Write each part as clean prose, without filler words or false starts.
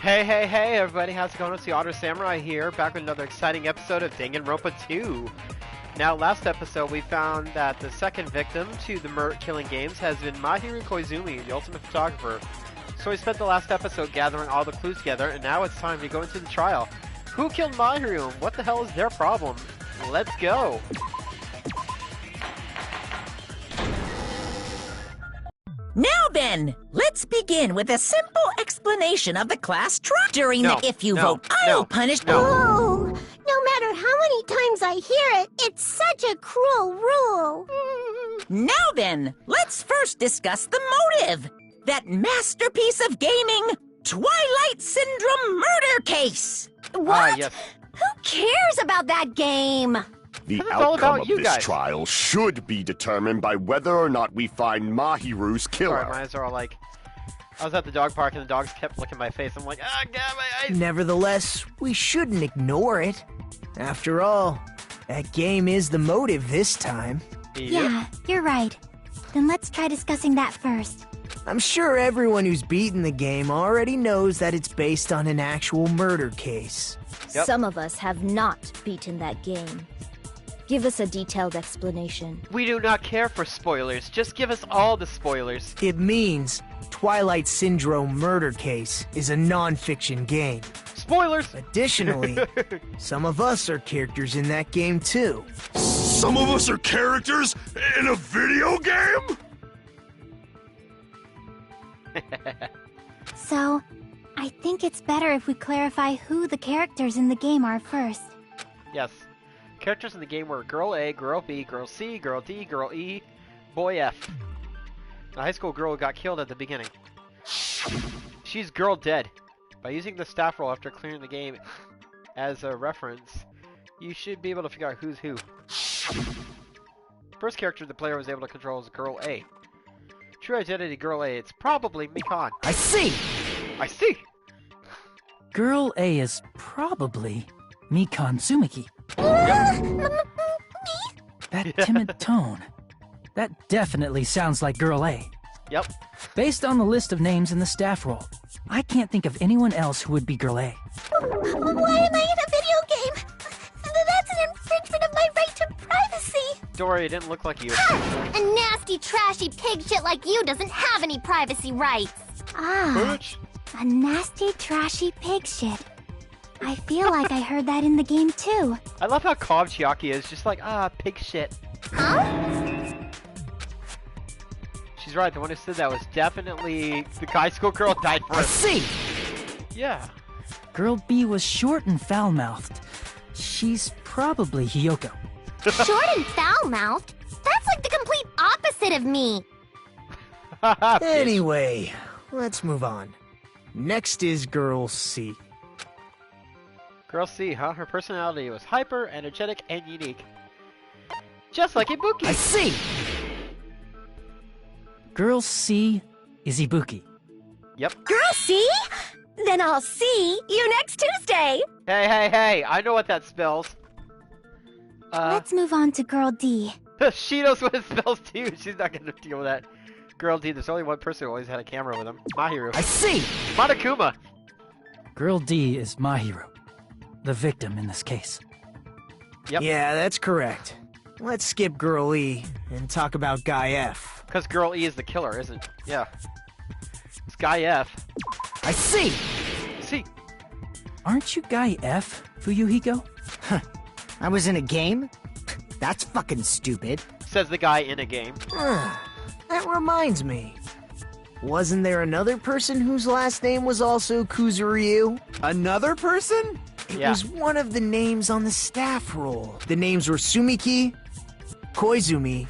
Hey, everybody, how's it going? It's the Otter Samurai here, back with another exciting episode of Danganronpa 2. Now, last episode, we found that the second victim to the killing games has been Mahiru Koizumi, the ultimate photographer. So we spent the last episode gathering all the clues together, and now it's time to go into the trial. Who killed Mahiru, and what the hell is their problem? Let's go! Now then, let's begin with a simple explanation of the class track. During the if you vote, I'll punish. Oh, no matter how many times I hear it, it's such a cruel rule. Now then, let's first discuss the motive. That masterpiece of gaming, Twilight Syndrome murder case. What? Yes. Who cares about that game? The This is all outcome about of you this guys. trial should be determined by whether or not we find Mahiru's killer. Sorry, my eyes are all like... I was at the dog park and the dogs kept licking my face. I'm like, ah, God, my eyes! Nevertheless, we shouldn't ignore it. After all, that game is the motive this time. Yeah, you're right. Then let's try discussing that first. I'm sure everyone who's beaten the game already knows that it's based on an actual murder case. Yep. Some of us have not beaten that game. Give us a detailed explanation. We do not care for spoilers. Just give us all the spoilers. It means Twilight Syndrome Murder Case is a non-fiction game. Spoilers! Additionally, some of us are characters in that game too. Some of us are characters in a video game? So, I think it's better if we clarify who the characters in the game are first. Yes. Characters in the game were Girl A, Girl B, Girl C, Girl D, Girl E, Boy F. The high school girl who got killed at the beginning. She's Girl Dead. By using the staff roll after clearing the game as a reference, you should be able to figure out who's who. First character the player was able to control is Girl A. True identity Girl A, it's probably Mikan. I see! I see! Girl A is probably Mikan Tsumiki. That timid tone. That definitely sounds like Girl A. Yep. Based on the list of names in the staff roll, I can't think of anyone else who would be Girl A. Why am I in a video game? That's an infringement of my right to privacy. Don't worry, it didn't look like you. A nasty, trashy pig shit like you doesn't have any privacy rights. Ah, Bitch. a nasty, trashy pig shit. I feel like I heard that in the game too. I love how calm Chiaki is, just like, pig shit. Huh? She's right, the one who said that was definitely the high school girl died I first. see! Yeah. Girl B was short and foul-mouthed. She's probably Hiyoko. Short and foul-mouthed? That's like the complete opposite of me. Anyway, let's move on. Next is Girl C. Girl C, huh? Her personality was hyper, energetic, and unique. Just like Ibuki. I see! Girl C is Ibuki. Yep. Girl, see? Then I'll see you next Tuesday. Hey, I know what that spells. Let's move on to Girl D. She knows what it spells too. She's not gonna deal with that. Girl D, there's only one person who always had a camera with him. Mahiru. I see! Monokuma. Girl D is Mahiru, the victim in this case. Yep. Yeah, that's correct. Let's skip Girl E and talk about Guy F. Because Girl E is the killer, isn't? Yeah. It's Guy F. I see! See? Aren't you Guy F, Fuyuhiko? I was in a game? That's fucking stupid. Says the guy in a game. That reminds me. Wasn't there another person whose last name was also Kuzuryu? Another person? It Yeah. was one of the names on the staff roll. The names were Sumiki, Koizumi,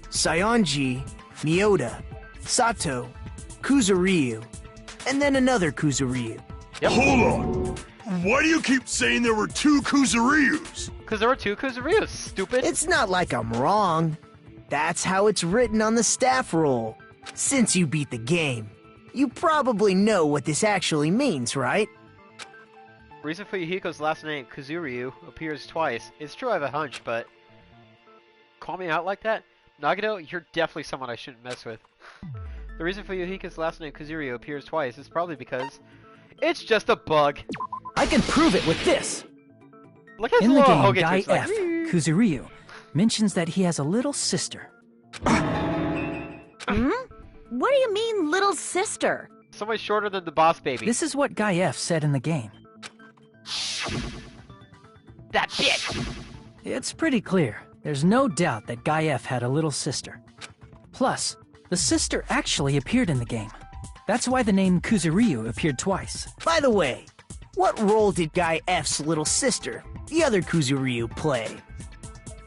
Sayonji, Miyoda, Sato, Kuzuryu, and then another Kuzuryu. Yep. Hold on. Why do you keep saying there were two Kuzuryus? Because there were two Kuzuryus, stupid. It's not like I'm wrong. That's how it's written on the staff roll. Since you beat the game, you probably know what this actually means, right? Reason for Yuhiko's last name, Kuzuryu, appears twice. It's true I have a hunch, but... Call me out like that? Nagito, you're definitely someone I shouldn't mess with. The reason for Yuhiko's last name, Kuzuryu, appears twice is probably because It's just a bug. I can prove it with this. Look at his In the little game, Hogan Guy face, like, F, Kuzuryu, mentions that he has a little sister. What do you mean, little sister? so much shorter than the boss baby. This is what Guy F said in the game. That bitch! It's pretty clear. There's no doubt that Guy F had a little sister. Plus, the sister actually appeared in the game. That's why the name Kuzuryu appeared twice. By the way, what role did Guy F's little sister, the other Kuzuryu, play?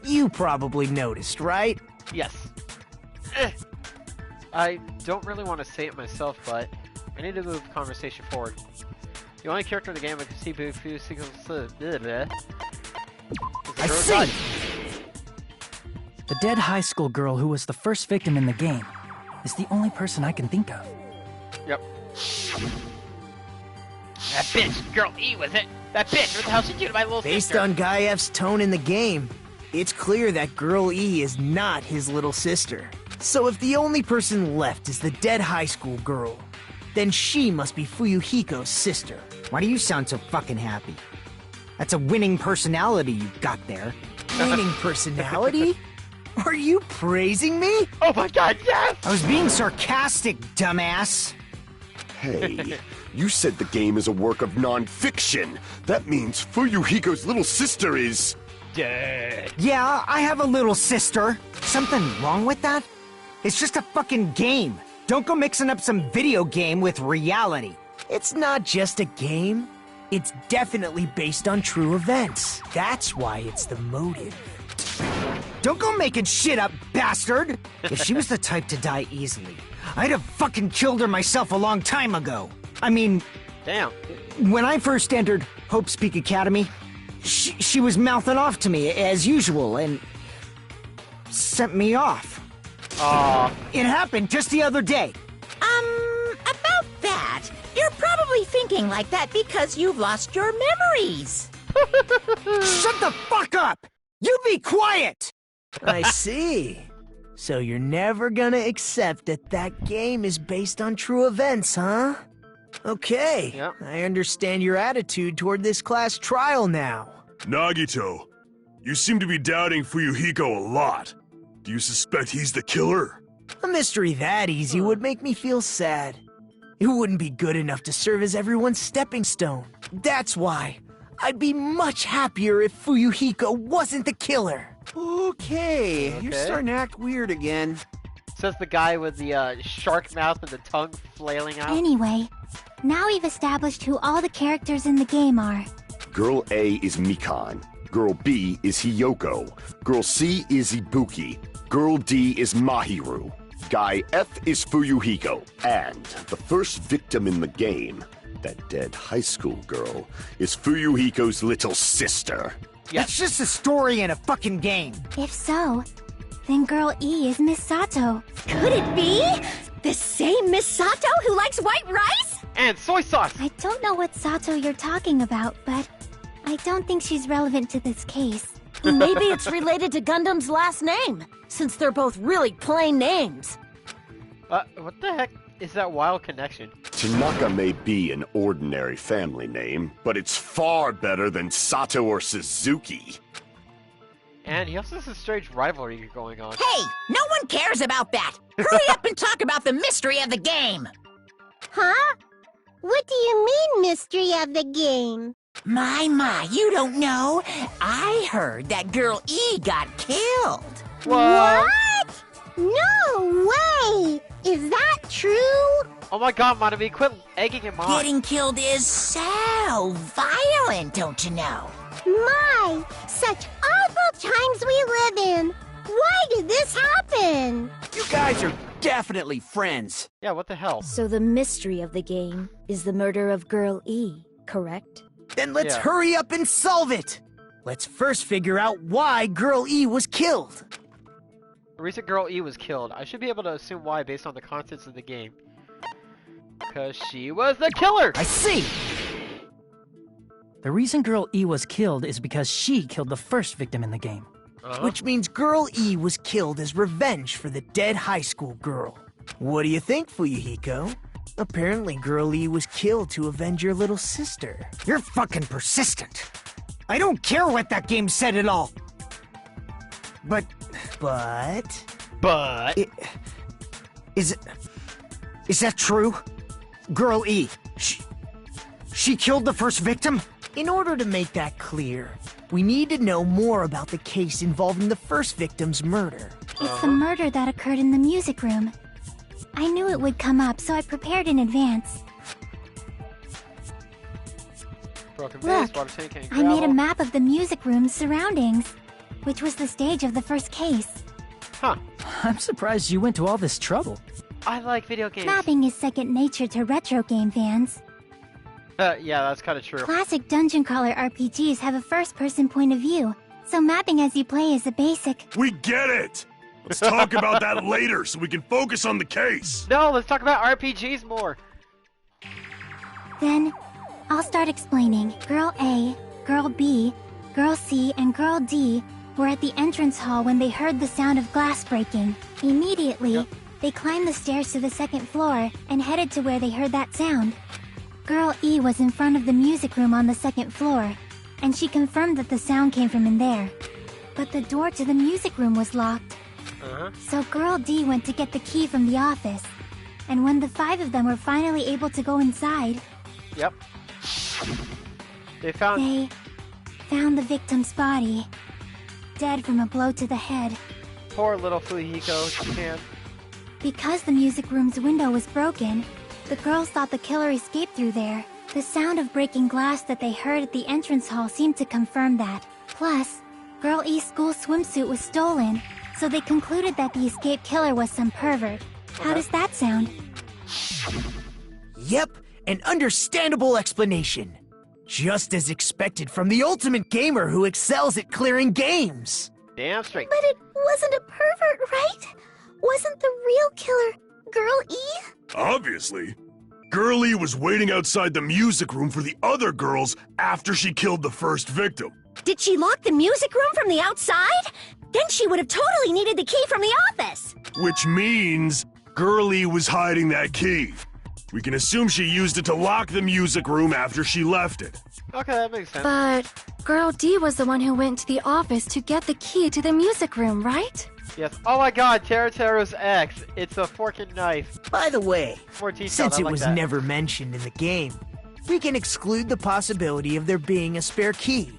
You probably noticed, right? Yes. I don't really want to say it myself, but I need to move the conversation forward. The only character in the game I can see Bufu I see! The dead high school girl who was the first victim in the game is the only person I can think of. Yep. That bitch, girl E, was it? That bitch, what the hell she do to my little Based sister? on Guy F's tone in the game, it's clear that Girl E is not his little sister. So if the only person left is the dead high school girl, then she must be Fuyuhiko's sister. Why do you sound so fucking happy? That's a winning personality you've got there. Winning personality? Are you praising me? Oh my god, yes! I was being sarcastic, dumbass. Hey, you said the game is a work of non-fiction. That means Fuyuhiko's little sister is... Dead. Yeah, I have a little sister. Something wrong with that? It's just a fucking game. Don't go mixing up some video game with reality. It's not just a game. It's definitely based on true events. That's why it's the motive. Don't go making shit up, bastard! If she was the type to die easily, I'd have fucking killed her myself a long time ago. I mean, Damn. when I first entered Hope's Peak Academy, she was mouthing off to me as usual and sent me off. Aw. It happened just the other day. About that, you're probably thinking like that because you've lost your memories. Shut the fuck up! You be quiet! I see. So you're never gonna accept that that game is based on true events, huh? Okay, Yep. I understand your attitude toward this class trial now. Nagito, you seem to be doubting Fuyuhiko a lot. Do you suspect he's the killer? A mystery that easy would make me feel sad. It wouldn't be good enough to serve as everyone's stepping stone. That's why I'd be much happier if Fuyuhiko wasn't the killer. Okay, you're Okay. starting to act weird again. Says the guy with the shark mouth and the tongue flailing out. Anyway, now we've established who all the characters in the game are. Girl A is Mikan. Girl B is Hiyoko. Girl C is Ibuki. Girl D is Mahiru. Guy F is Fuyuhiko. And the first victim in the game, that dead high school girl, is Fuyuhiko's little sister. It's just a story in a fucking game. If so, then Girl E is Miss Sato. Could it be? The same Miss Sato who likes white rice? And soy sauce! I don't know what Sato you're talking about, but I don't think she's relevant to this case. Maybe it's related to Gundam's last name, since they're both really plain names. What the heck is that wild connection? Tanaka may be an ordinary family name, but it's far better than Sato or Suzuki. And he also has a strange rivalry going on. Hey, no one cares about that. Hurry up and talk about the mystery of the game. Huh? What do you mean, mystery of the game? My, you don't know. I heard that girl E got killed. What? No way! Is that true? Oh my god, Manami, quit egging him on. Getting killed is so violent, don't you know? My, such awful times we live in. Why did this happen? You guys are definitely friends. Yeah, what the hell? So the mystery of the game is the murder of Girl E, correct? Then let's Yeah. hurry up and solve it. Let's first figure out why Girl E was killed. The reason Girl E was killed, I should be able to assume why based on the contents of the game. Because she was the killer! I see! The reason Girl E was killed is because she killed the first victim in the game. Which means Girl E was killed as revenge for the dead high school girl. What do you think, Fuyuhiko? Apparently, Girl E was killed to avenge your little sister. You're fucking persistent. I don't care what that game said at all. But... Is that true? Girl E, she killed the first victim? In order to make that clear, we need to know more about the case involving the first victim's murder. It's the murder that occurred in the music room. I knew it would come up, so I prepared in advance. Broken Look, vase, water tank, and I made a gravel. map of the music room's surroundings, which was the stage of the first case. Huh. I'm surprised you went to all this trouble. I like video games. Mapping is second nature to retro game fans. Yeah, that's kind of true. Classic dungeon crawler RPGs have a first-person point of view, so mapping as you play is a basic. We get it! Let's talk about that later so we can focus on the case. No, let's talk about RPGs more. Then, I'll start explaining. Girl A, Girl B, Girl C, and Girl D were at the entrance hall when they heard the sound of glass breaking. Immediately, they climbed the stairs to the second floor and headed to where they heard that sound. Girl E was in front of the music room on the second floor, and she confirmed that the sound came from in there. But the door to the music room was locked. So Girl D went to get the key from the office, and when the 5 of them were finally able to go inside... Yep. They found the victim's body, dead from a blow to the head. poor little Fuyuhiko Japan. Because the music room's window was broken, the girls thought the killer escaped through there. The sound of breaking glass that they heard at the entrance hall seemed to confirm that. Plus, Girl E's school swimsuit was stolen, so they concluded that the escaped killer was some pervert. How does that sound? Yep, an understandable explanation. Just as expected from the ultimate gamer who excels at clearing games. Damn straight. But it wasn't a pervert, right? Wasn't the real killer Girl E? Obviously. Girlie was waiting outside the music room for the other girls after she killed the first victim. Did she lock the music room from the outside? Then she would have totally needed the key from the office. Which means Girlie was hiding that key. We can assume she used it to lock the music room after she left it. Okay, that makes sense. But Girl D was the one who went to the office to get the key to the music room, right? Yes. Oh my god, Teruteru's X. It's a fork and knife. By the way, More detailed, since I it like was that. never mentioned in the game, we can exclude the possibility of there being a spare key.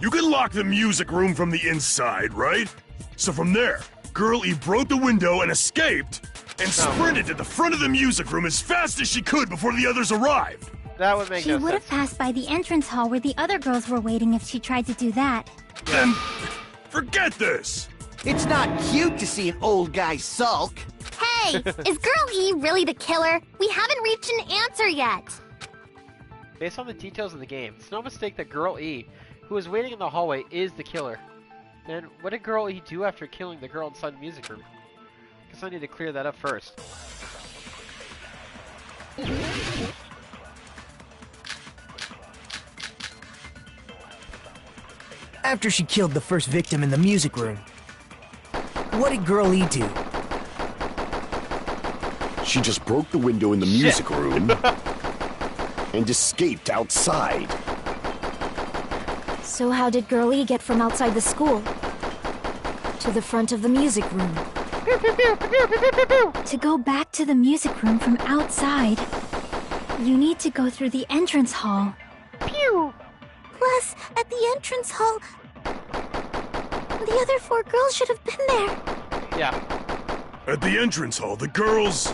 You can lock the music room from the inside, right? So from there, Girlie broke the window and escaped, and sprinted to the front of the music room as fast as she could before the others arrived. That would make She no would have sense. passed by the entrance hall where the other girls were waiting if she tried to do that. Then, forget this! It's not cute to see an old guy sulk. Hey, is Girl E really the killer? We haven't reached an answer yet. Based on the details of the game, it's no mistake that Girl E, who was waiting in the hallway, is the killer. Then, what did Girl E do after killing the girl inside the music room? Guess I need to clear that up first. After she killed the first victim in the music room, what did Girl E do? She just broke the window in the music room and escaped outside. So how did Girl E get from outside the school to the front of the music room? To go back to the music room from outside, you need to go through the entrance hall. Pew! Plus, at the entrance hall, the other 4 girls should have been there. Yeah. At the entrance hall, the girls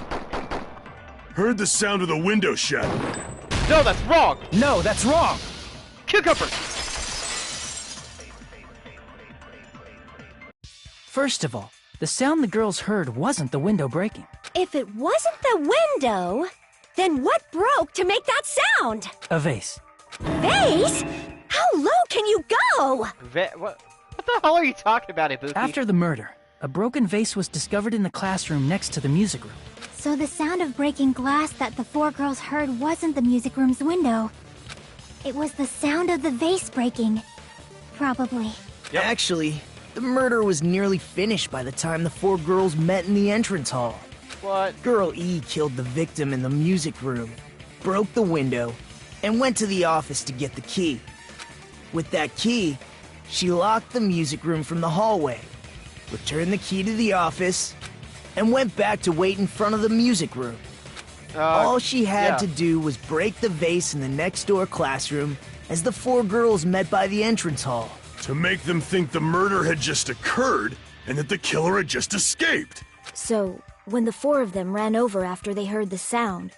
heard the sound of the window shattering. No, that's wrong! No, that's wrong! Cucumber! First of all, the sound the girls heard wasn't the window breaking. If it wasn't the window, then what broke to make that sound? A vase. Vase? How low can you go? What the hell are you talking about, Ibuki? After the murder, a broken vase was discovered in the classroom next to the music room. So the sound of breaking glass that the 4 girls heard wasn't the music room's window. It was the sound of the vase breaking. Probably. Actually, the murder was nearly finished by the time the 4 girls met in the entrance hall. What? Girl E killed the victim in the music room, broke the window, and went to the office to get the key. With that key, she locked the music room from the hallway, returned the key to the office, and went back to wait in front of the music room. All she had to do was break the vase in the next door classroom as the four girls met by the entrance hall. To make them think the murder had just occurred and that the killer had just escaped. So, when the four of them ran over after they heard the sound,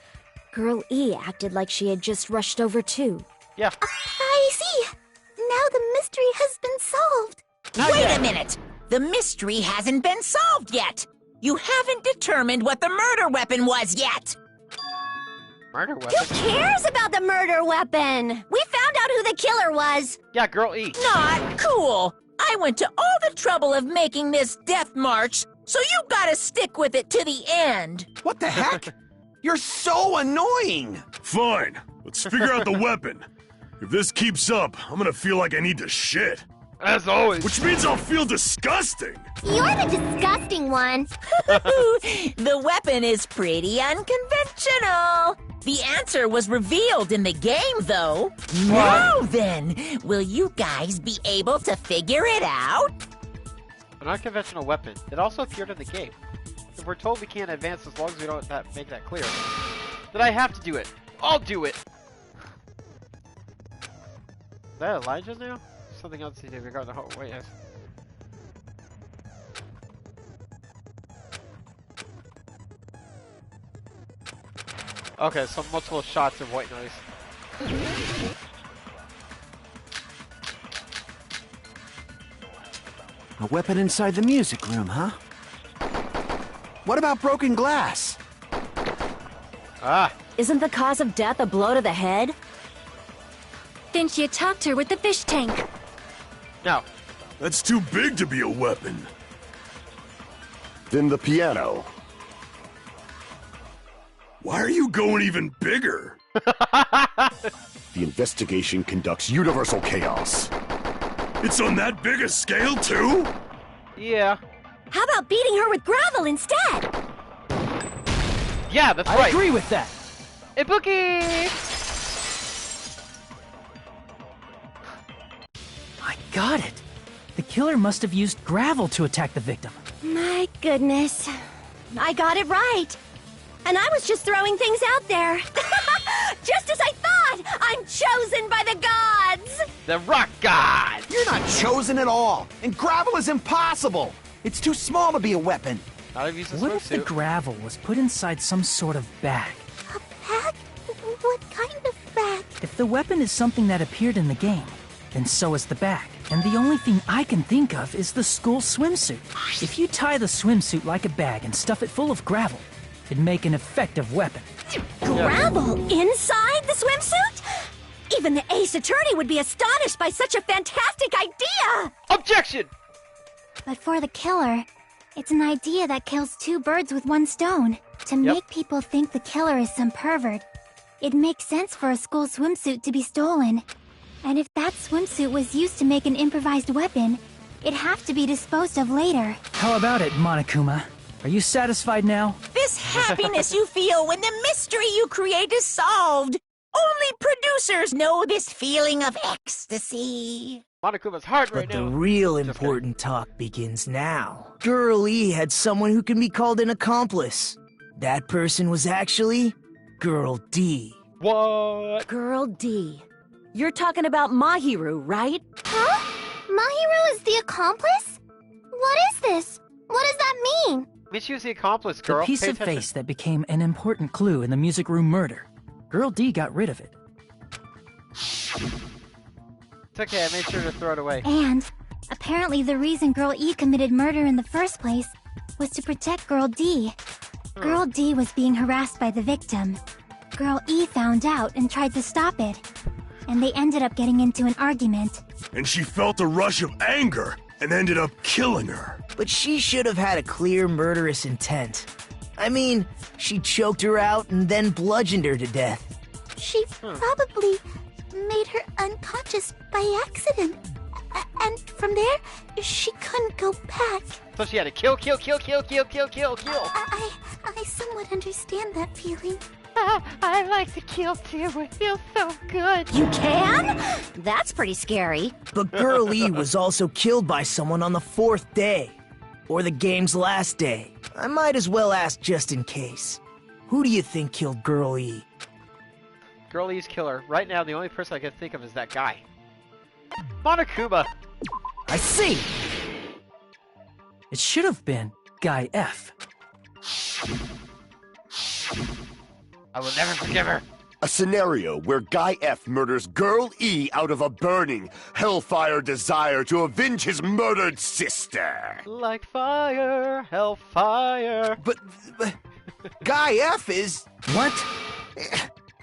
Girl E acted like she had just rushed over too. Yeah. I see. Now the mystery has been solved. Wait a minute! The mystery hasn't been solved yet! You haven't determined what the murder weapon was yet! Murder weapon? Who cares about the murder weapon? We found out who the killer was. Yeah, Girl E. Not cool! I went to all the trouble of making this death march, so you gotta stick with it to the end! What the heck? You're so annoying! Fine. Let's figure out the weapon. If this keeps up, I'm gonna feel like I need to shit. As always. Which means I'll feel disgusting. You're the disgusting one. The weapon is pretty unconventional. The answer was revealed in the game, though. Now then, will you guys be able to figure it out? An unconventional weapon. It also appeared in the game. If we're told we can't advance as long as we don't make that clear, then I have to do it. I'll do it. Is that Elijah's now? Something else to do regarding the whole. Wait, yes. Okay, so multiple shots of white noise. A weapon inside the music room, huh? What about broken glass? Ah. Isn't the cause of death a blow to the head? Then she attacked her with the fish tank. No. That's too big to be a weapon. Then the piano. Why are you going even bigger? The investigation conducts universal chaos. It's on that big a scale, too? Yeah. How about beating her with gravel instead? Yeah, that's right. I agree with that. Ibuki! I got it. The killer must have used gravel to attack the victim. My goodness. I got it right. And I was just throwing things out there. Just as I thought! I'm chosen by the gods! The rock god! You're not chosen at all, and gravel is impossible. It's too small to be a weapon. Not have used a What if the swimsuit. gravel was put inside some sort of bag? A bag? What kind of bag? If the weapon is something that appeared in the game, then so is the bag. And the only thing I can think of is the school swimsuit. If you tie the swimsuit like a bag and stuff it full of gravel, it'd make an effective weapon. Gravel inside the swimsuit? Even the ace attorney would be astonished by such a fantastic idea! Objection! But for the killer, it's an idea that kills two birds with one stone. To make people think the killer is some pervert, it makes sense for a school swimsuit to be stolen. And if that swimsuit was used to make an improvised weapon, it'd have to be disposed of later. How about it, Monokuma? Are you satisfied now? This happiness you feel when the mystery you create is solved. Only producers know this feeling of ecstasy. Monokuma's heart right But the now. real important talk begins now. Girl E had someone who can be called an accomplice. That person was actually Girl D. What? Girl D. You're talking about Mahiru, right? Huh? Mahiru is the accomplice? What is this? What does that mean? Means she was the accomplice, girl. The piece Pay of attention. face that became an important clue in the music room murder. Girl D got rid of it. It's okay, I made sure to throw it away. And apparently the reason Girl E committed murder in the first place was to protect Girl D. Girl D was being harassed by the victim. Girl E found out and tried to stop it. And they ended up getting into an argument. And she felt a rush of anger and ended up killing her. But she should have had a clear murderous intent. I mean, she choked her out and then bludgeoned her to death. She probably made her unconscious by accident. And from there, she couldn't go back. So she had to kill. I understand that feeling. I like to kill too. It feels so good. You can? That's pretty scary. But Girl E was also killed by someone on the 4th day. Or the game's last day. I might as well ask just in case. Who do you think killed Girl E? Girl E's killer. Right now, the only person I can think of is that guy. Monokuma! I see! It should have been Guy F. I will never forgive her. A scenario where Guy F murders Girl E out of a burning, hellfire desire to avenge his murdered sister. Like fire, hellfire. But Guy F is... What?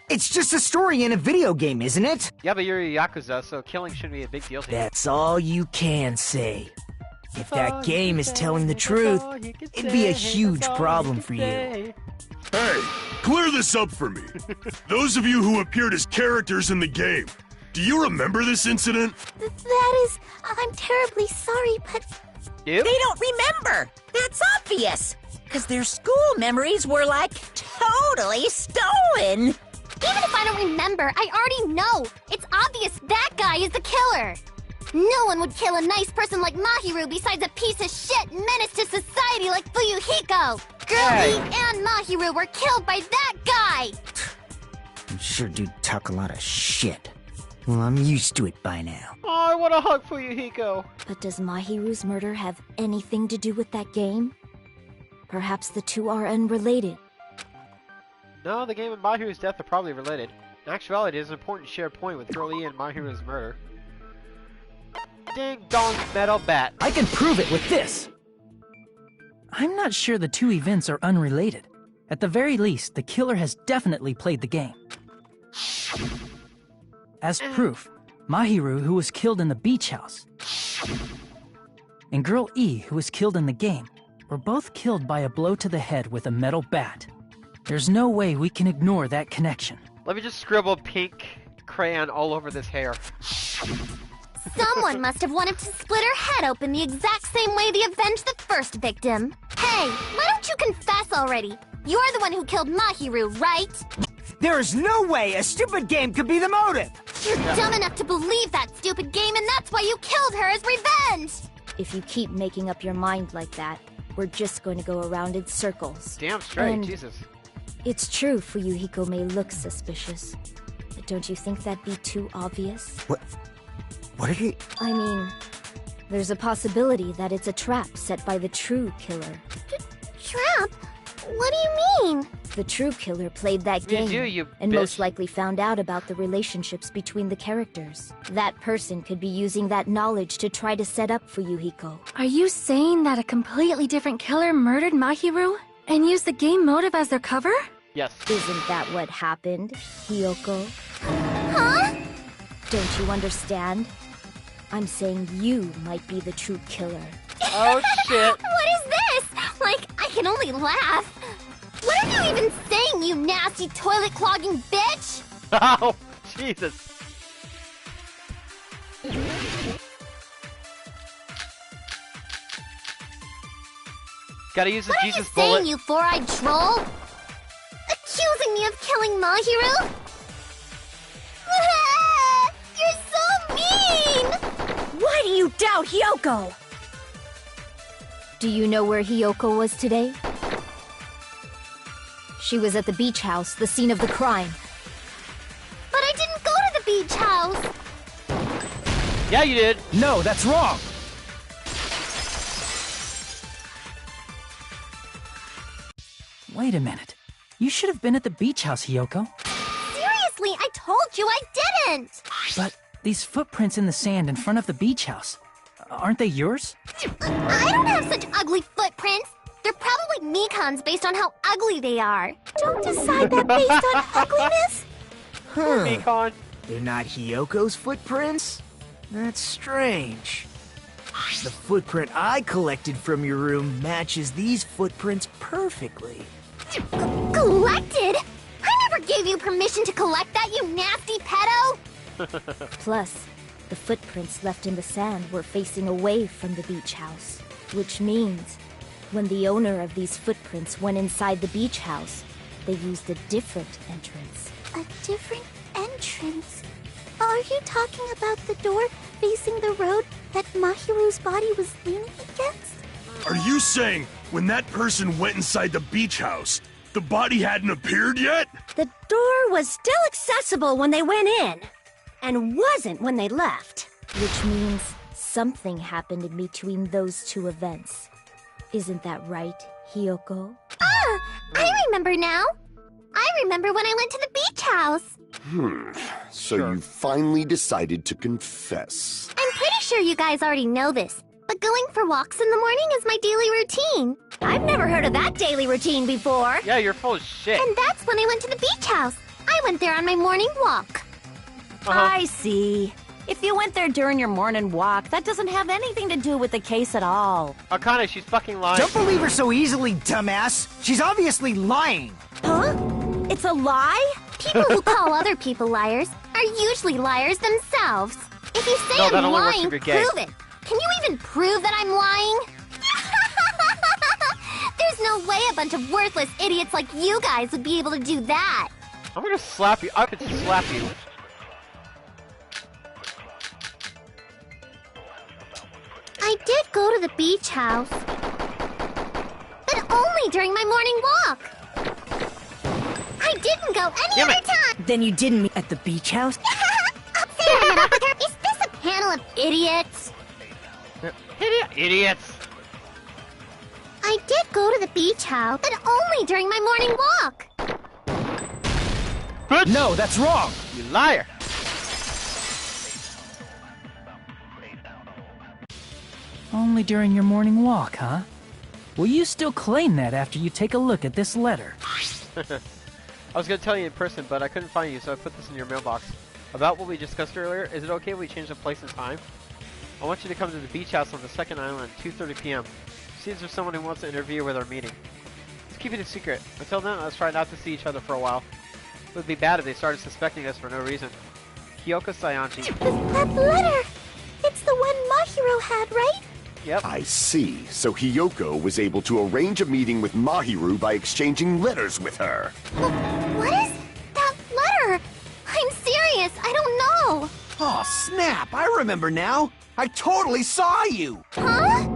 It's just a story in a video game, isn't it? Yeah, but you're a Yakuza, so killing shouldn't be a big deal to you. That's all you can say. If that game is telling the truth, it'd be a huge problem for you. Hey, clear this up for me. Those of you who appeared as characters in the game, do you remember this incident? That is... I'm terribly sorry, but... Yep. They don't remember. That's obvious. Because their school memories were, like, totally stolen. Even if I don't remember, I already know. It's obvious that guy is the killer. No one would kill a nice person like Mahiru besides a piece of shit menace to society like Fuyuhiko. Girl E and Mahiru were killed by that guy. You sure do talk a lot of shit. Well, I'm used to it by now. Oh, I want a hug for you, Hiko. But does Mahiru's murder have anything to do with that game? Perhaps the two are unrelated. No, the game and Mahiru's death are probably related. In actuality, there's an important shared point with Girl E and Mahiru's murder. Ding dong metal bat. I can prove it with this! I'm not sure the two events are unrelated. At the very least, the killer has definitely played the game. As proof, Mahiru, who was killed in the beach house, and Girl E, who was killed in the game, were both killed by a blow to the head with a metal bat. There's no way we can ignore that connection. Let me just scribble pink crayon all over this hair. Someone must have wanted to split her head open the exact same way they avenged the first victim. Hey, why don't you confess already? You're the one who killed Mahiru, right? There is no way a stupid game could be the motive! You're dumb enough to believe that stupid game, and that's why you killed her as revenge! If you keep making up your mind like that, we're just going to go around in circles. Damn straight, And Jesus. It's true Fuyuhiko may look suspicious, but don't you think that'd be too obvious? What are you... I mean, there's a possibility that it's a trap set by the true killer. Trap? What do you mean? The true killer played that game and most likely found out about the relationships between the characters. That person could be using that knowledge to try to set up Fuyuhiko. Are you saying that a completely different killer murdered Mahiru and used the game motive as their cover? Yes. Isn't that what happened, Hiyoko? Huh? Don't you understand? I'm saying you might be the true killer. Oh, shit. What is this? Like, I can only laugh. What are you even saying, you nasty toilet-clogging bitch? Oh, Jesus. Gotta use the Jesus bullet. What are you saying, you four-eyed troll? Accusing me of killing Mahiru? You're so mean! Why do you doubt Hiyoko? Do you know where Hiyoko was today? She was at the beach house, the scene of the crime. But I didn't go to the beach house! Yeah, you did. No, that's wrong! Wait a minute. You should have been at the beach house, Hiyoko. Seriously, I told you I didn't! But these footprints in the sand in front of the beach house, aren't they yours? I don't have such ugly footprints! They're probably Mikan's based on how ugly they are. Don't decide that based on ugliness. Mikan. They're not Hiyoko's footprints? That's strange. The footprint I collected from your room matches these footprints perfectly. Collected? I never gave you permission to collect that, you nasty pedo! Plus, the footprints left in the sand were facing away from the beach house, which means When the owner of these footprints went inside the beach house, they used a different entrance. A different entrance? Are you talking about the door facing the road that Mahiru's body was leaning against? Are you saying when that person went inside the beach house, the body hadn't appeared yet? The door was still accessible when they went in, and wasn't when they left. Which means something happened in between those two events. Isn't that right, Hiyoko? Ah! I remember now! I remember when I went to the beach house! So you finally decided to confess. I'm pretty sure you guys already know this, but going for walks in the morning is my daily routine. I've never heard of that daily routine before. Yeah, you're full of shit. And that's when I went to the beach house. I went there on my morning walk. I see. If you went there during your morning walk, that doesn't have anything to do with the case at all. Akane, she's fucking lying. Don't believe her so easily, dumbass. She's obviously lying. Huh? It's a lie? People who call other people liars are usually liars themselves. If you say No, that I'm only works lying, if you're gay. prove it. Can you even prove that I'm lying? There's no way a bunch of worthless idiots like you guys would be able to do that. I'm gonna slap you. I could slap you. I did go to the beach house, but only during my morning walk. I didn't go any other time. Then you didn't meet at the beach house? Up there, motherfucker. Is this a panel of idiots? Idiots. I did go to the beach house, but only during my morning walk. Bitch. No, that's wrong. You liar. Only during your morning walk, huh? Will you still claim that after you take a look at this letter? I was gonna tell you in person, but I couldn't find you, so I put this in your mailbox. About what we discussed earlier, is it okay if we change the place and time? I want you to come to the beach house on the second island at 2:30 p.m. See if there's someone who wants to interview with our meeting. Let's keep it a secret. Until then, let's try not to see each other for a while. It would be bad if they started suspecting us for no reason. Kyoko Sayanji. That letter! It's the one Mahiro had, right? Yep. I see. So Hiyoko was able to arrange a meeting with Mahiru by exchanging letters with her. What is that letter? I'm serious, I don't know. Oh, snap! I remember now. I totally saw you. Huh?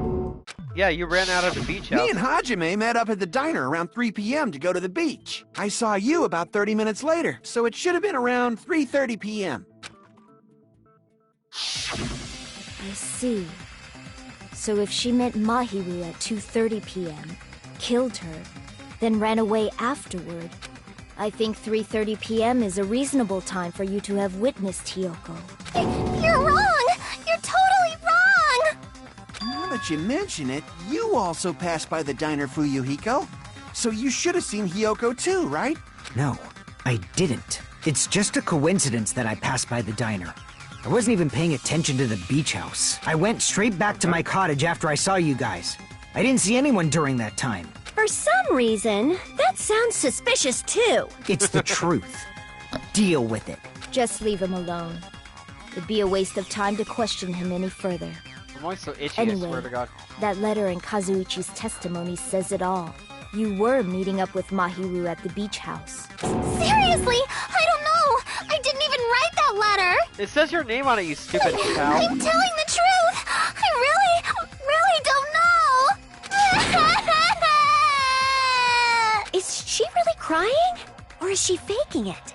Yeah, you ran out of the beach house. Me and Hajime met up at the diner around 3 p.m. to go to the beach. I saw you about 30 minutes later, so it should have been around 3:30 p.m. I see. So if she met Mahiru at 2:30 p.m., killed her, then ran away afterward, I think 3:30 p.m. is a reasonable time for you to have witnessed Hiyoko. You're wrong! You're totally wrong! Now that you mention it, you also passed by the diner, Fuyuhiko. So you should have seen Hiyoko too, right? No, I didn't. It's just a coincidence that I passed by the diner. I wasn't even paying attention to the beach house. I went straight back to my cottage after I saw you guys. I didn't see anyone during that time. For some reason, that sounds suspicious too. It's the truth. Deal with it. Just leave him alone. It'd be a waste of time to question him any further. I'm always so itchy, Anyway, I swear to God. that letter in Kazuichi's testimony says it all. You were meeting up with Mahiru at the beach house. Seriously? I don't know! I didn't even write that letter! It says your name on it, you stupid cow. I'm telling the truth! I really don't know! Is she really crying? Or is she faking it?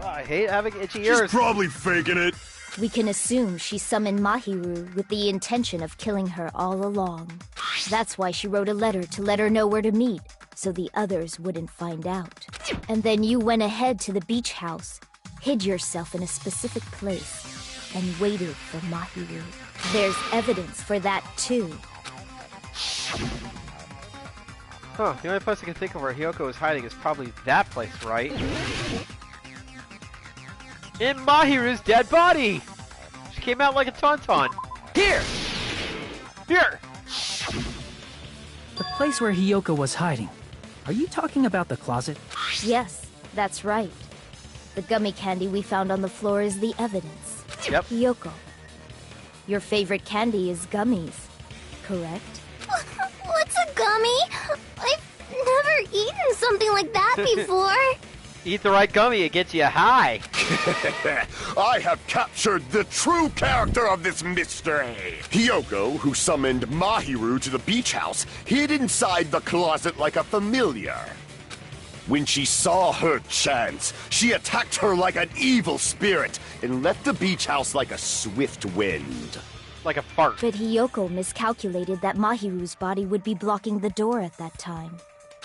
Oh, I hate having itchy ears. She's probably faking it. We can assume she summoned Mahiru with the intention of killing her all along. That's why she wrote a letter to let her know where to meet, so the others wouldn't find out. And then you went ahead to the beach house, hid yourself in a specific place, and waited for Mahiru. There's evidence for that too. Huh, the only place I can think of where Hiyoko is hiding is probably that place, right? In Mahiru's dead body! She came out like a tauntaun. Here! Here! The place where Hiyoko was hiding. Are you talking about the closet? Yes, that's right. The gummy candy we found on the floor is the evidence. Yep. Hiyoko, your favorite candy is gummies, correct? What's a gummy? gummy? I've never eaten something like that before. Eat the right gummy, it gets you high. I have captured the true character of this mystery. Hiyoko, who summoned Mahiru to the beach house, hid inside the closet like a familiar. When she saw her chance, she attacked her like an evil spirit and left the beach house like a swift wind. Like a fart. But Hiyoko miscalculated that Mahiru's body would be blocking the door at that time.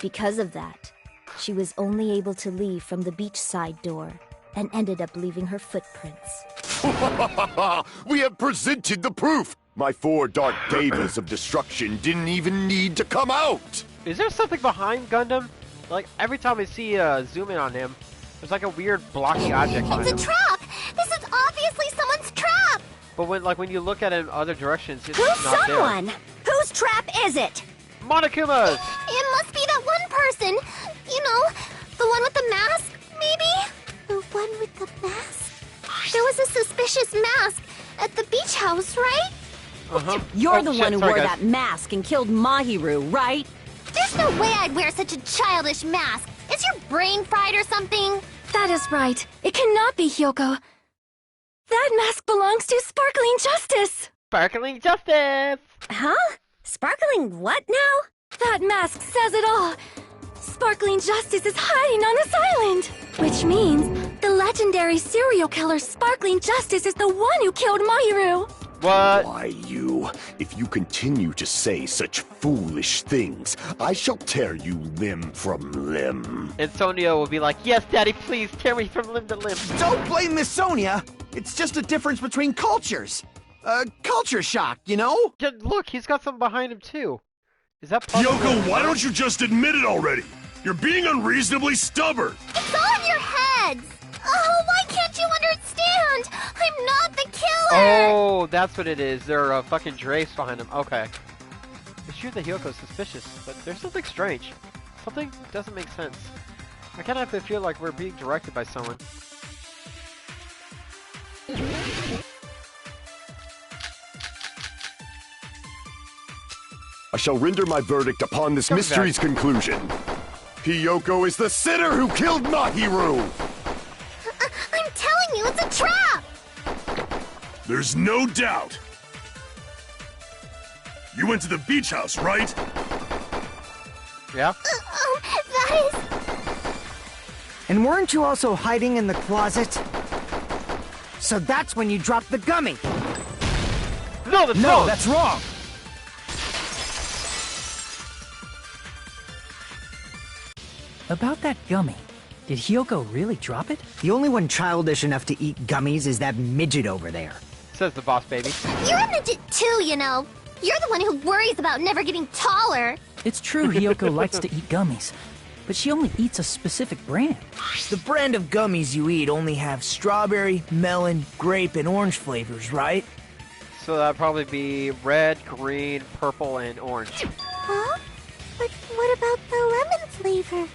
Because of that, she was only able to leave from the beachside door and ended up leaving her footprints. We have presented the proof! My 4 dark devas of destruction didn't even need to come out! Is there something behind Gundam? Like, every time I see zoom in on him, there's like a weird blocky object behind him. It's a trap! This is obviously someone's trap! But when you look at it in other directions, it's Who's not someone? there. Whose trap is it? Monokuma's! It must be that one person. You know, the one with the mask, maybe? The one with the mask? There was a suspicious mask at the beach house, right? Uh-huh. You're the shit, one who sorry, wore guys. that mask and killed Mahiru, right? There's no way I'd wear such a childish mask. Is your brain fried or something? That is right. It cannot be Hiyoko. That mask belongs to Sparkling Justice! Sparkling Justice! Huh? Sparkling what now? That mask says it all. Sparkling Justice is hiding on this island! Which means the legendary serial killer Sparkling Justice is the one who killed Mahiru! What? Why, you? If you continue to say such foolish things, I shall tear you limb from limb. And Sonia will be like, yes, Daddy, please tear me from limb to limb. Don't blame Miss Sonia. It's just a difference between cultures. Culture shock, you know? Yeah, look, he's got something behind him, too. Is that possible? Hiyoko, why don't you just admit it already? You're being unreasonably stubborn. It's all in your heads! Oh, why can't you understand? I'm not the killer! Oh, that's what it is. There are fucking drapes behind him. Okay. It's true that Hyoko's suspicious, but there's something strange. Something doesn't make sense. I kind of feel like we're being directed by someone. I shall render my verdict upon this mystery's conclusion. Hiyoko is the sinner who killed Mahiru! I'm telling you, it's a trap! There's no doubt. You went to the beach house, right? Yeah? That is... And weren't you also hiding in the closet? So that's when you dropped the gummy. No, that's No, wrong. that's wrong! About that gummy, did Hiyoko really drop it? The only one childish enough to eat gummies is that midget over there. Says the boss baby. You're a midget too, you know. You're the one who worries about never getting taller. It's true Hiyoko likes to eat gummies, but she only eats a specific brand. The brand of gummies you eat only have strawberry, melon, grape, and orange flavors, right? So that'd probably be red, green, purple, and orange. Huh? But what about the lemon flavor?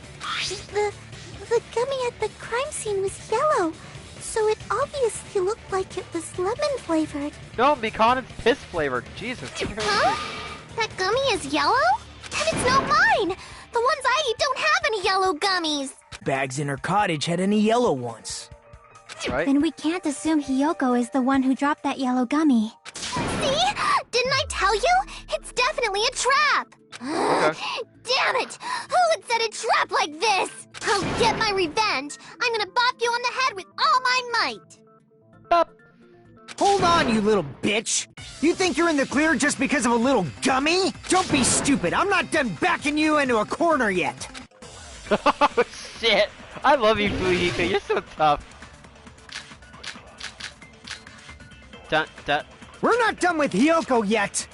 The gummy at the crime scene was yellow, so it obviously looked like it was lemon flavored. No, Mikane's piss flavored. Jesus. Huh? That gummy is yellow? Then it's not mine! The ones I eat don't have any yellow gummies! Bags in her cottage had any yellow ones. Right? Then we can't assume Hiyoko is the one who dropped that yellow gummy. See? Didn't I tell you? It's definitely a trap! Okay. Damn it! Who would set a trap like this? I'll get my revenge! I'm gonna bop you on the head with all my might! Bop. Hold on, you little bitch! You think you're in the clear just because of a little gummy? Don't be stupid, I'm not done backing you into a corner yet! Oh, shit. I love you, Fujika. You're so tough. Dun, dun. We're not done with Hiyoko yet!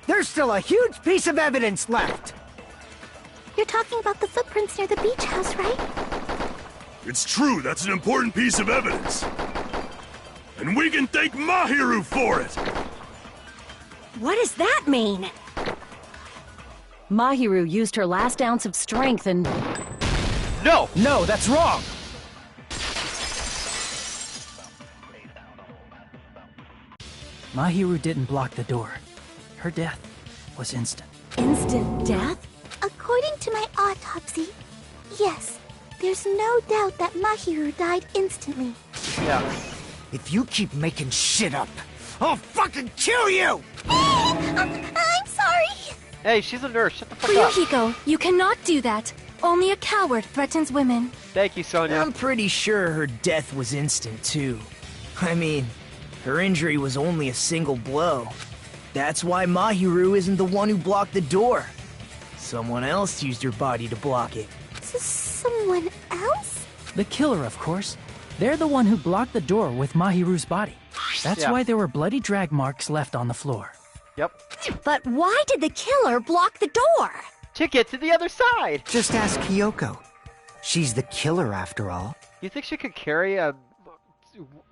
There's still a huge piece of evidence left! You're talking about the footprints near the beach house, right? It's true, that's an important piece of evidence. And we can thank Mahiru for it! What does that mean? Mahiru used her last ounce of strength and... No! No, that's wrong! Mahiru didn't block the door. Her death was instant. Instant death? According to my autopsy, yes. There's no doubt that Mahiru died instantly. Yeah. If you keep making shit up, I'll fucking kill you! I'm sorry. Hey, she's a nurse. Shut the fuck up. Fuyuhiko, you cannot do that. Only a coward threatens women. Thank you, Sonia. I'm pretty sure her death was instant, too. I mean, her injury was only a single blow. That's why Mahiru isn't the one who blocked the door. Someone else used her body to block it. Someone else? The killer, of course. They're the one who blocked the door with Mahiru's body. That's why there were bloody drag marks left on the floor. Yep. But why did the killer block the door? To get to the other side. Just ask Hiyoko. She's the killer, after all. You think she could carry a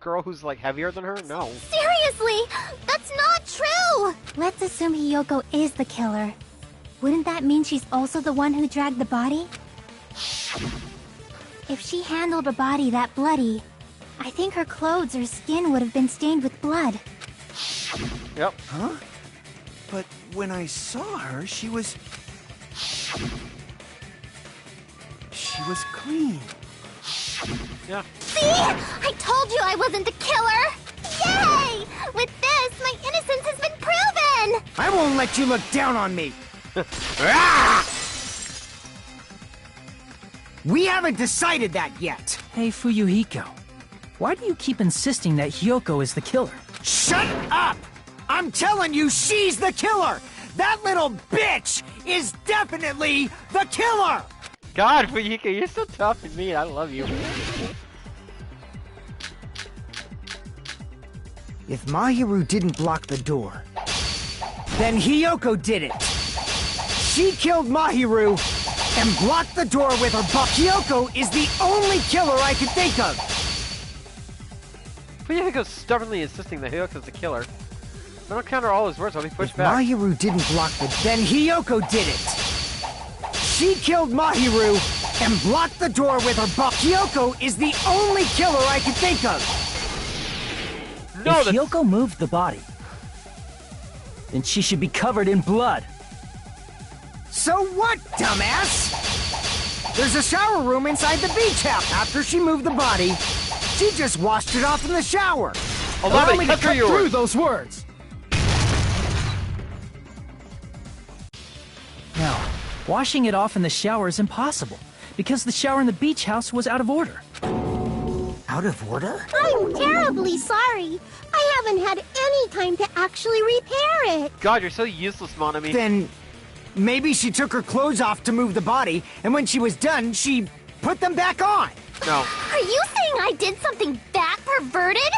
girl who's, like, heavier than her? No. Seriously? That's not true! Let's assume Hiyoko is the killer. Wouldn't that mean she's also the one who dragged the body? If she handled a body that bloody, I think her clothes or skin would have been stained with blood. Yep. Huh? But when I saw her, she was clean. Yeah. See? I told you I wasn't the killer! Yay! With this, my innocence has been proven! I won't let you look down on me! We haven't decided that yet! Hey, Fuyuhiko. Why do you keep insisting that Hiyoko is the killer? Shut up! I'm telling you, she's the killer! That little bitch is definitely the killer! God, Fuyuhiko, you're so tough and mean. I love you. If Mahiru didn't block the door, then Hiyoko did it. She killed Mahiru and blocked the door with her butt. Hiyoko is the only killer I can think of. Fuyuhiko's stubbornly insisting that Hiyoko's the killer. I don't counter all his words, I'll be pushed back. Mahiru didn't block the... Then Hiyoko did it. She killed Mahiru and blocked the door with her butt. Hiyoko is the only killer I can think of. No, if Hiyoko moved the body, then she should be covered in blood. So what, dumbass? There's a shower room inside the beach house. After she moved the body, she just washed it off in the shower. Allow me to cut through those words. Now, washing it off in the shower is impossible, because the shower in the beach house was out of order. Out of order? I'm terribly sorry. I haven't had any time to actually repair it. God, you're so useless, Monami. Then maybe she took her clothes off to move the body, and when she was done, she put them back on. No. Are you saying I did something that perverted?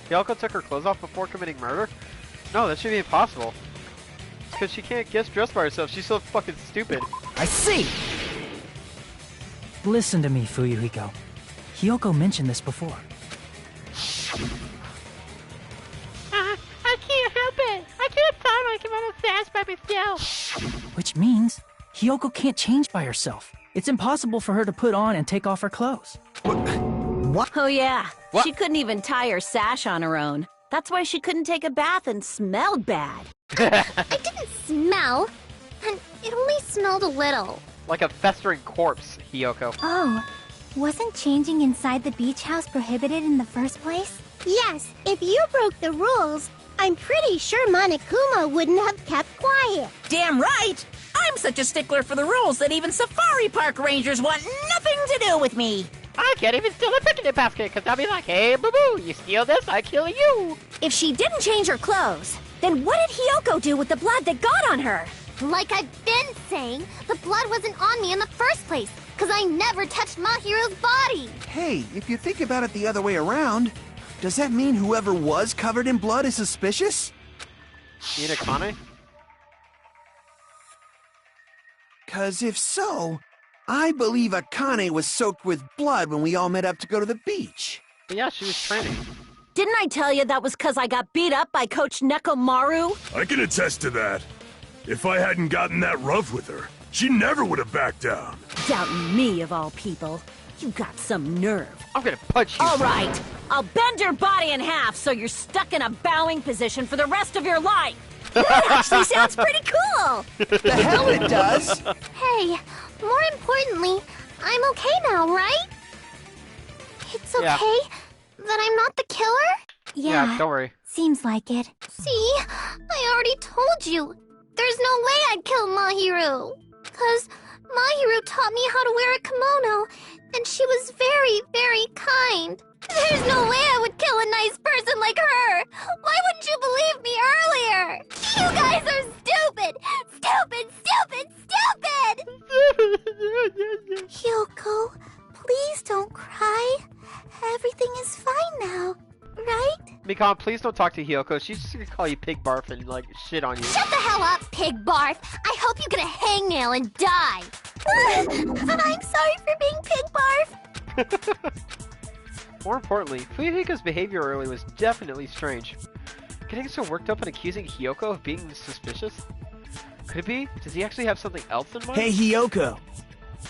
Hiyoko took her clothes off before committing murder? No, that should be impossible. Because she can't get dressed by herself. She's so fucking stupid. I see. Listen to me, Fuyuhiko. Hiyoko mentioned this before. I can't help it. I can't find like I'm on a fast by myself. Which means Hiyoko can't change by herself. It's impossible for her to put on and take off her clothes. What? Oh yeah, What? She couldn't even tie her sash on her own. That's why she couldn't take a bath and smelled bad. I didn't smell, and it only smelled a little. Like a festering corpse, Hiyoko. Oh, wasn't changing inside the beach house prohibited in the first place? Yes, if you broke the rules, I'm pretty sure Monokuma wouldn't have kept quiet. Damn right! I'm such a stickler for the rules that even safari park rangers want nothing to do with me. I can't even steal a picnic basket because I'll be like, hey, boo-boo, you steal this, I kill you. If she didn't change her clothes, then what did Hiyoko do with the blood that got on her? Like I've been saying, the blood wasn't on me in the first place, because I never touched Mahiru's body. Hey, if you think about it the other way around, does that mean whoever was covered in blood is suspicious? You mean Akane? 'Cause if so, I believe Akane was soaked with blood when we all met up to go to the beach. But yeah, she was training. Didn't I tell you that was because I got beat up by Coach Nekomaru? I can attest to that. If I hadn't gotten that rough with her, she never would have backed down. Doubting me, of all people. You got some nerve. I'm gonna punch you. All right, I'll bend your body in half so you're stuck in a bowing position for the rest of your life. That actually sounds pretty cool! The hell it does! Hey, more importantly, I'm okay now, right? It's okay that I'm not the killer? Yeah, don't worry. Seems like it. See, I already told you. There's no way I'd kill Mahiru. 'Cause Mahiru taught me how to wear a kimono, and she was very, very kind. There's no way I would kill a nice person like her. Why wouldn't you believe me earlier? You guys are stupid! Stupid, stupid, stupid! Hyoko, please don't cry. Everything is fine now, right? Mikan, please don't talk to Hyoko. She's just gonna call you pig barf and, like, shit on you. Shut the hell up, pig barf! I hope you get a hangnail and die! I'm sorry for being pig barf! More importantly, Fuyuhiko's behavior earlier was definitely strange. Getting so worked up and accusing Hyoko of being suspicious? Could it be? Does he actually have something else in mind? Hey, Hyoko.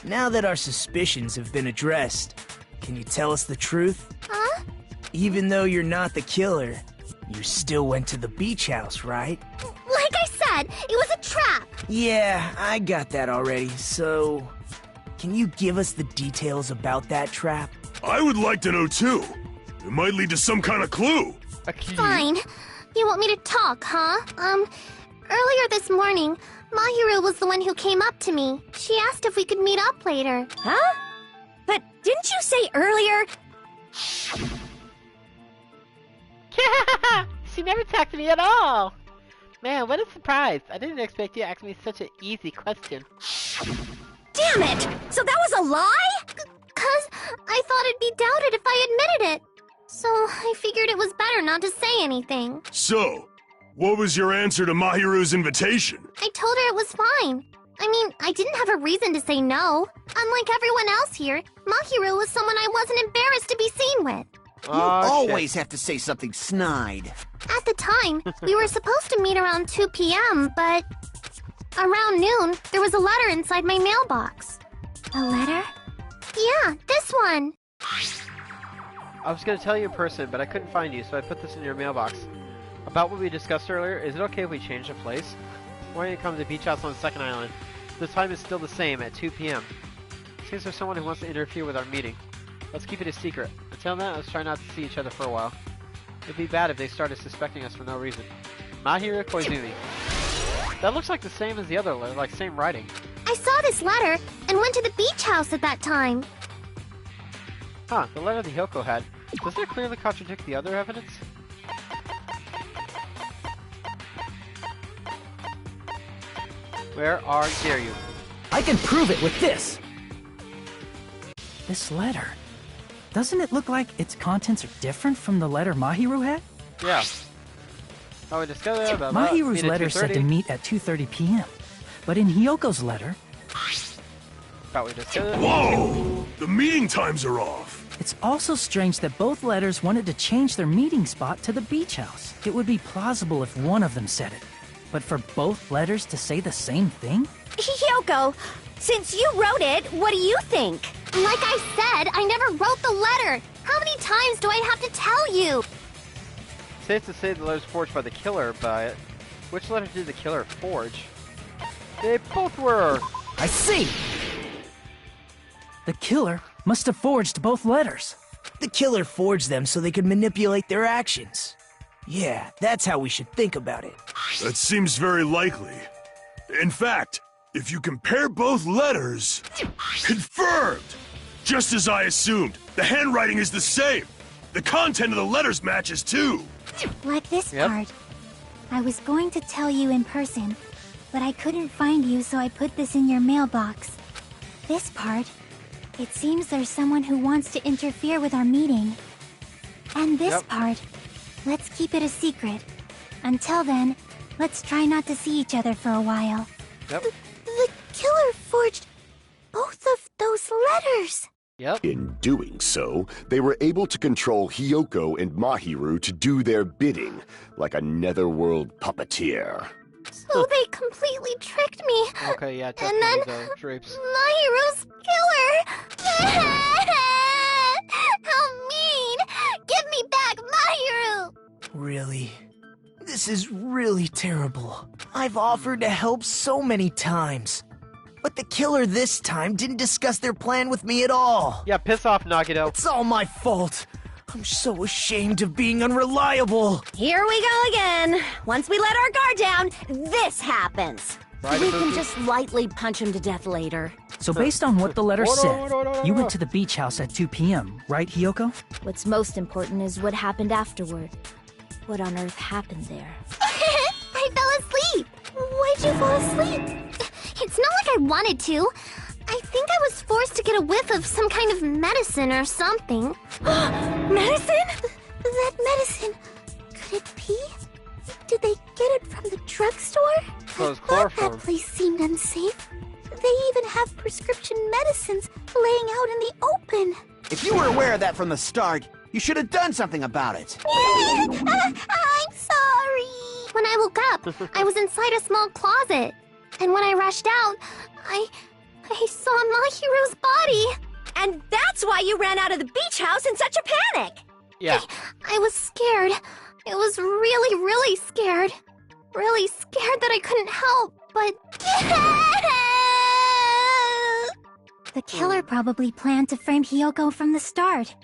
Now that our suspicions have been addressed, can you tell us the truth? Huh? Even though you're not the killer, you still went to the beach house, right? Like I said, it was a trap! Yeah, I got that already, so... Can you give us the details about that trap? I would like to know too. It might lead to some kind of clue. Fine. You want me to talk, huh? Earlier this morning, Mahiru was the one who came up to me. She asked if we could meet up later. Huh? But didn't you say earlier? She never talked to me at all! Man, what a surprise. I didn't expect you to ask me such an easy question. Damn it! So that was a lie? 'Cause I thought it'd be doubted if I admitted it. So I figured it was better not to say anything. So, what was your answer to Mahiru's invitation? I told her it was fine. I mean, I didn't have a reason to say no. Unlike everyone else here, Mahiru was someone I wasn't embarrassed to be seen with. You always have to say something snide. At the time, we were supposed to meet around 2 p.m., but around noon, there was a letter inside my mailbox. A letter? Yeah, this one. I was gonna tell you in person, but I couldn't find you, so I put this in your mailbox. About what we discussed earlier, is it okay if we change the place? Why don't you come to the beach house on the second island? The time is still the same, at 2 p.m. Seems there's someone who wants to interfere with our meeting. Let's keep it a secret. Until then, let's try not to see each other for a while. It'd be bad if they started suspecting us for no reason. Mahiru Koizumi. That looks like the same as the other letter, like same writing. I saw this letter and went to the beach house at that time. Huh, the letter the Hyoko had. Does that clearly contradict the other evidence? Where are you? I can prove it with this! This letter. Doesn't it look like its contents are different from the letter Mahiru had? Yeah. Oh, we discovered about Mahiru's letter said to meet at 2:30 p.m. But in Hyoko's letter... Whoa! The meeting times are off! It's also strange that both letters wanted to change their meeting spot to the beach house. It would be plausible if one of them said it. But for both letters to say the same thing? Hyoko, since you wrote it, what do you think? Like I said, I never wrote the letter. How many times do I have to tell you? Safe to say the letter's forged by the killer, but which letter did the killer forge? They both were. I see! The killer must have forged both letters. The killer forged them so they could manipulate their actions. Yeah, that's how we should think about it. That seems very likely. In fact, if you compare both letters... Confirmed! Just as I assumed, the handwriting is the same. The content of the letters matches too. Like this part. I was going to tell you in person, but I couldn't find you, so I put this in your mailbox. This part. It seems there's someone who wants to interfere with our meeting. And this part. Let's keep it a secret. Until then, let's try not to see each other for a while. The killer forged both of those letters. In doing so, they were able to control Hyoko and Mahiru to do their bidding, like a netherworld puppeteer. So they completely tricked me. Okay, yeah, and then the drapes. Mahiru's killer. How mean! Give me back Mahiru! Really? This is really terrible. I've offered to help so many times. But the killer this time didn't discuss their plan with me at all. Yeah, piss off, Nagito. It's all my fault. I'm so ashamed of being unreliable. Here we go again. Once we let our guard down, this happens. Right, We can just lightly punch him to death later. So based on what the letter said, you went to the beach house at 2 p.m., right, Hiyoko? What's most important is what happened afterward. What on earth happened there? I fell asleep. Why'd you fall asleep? It's not like I wanted to. I think I was forced to get a whiff of some kind of medicine or something. Medicine? That medicine. Could it be? Did they get it from the drugstore? Well, it's I thought chloroform. that place seemed unsafe. They even have prescription medicines laying out in the open. If you were aware of that from the start, you should have done something about it. I'm sorry. When I woke up, I was inside a small closet. And when I rushed out, I saw Mahiru's body. And that's why you ran out of the beach house in such a panic. Yeah. I was scared. I was really, really scared. Really scared that I couldn't help, but... The killer probably planned to frame Hiyoko from the start.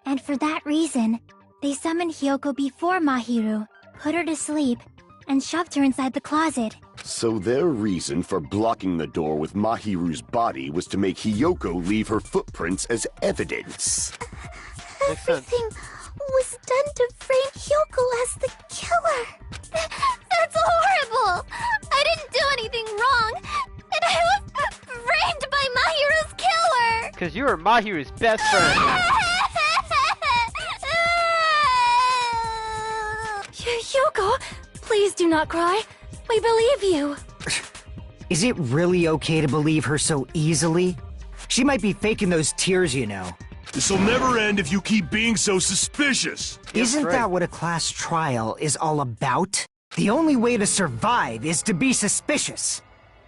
And for that reason, they summoned Hiyoko before Mahiru, put her to sleep, and shoved her inside the closet. So their reason for blocking the door with Mahiru's body was to make Hiyoko leave her footprints as evidence. Everything was done to frame Hiyoko as the killer. That's horrible. I didn't do anything wrong. And I was framed by Mahiru's killer. Because you were Mahiru's best friend. Hiyoko, please do not cry. We believe you. Is it really okay to believe her so easily? She might be faking those tears, you know. This'll never end if you keep being so suspicious. Isn't that what a class trial is all about? The only way to survive is to be suspicious.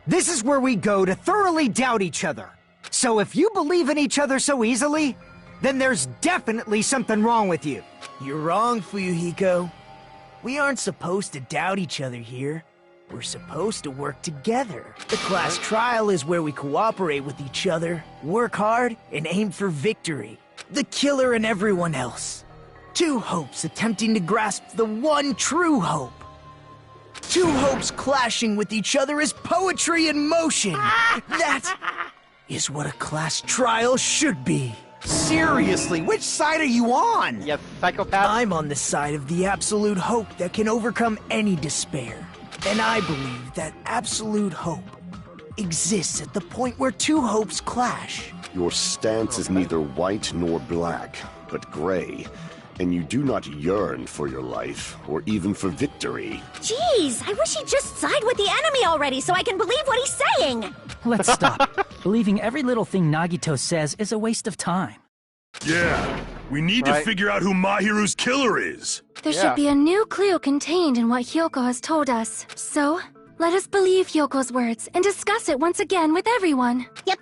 This is where we go to thoroughly doubt each other. So if you believe in each other so easily, then there's definitely something wrong with you. You're wrong, Fuyuhiko. We aren't supposed to doubt each other here. We're supposed to work together. The class trial is where we cooperate with each other, work hard, and aim for victory. The killer and everyone else. Two hopes attempting to grasp the one true hope. Two hopes clashing with each other is poetry in motion. That is what a class trial should be. Seriously, which side are you on? You psychopath. I'm on the side of the absolute hope that can overcome any despair. And I believe that absolute hope exists at the point where two hopes clash. Your stance is neither white nor black, but gray. And you do not yearn for your life, or even for victory. Jeez, I wish he'd just side with the enemy already so I can believe what he's saying. Let's stop. Believing every little thing Nagito says is a waste of time. Yeah, we need to figure out who Mahiru's killer is. There should be a new clue contained in what Hiyoko has told us. So, let us believe Hyoko's words and discuss it once again with everyone. Yep.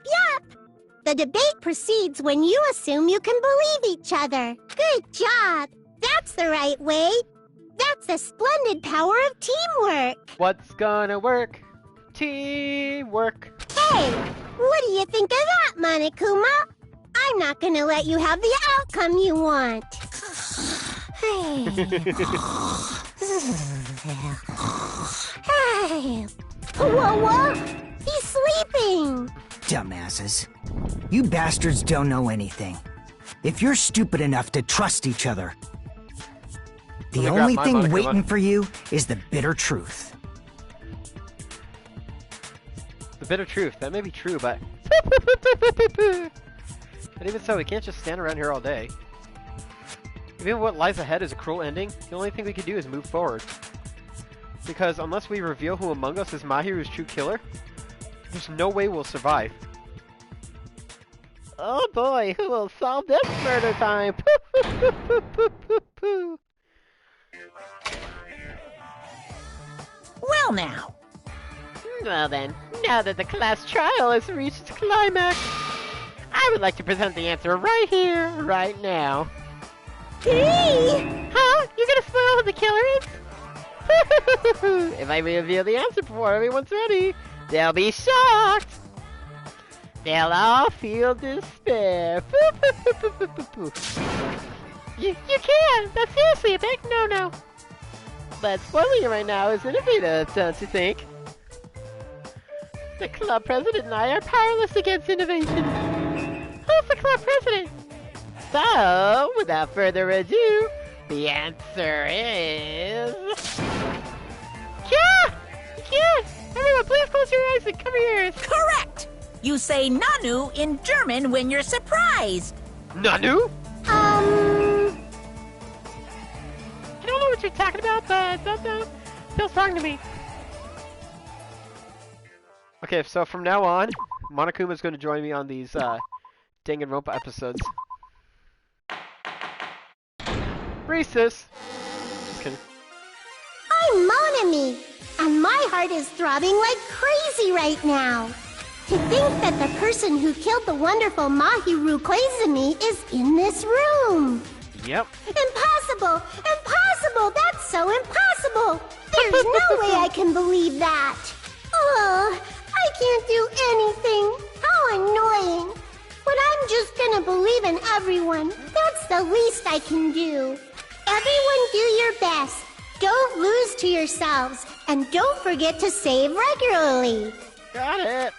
The debate proceeds when you assume you can believe each other. Good job. That's the right way. That's the splendid power of teamwork. What's gonna work? Teamwork. Hey, what do you think of that, Monokuma? I'm not gonna let you have the outcome you want. Hey. Whoa. He's sleeping. Dumbasses. You bastards don't know anything. If you're stupid enough to trust each other, the only thing waiting for you is the bitter truth. The bitter truth. That may be true, but... But even so, we can't just stand around here all day. Even what lies ahead is a cruel ending, the only thing we can do is move forward. Because unless we reveal who among us is Mahiru's true killer, there's no way we'll survive. Oh boy, who will solve this murder time? Well now. Well then, now that the class trial has reached its climax, I would like to present the answer right here, right now. Hey! Huh? You gonna spoil who the killer is? If I reveal the answer before everyone's ready, they'll be shocked. They'll all feel despair. You can't. That's seriously a big no-no. But spoiling it right now is innovative, don't you think? The club president and I are powerless against innovation. Who's the club president? So, without further ado, the answer is... Yeah! Everyone, please close your eyes and cover your ears. Correct! You say Nanu in German when you're surprised. Nanu? I don't know what you're talking about, but that feels wrong to me. Okay, so from now on, Monokuma's going to join me on these Danganronpa episodes. Racist. Just kidding. I'm Monami, and my heart is throbbing like crazy right now. To think that the person who killed the wonderful Mahiru Koizumi is in this room. Yep. Impossible! Impossible! That's so impossible! There's no way I can believe that! Oh, I can't do anything! How annoying! But I'm just gonna believe in everyone. That's the least I can do. Everyone do your best. Don't lose to yourselves. And don't forget to save regularly. Got it!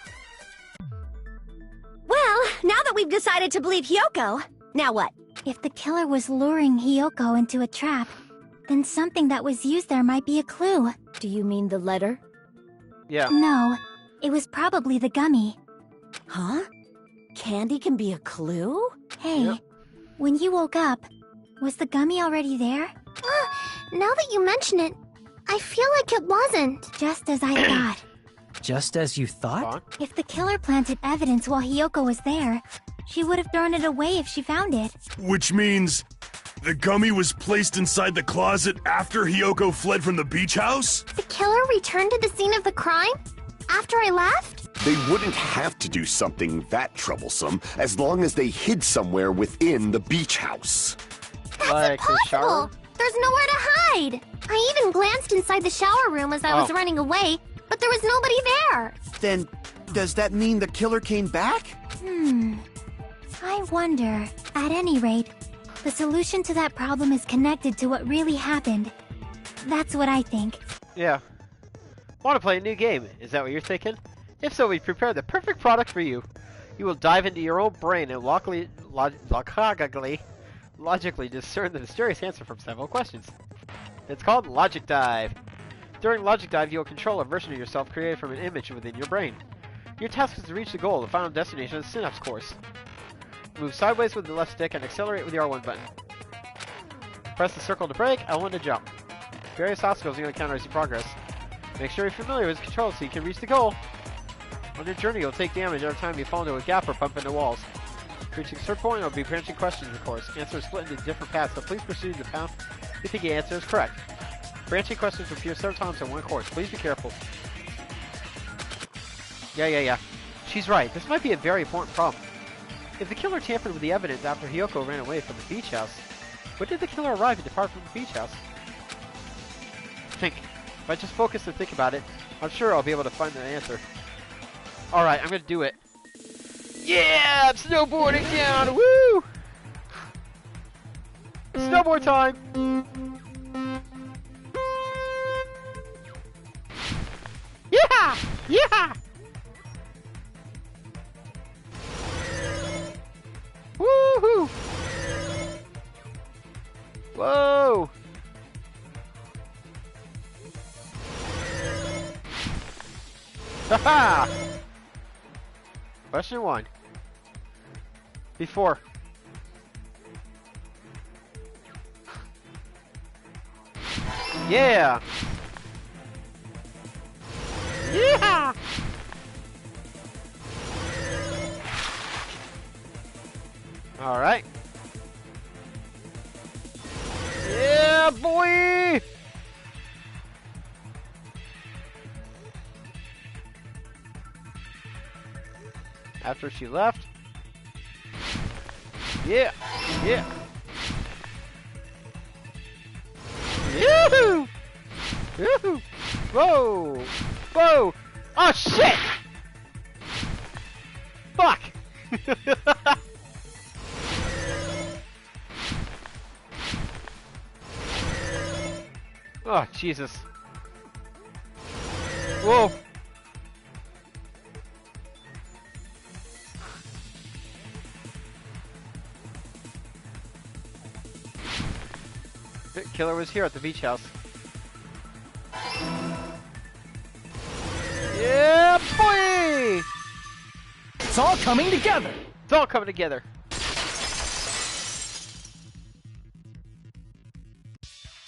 Well, now that we've decided to believe Hyoko, now what? If the killer was luring Hyoko into a trap, then something that was used there might be a clue. Do you mean the letter? Yeah. No, it was probably the gummy. Huh? Candy can be a clue? Hey, when you woke up, was the gummy already there? Now that you mention it, I feel like it wasn't. Just as I thought. Just as you thought? If the killer planted evidence while Hyoko was there, she would have thrown it away if she found it. Which means the gummy was placed inside the closet after Hyoko fled from the beach house? The killer returned to the scene of the crime? After I left? They wouldn't have to do something that troublesome as long as they hid somewhere within the beach house. That's like impossible! There's nowhere to hide! I even glanced inside the shower room as I was running away, but there was nobody there! Then, does that mean the killer came back? I wonder. At any rate, the solution to that problem is connected to what really happened. That's what I think. Yeah. Want to play a new game? Is that what you're thinking? If so, we prepared the perfect product for you. You will dive into your own brain and logically discern the mysterious answer from several questions. It's called Logic Dive. During Logic Dive, you will control a version of yourself created from an image within your brain. Your task is to reach the goal, the final destination of the Synapse course. Move sideways with the left stick and accelerate with the R1 button. Press the circle to brake, L1 to jump. Various obstacles you encounter as you progress. Make sure you're familiar with the controls so you can reach the goal. On your journey, you'll take damage every time you fall into a gap or bump into walls. Reaching a certain point, there will be branching questions, of course. Answers split into different paths, so please pursue the path you think the answer is correct. Branching questions will appear several times in one course. Please be careful. Yeah. She's right. This might be a very important problem. If the killer tampered with the evidence after Hyoko ran away from the beach house, when did the killer arrive and depart from the beach house? Think. If I just focus and think about it, I'm sure I'll be able to find the answer. Alright, I'm gonna do it. Yeah! I'm snowboarding down! Woo! Snowboard time! Yeah! Yeah! Woohoo! Whoa! Haha! Question 1. Before. Yeah! Yeah! Alright. Yeah, boy! After she left. Yeah! Yeah! Yoo-hoo! Woohoo! Whoa! Whoa! Oh shit! Fuck! Oh, Jesus. Whoa! The killer was here at the beach house. Yeah, boy! It's all coming together! It's all coming together.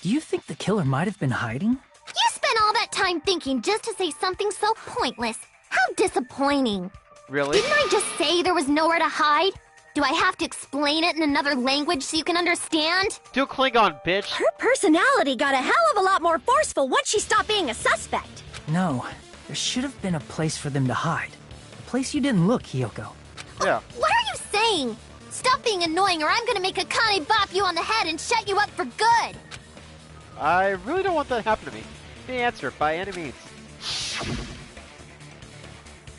Do you think the killer might have been hiding? You spent all that time thinking just to say something so pointless. How disappointing. Really? Didn't I just say there was nowhere to hide? Do I have to explain it in another language so you can understand? Do Klingon, bitch. Her personality got a hell of a lot more forceful once she stopped being a suspect. No, there should have been a place for them to hide. A place you didn't look, Hiyoko. Yeah. What are you saying? Stop being annoying or I'm gonna make Akane bop you on the head and shut you up for good. I really don't want that to happen to me. The answer, by any means.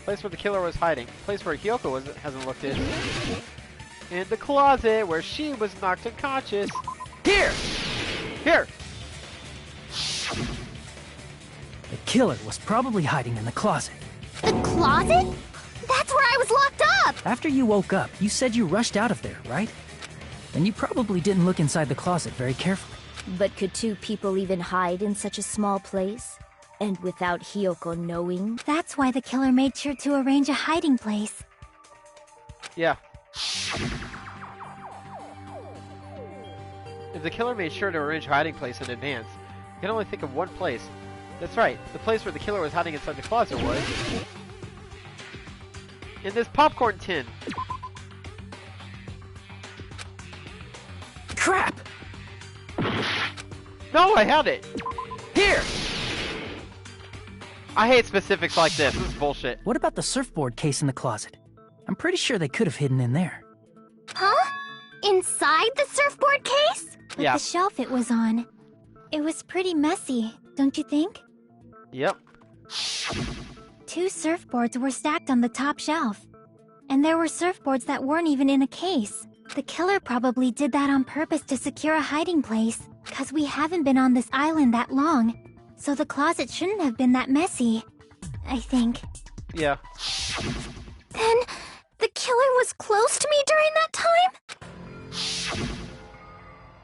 Place where the killer was hiding. Place where Hiyoko hasn't looked in. In the closet where she was knocked unconscious. Here! Here! The killer was probably hiding in the closet. The closet? That's where I was locked up! After you woke up, you said you rushed out of there, right? And you probably didn't look inside the closet very carefully. But could two people even hide in such a small place? And without Hiyoko knowing? That's why the killer made sure to arrange a hiding place. Yeah. If the killer made sure to arrange a hiding place in advance, you can only think of one place. That's right, the place where the killer was hiding inside the closet was... in this popcorn tin. Crap! No, I had it! Here! I hate specifics like this. This is bullshit. What about the surfboard case in the closet? I'm pretty sure they could have hidden in there. Huh? Inside the surfboard case? But Yeah. the shelf it was on, it was pretty messy, don't you think? Yep. 2 surfboards were stacked on the top shelf. And there were surfboards that weren't even in a case. The killer probably did that on purpose to secure a hiding place. 'Cause we haven't been on this island that long. So the closet shouldn't have been that messy, I think. Yeah. Then, the killer was close to me during that time?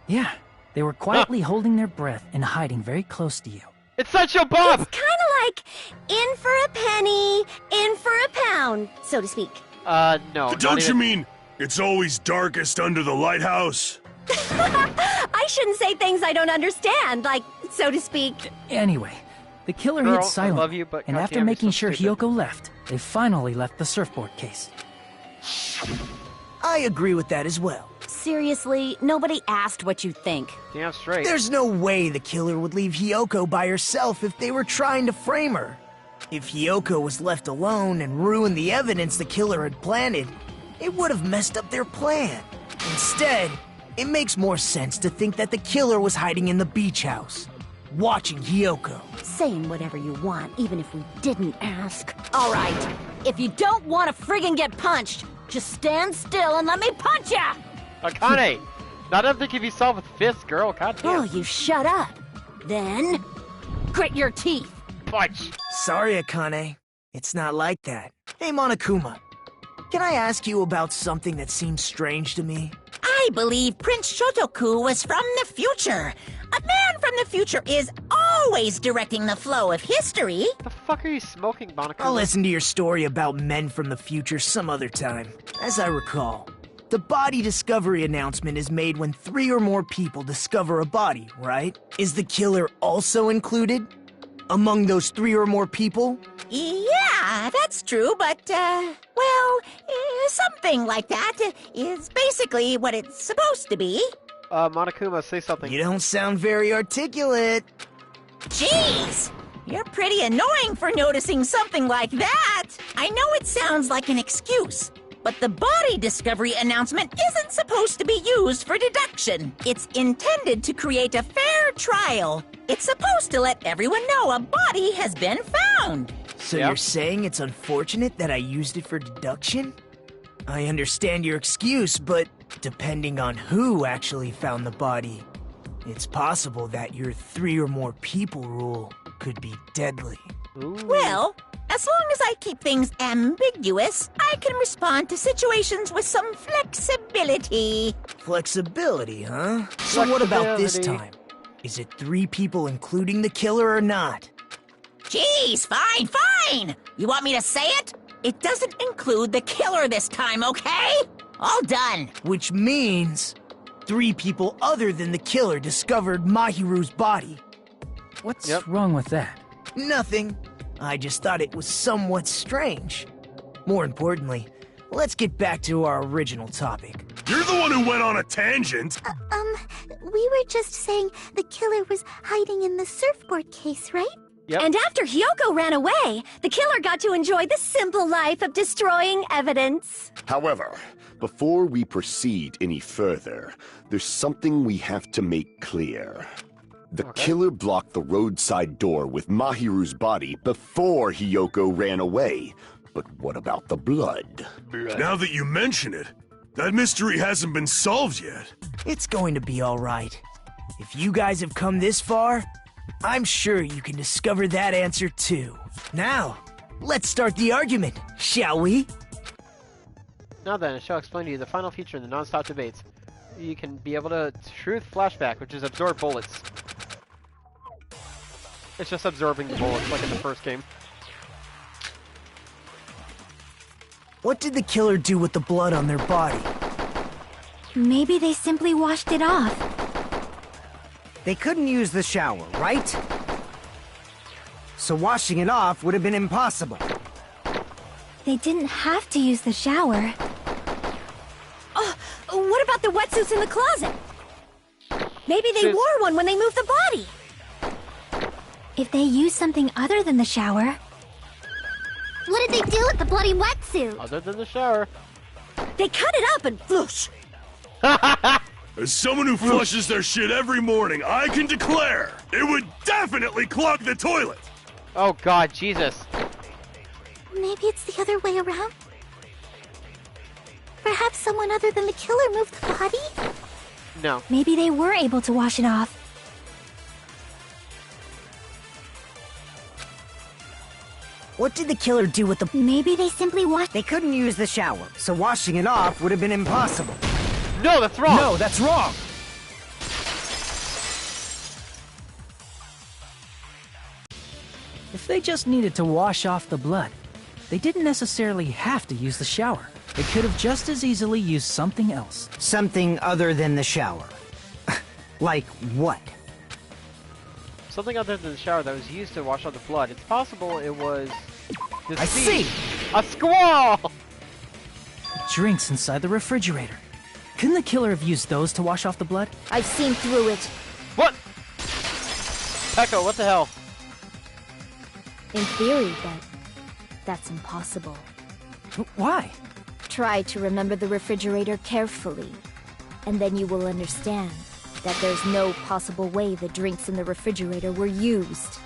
Yeah, they were quietly holding their breath and hiding very close to you. It's Sideshow Bob! It's kind of like in for a penny, in for a pound, so to speak. No. But don't you mean it's always darkest under the lighthouse? I shouldn't say things I don't understand, like, so to speak. Anyway, the killer Girl, hid I silently, love you, but and goddamn, after you're making so sure stupid. Hiyoko left, they finally left the surfboard case. I agree with that as well. Seriously, nobody asked what you think. Damn straight. There's no way the killer would leave Hiyoko by herself if they were trying to frame her. If Hiyoko was left alone and ruined the evidence the killer had planted, it would have messed up their plan. Instead, it makes more sense to think that the killer was hiding in the beach house, watching Hiyoko. Saying whatever you want, even if we didn't ask. All right, if you don't want to friggin' get punched, just stand still and let me punch ya! Akane! Not everything can be solved with fists, girl. God Oh, damn. you shut up. Then, grit your teeth. Punch! Sorry, Akane. It's not like that. Hey, Monokuma. Can I ask you about something that seems strange to me? I believe Prince Shotoku was from the future. A man from the future is always directing the flow of history. The fuck are you smoking, Monica? I'll listen to your story about men from the future some other time. As I recall, the body discovery announcement is made when 3 or more people discover a body, right? Is the killer also included among those 3 or more people? Yeah, that's true, but, something like that is basically what it's supposed to be. Monokuma, say something. You don't sound very articulate. Jeez! You're pretty annoying for noticing something like that. I know it sounds like an excuse, But the body discovery announcement isn't supposed to be used for deduction. It's intended to create a fair trial. It's supposed to let everyone know a body has been found. So you're saying it's unfortunate that I used it for deduction? I understand your excuse, but depending on who actually found the body, it's possible that your 3 or more people rule could be deadly. Ooh. Well, as long as I keep things ambiguous, I can respond to situations with some flexibility. Flexibility, huh? So what about this time? Is it 3 people including the killer or not? Jeez, fine! You want me to say it? It doesn't include the killer this time, okay? All done. Which means 3 people other than the killer discovered Mahiru's body. What's wrong with that? Nothing. I just thought it was somewhat strange. More importantly, let's get back to our original topic. You're the one who went on a tangent. We were just saying the killer was hiding in the surfboard case, right? Yep. And after Hyoko ran away, the killer got to enjoy the simple life of destroying evidence. However, before we proceed any further, there's something we have to make clear. The killer blocked the roadside door with Mahiru's body before Hyoko ran away. But what about the blood? Now that you mention it, that mystery hasn't been solved yet. It's going to be all right. If you guys have come this far, I'm sure you can discover that answer too. Now, let's start the argument, shall we? Now then, I shall explain to you the final feature in the non-stop debates. You can be able to truth flashback, which is absorb bullets. It's just absorbing the bullets, like in the first game. What did the killer do with the blood on their body? Maybe they simply washed it off. They couldn't use the shower, right? So washing it off would have been impossible. They didn't have to use the shower. Oh, what about the wetsuits in the closet? Maybe they wore one when they moved the body. If they used something other than the shower... What did they do with the bloody wetsuit? Other than the shower. They cut it up and floosh. As someone who flushes their shit every morning, I can declare it would definitely clog the toilet. Oh God, Jesus. Maybe it's the other way around? Perhaps someone other than the killer moved the body? No. Maybe they were able to wash it off. What did the killer do with the... Maybe they simply washed... They couldn't use the shower, so washing it off would have been impossible. No, that's wrong! No, that's wrong! If they just needed to wash off the blood, they didn't necessarily have to use the shower. They could have just as easily used something else. Something other than the shower. Like what? Something other than the shower that was used to wash off the blood. It's possible it was... I see! A squall! Drinks inside the refrigerator. Couldn't the killer have used those to wash off the blood? I've seen through it. What? Echo, what the hell? In theory, that's impossible. Why? Try to remember the refrigerator carefully, and then you will understand that there's no possible way the drinks in the refrigerator were used.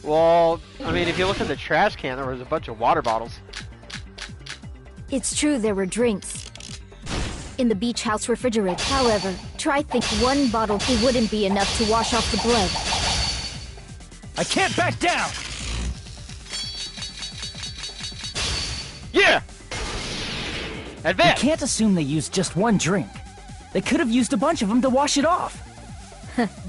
Well, I mean, if you look in the trash can, there was a bunch of water bottles. It's true there were drinks in the beach house refrigerator. However, try think one bottle wouldn't be enough to wash off the blood. I can't back down! Yeah! Advance! You can't assume they used just one drink. They could have used a bunch of them to wash it off.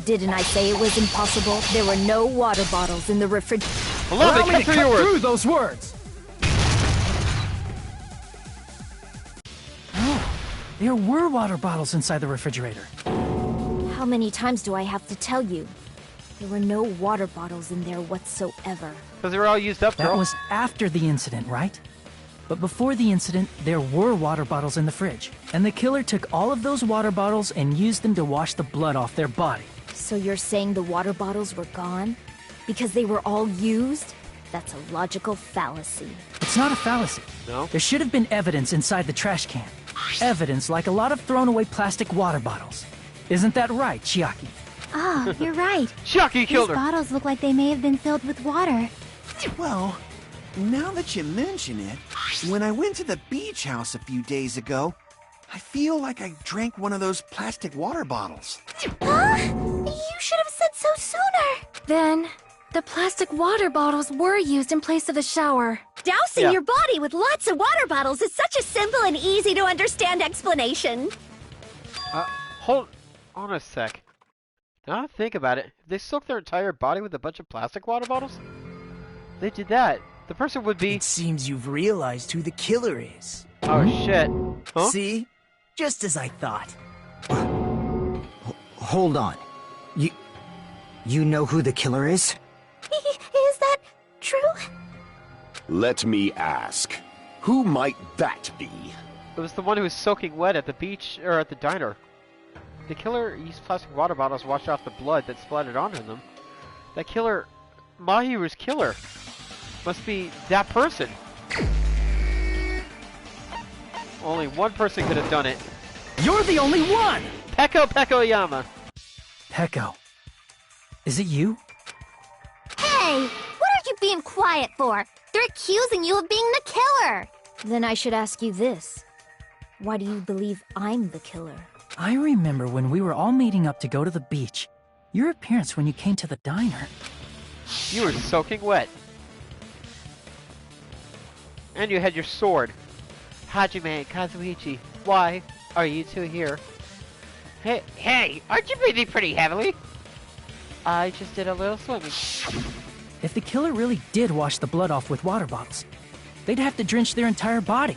Didn't I say it was impossible? There were no water bottles in the refrigerator. Allow me to cut through those words! Oh, there were water bottles inside the refrigerator. How many times do I have to tell you? There were no water bottles in there whatsoever. Because they were all used up, girl. That was after the incident, right? But before the incident, there were water bottles in the fridge. And the killer took all of those water bottles and used them to wash the blood off their body. So you're saying the water bottles were gone? Because they were all used? That's a logical fallacy. It's not a fallacy. No? There should have been evidence inside the trash can. Evidence like a lot of thrown away plastic water bottles. Isn't that right, Chiaki? Ah, you're right. Chiaki killed her! These bottles look like they may have been filled with water. Well, now that you mention it, when I went to the beach house a few days ago, I feel like I drank one of those plastic water bottles. Huh? You should have said so sooner! Then, the plastic water bottles were used in place of the shower. Dousing your body with lots of water bottles is such a simple and easy to understand explanation. Hold on a sec. Now that I think about it, if they soaked their entire body with a bunch of plastic water bottles, they did that. The person would be... It seems you've realized who the killer is. Oh, shit. Huh? See? Just as I thought. Hold on. You know who the killer is? Is that true? Let me ask. Who might that be? It was the one who was soaking wet at the beach, or at the diner. The killer used plastic water bottles to wash off the blood that splattered onto them. That killer... Mahiru's killer. Must be that person. Only one person could have done it. You're the only one! Peko Yama. Peko. Is it you? Hey, what are you being quiet for? They're accusing you of being the killer. Then I should ask you this. Why do you believe I'm the killer? I remember when we were all meeting up to go to the beach. Your appearance when you came to the diner. You were soaking wet. And you had your sword. Hajime, Kazuichi, why are you two here? Hey, aren't you breathing pretty heavily? I just did a little swimming. If the killer really did wash the blood off with water bottles, they'd have to drench their entire body.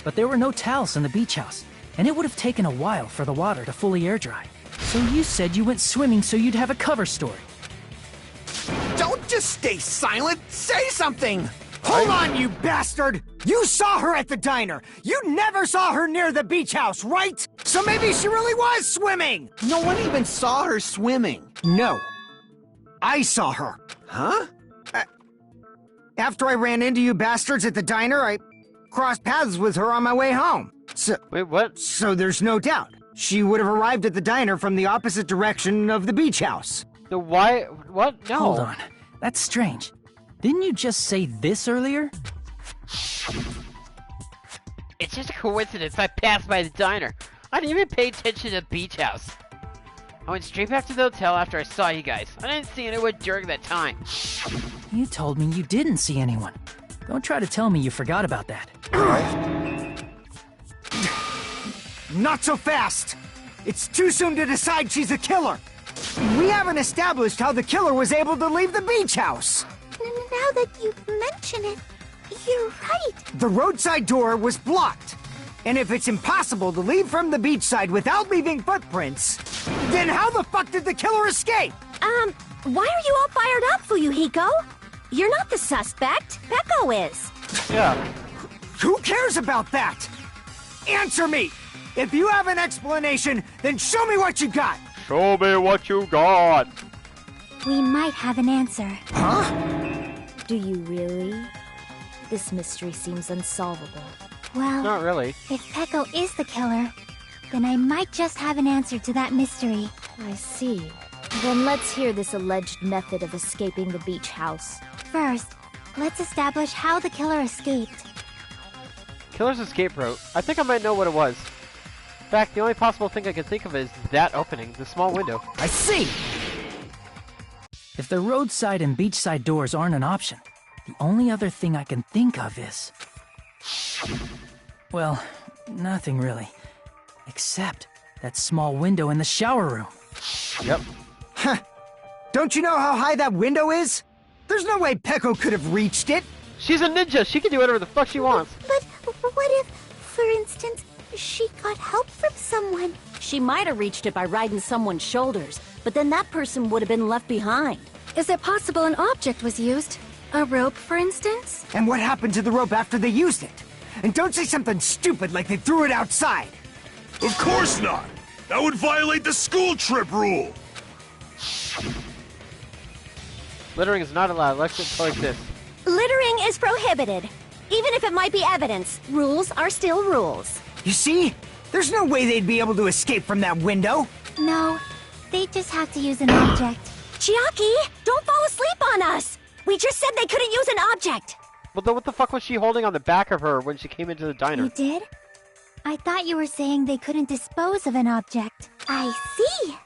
But there were no towels in the beach house, and it would have taken a while for the water to fully air dry. So you said you went swimming so you'd have a cover story. Don't just stay silent! Say something! Hold on, you bastard! You saw her at the diner! You never saw her near the beach house, right? So maybe she really was swimming! No one even saw her swimming. No. I saw her. Huh? After I ran into you bastards at the diner, I crossed paths with her on my way home. So, wait, what? So there's no doubt. She would have arrived at the diner from the opposite direction of the beach house. The why? What? No. Hold on. That's strange. Didn't you just say this earlier? It's just a coincidence I passed by the diner. I didn't even pay attention to the beach house. I went straight back to the hotel after I saw you guys. I didn't see anyone during that time. You told me you didn't see anyone. Don't try to tell me you forgot about that. Not so fast! It's too soon to decide she's a killer! We haven't established how the killer was able to leave the beach house! Now that you mention it, you're right. The roadside door was blocked. And if it's impossible to leave from the beachside without leaving footprints, then how the fuck did the killer escape? Why are you all fired up, Fuyuhiko? You're not the suspect. Peko is. Yeah. Who cares about that? Answer me! If you have an explanation, then show me what you got! Show me what you got! We might have an answer. Huh? Do you really? This mystery seems unsolvable. Well, Not really. if Peko is the killer, then I might just have an answer to that mystery. I see. Then let's hear this alleged method of escaping the beach house. First, let's establish how the killer escaped. Killer's escape route. I think I might know what it was. In fact, the only possible thing I can think of is that opening, the small window. I see! If the roadside and beachside doors aren't an option, the only other thing I can think of is... Well, nothing really. Except that small window in the shower room. Yep. Huh. Don't you know how high that window is? There's no way Peko could have reached it. She's a ninja. She can do whatever the fuck she wants. But what if, for instance, she got help from someone? She might have reached it by riding someone's shoulders, but then that person would have been left behind. Is it possible an object was used? A rope, for instance? And what happened to the rope after they used it? And don't say something stupid like they threw it outside. Of course not! That would violate the school trip rule! Littering is not allowed. Let's coexist. Littering is prohibited. Even if it might be evidence, rules are still rules. You see? There's no way they'd be able to escape from that window. No, they just have to use an object. Chiaki, don't fall asleep on us! We just said they couldn't use an object! Well, then what the fuck was she holding on the back of her when she came into the diner? You did? I thought you were saying they couldn't dispose of an object. I see!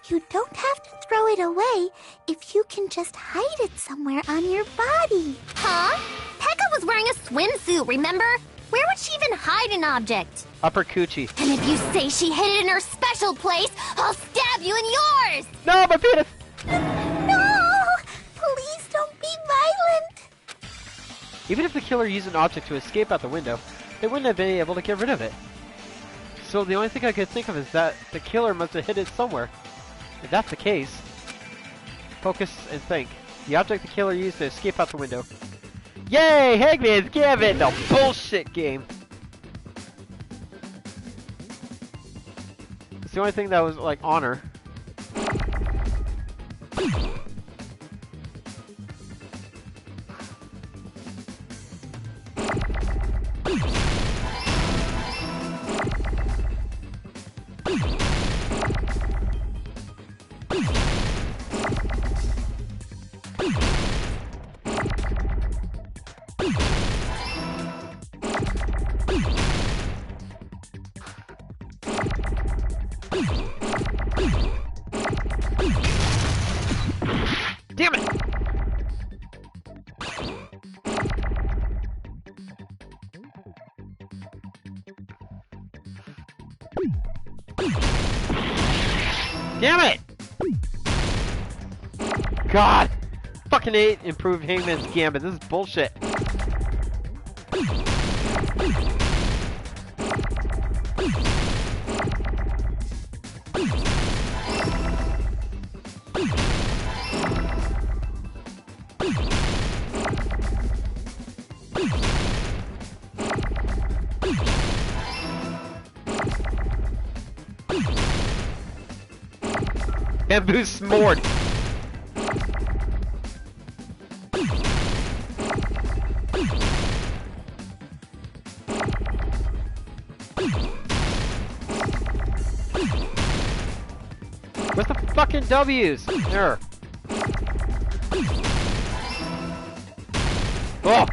You don't have to throw it away if you can just hide it somewhere on your body. Huh? Pekka was wearing a swimsuit, remember? Where would she even hide an object? Up her coochie. And if you say she hid it in her special place, I'll stab you in yours! No, my penis! No! Please don't be violent! Even if the killer used an object to escape out the window, they wouldn't have been able to get rid of it. So the only thing I could think of is that the killer must have hid it somewhere. If that's the case, focus and think. The object the killer used to escape out the window. Yay! Hangman's Gambit! The bullshit game! It's the only thing that was, like, on her. Damn it! Damn it! God! Fucking 8 improved Hangman's Gambit. This is bullshit. Bamboo s'mored. Where's the fucking W's? There. Oh!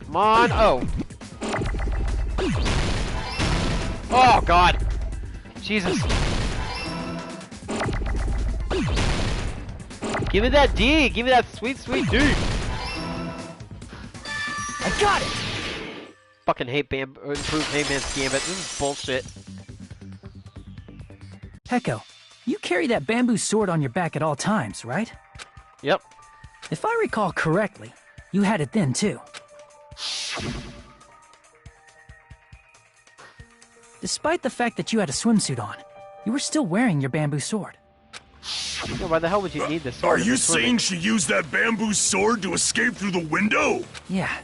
Come on. Oh. Oh, God. Jesus. Give me that D! Give me that sweet, sweet D! I got it! Fucking hate improved Hangman's Gambit. This is bullshit. Heko, you carry that bamboo sword on your back at all times, right? Yep. If I recall correctly, you had it then too. Despite the fact that you had a swimsuit on, you were still wearing your bamboo sword. Yeah, why the hell would you need this sword? Are you saying she used that bamboo sword to escape through the window? Yeah.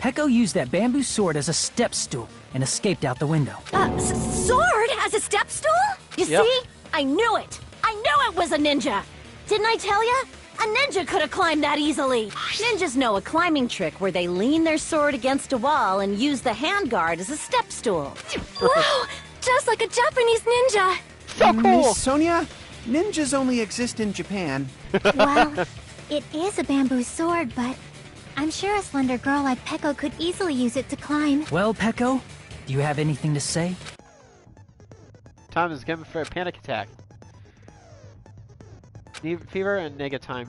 Peko used that bamboo sword as a step stool and escaped out the window. Sword as a step stool? You see? I knew it! I knew it was a ninja! Didn't I tell ya? A ninja could have climbed that easily. Ninjas know a climbing trick where they lean their sword against a wall and use the handguard as a step stool. Wow! Just like a Japanese ninja! So cool! Miss Sonia, ninjas only exist in Japan. Well, it is a bamboo sword, but I'm sure a slender girl like Peko could easily use it to climb. Well, Peko, do you have anything to say? Time is given for a panic attack. Fever and nega time.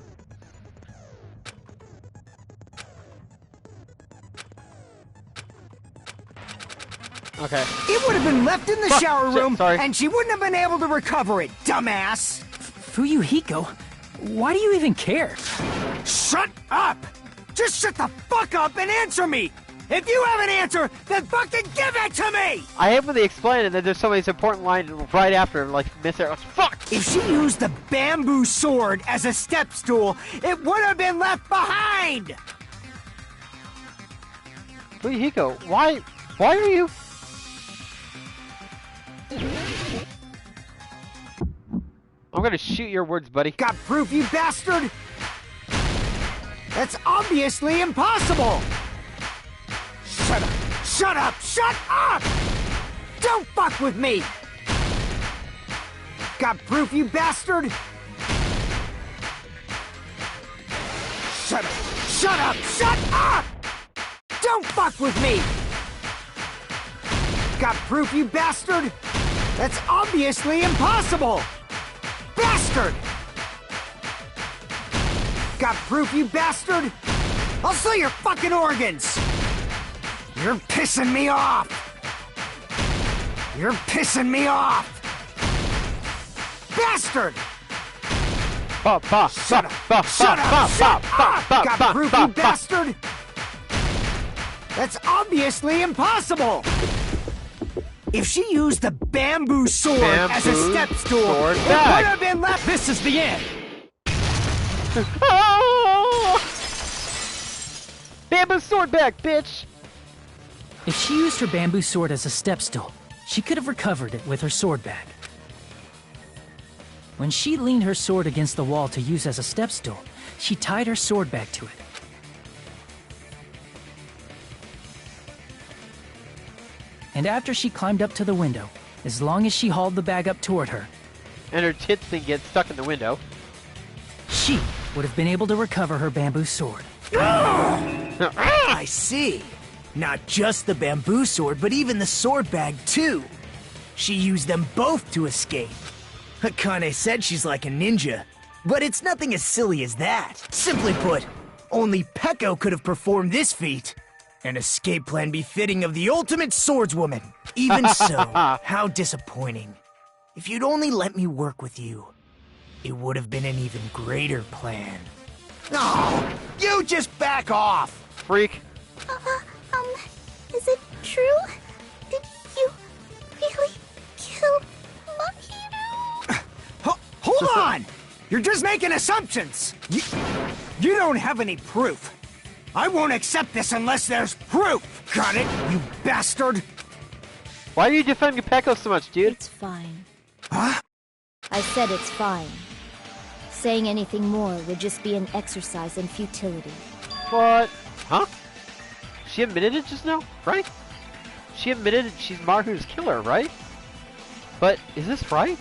Okay. It would have been left in the shower room, sorry. and she wouldn't have been able to recover it, dumbass! Fuyuhiko, why do you even care? Shut up! Just shut the fuck up and answer me! If you have an answer, then fucking give it to me! I hate when they explain it, and there's somebody's important line right after, like, miss it. Fuck! If she used the bamboo sword as a step stool, it would have been left behind! Fuyuhiko, why are you... I'm gonna shoot your words, buddy. Got proof, you bastard? That's obviously impossible! Shut up! Shut up! Shut up! Don't fuck with me! Got proof, you bastard? Shut up! Shut up! Shut up! Don't fuck with me! Got proof, you bastard? That's obviously impossible! Bastard! Got proof, you bastard? I'll sell your fucking organs! You're pissing me off! You're pissing me off! Bastard! Shut up! Shut up! Shut up! Got proof, you bastard? That's obviously impossible! If she used the bamboo sword as a step stool, it would have been left. This is the end! Bamboo sword back, bitch! If she used her bamboo sword as a step stool, she could have recovered it with her sword bag. When she leaned her sword against the wall to use as a step stool, she tied her sword bag to it. And after she climbed up to the window, as long as she hauled the bag up toward her, and her tits didn't get stuck in the window, she would have been able to recover her bamboo sword. I see. Not just the bamboo sword, but even the sword bag, too. She used them both to escape. Akane said she's like a ninja, but it's nothing as silly as that. Simply put, only Peko could have performed this feat. An escape plan befitting of the ultimate swordswoman. Even so, how disappointing. If you'd only let me work with you, it would have been an even greater plan. Oh, you just back off! Freak. Is it true? Did you really kill Mahiro? Hold on! You're just making assumptions! You don't have any proof. I won't accept this unless there's proof! Got it, you bastard? Why are you defending Peko so much, dude? It's fine. Huh? I said it's fine. Saying anything more would just be an exercise in futility. What? Huh? She admitted it just now, right? She admitted she's Mahiru's killer, right? But is this right?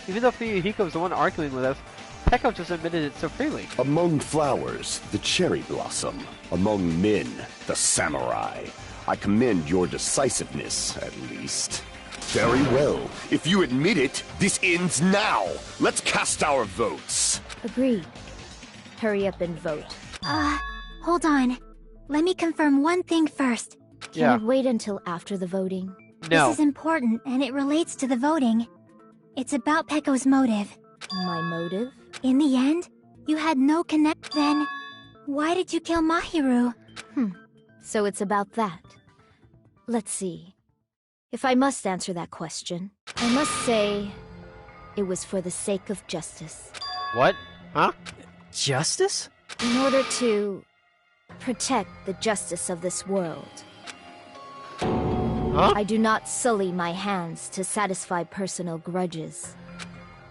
Even though Fuyuhiko's the one arguing with us, Peko just admitted it so freely. Among flowers, the cherry blossom. Among men, the samurai. I commend your decisiveness, at least. Very well. If you admit it, this ends now. Let's cast our votes. Agreed. Hurry up and vote. Hold on. Let me confirm one thing first. Can it wait until after the voting? No. This is important, and it relates to the voting. It's about Peko's motive. My motive? In the end, you had no connect. Then, why did you kill Mahiru? So it's about that. Let's see. If I must answer that question, I must say it was for the sake of justice. What? Huh? Justice? In order to protect the justice of this world. Huh? I do not sully my hands to satisfy personal grudges.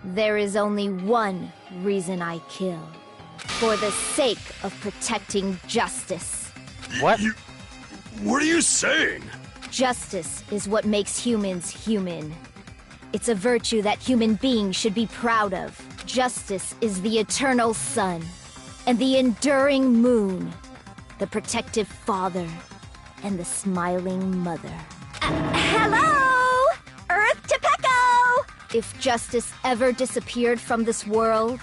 There is only one reason I kill. For the sake of protecting justice. What? What are you saying? Justice is what makes humans human. It's a virtue that human beings should be proud of. Justice is the eternal sun, and the enduring moon, the protective father, and the smiling mother. Hello! Earth to Peko! If justice ever disappeared from this world,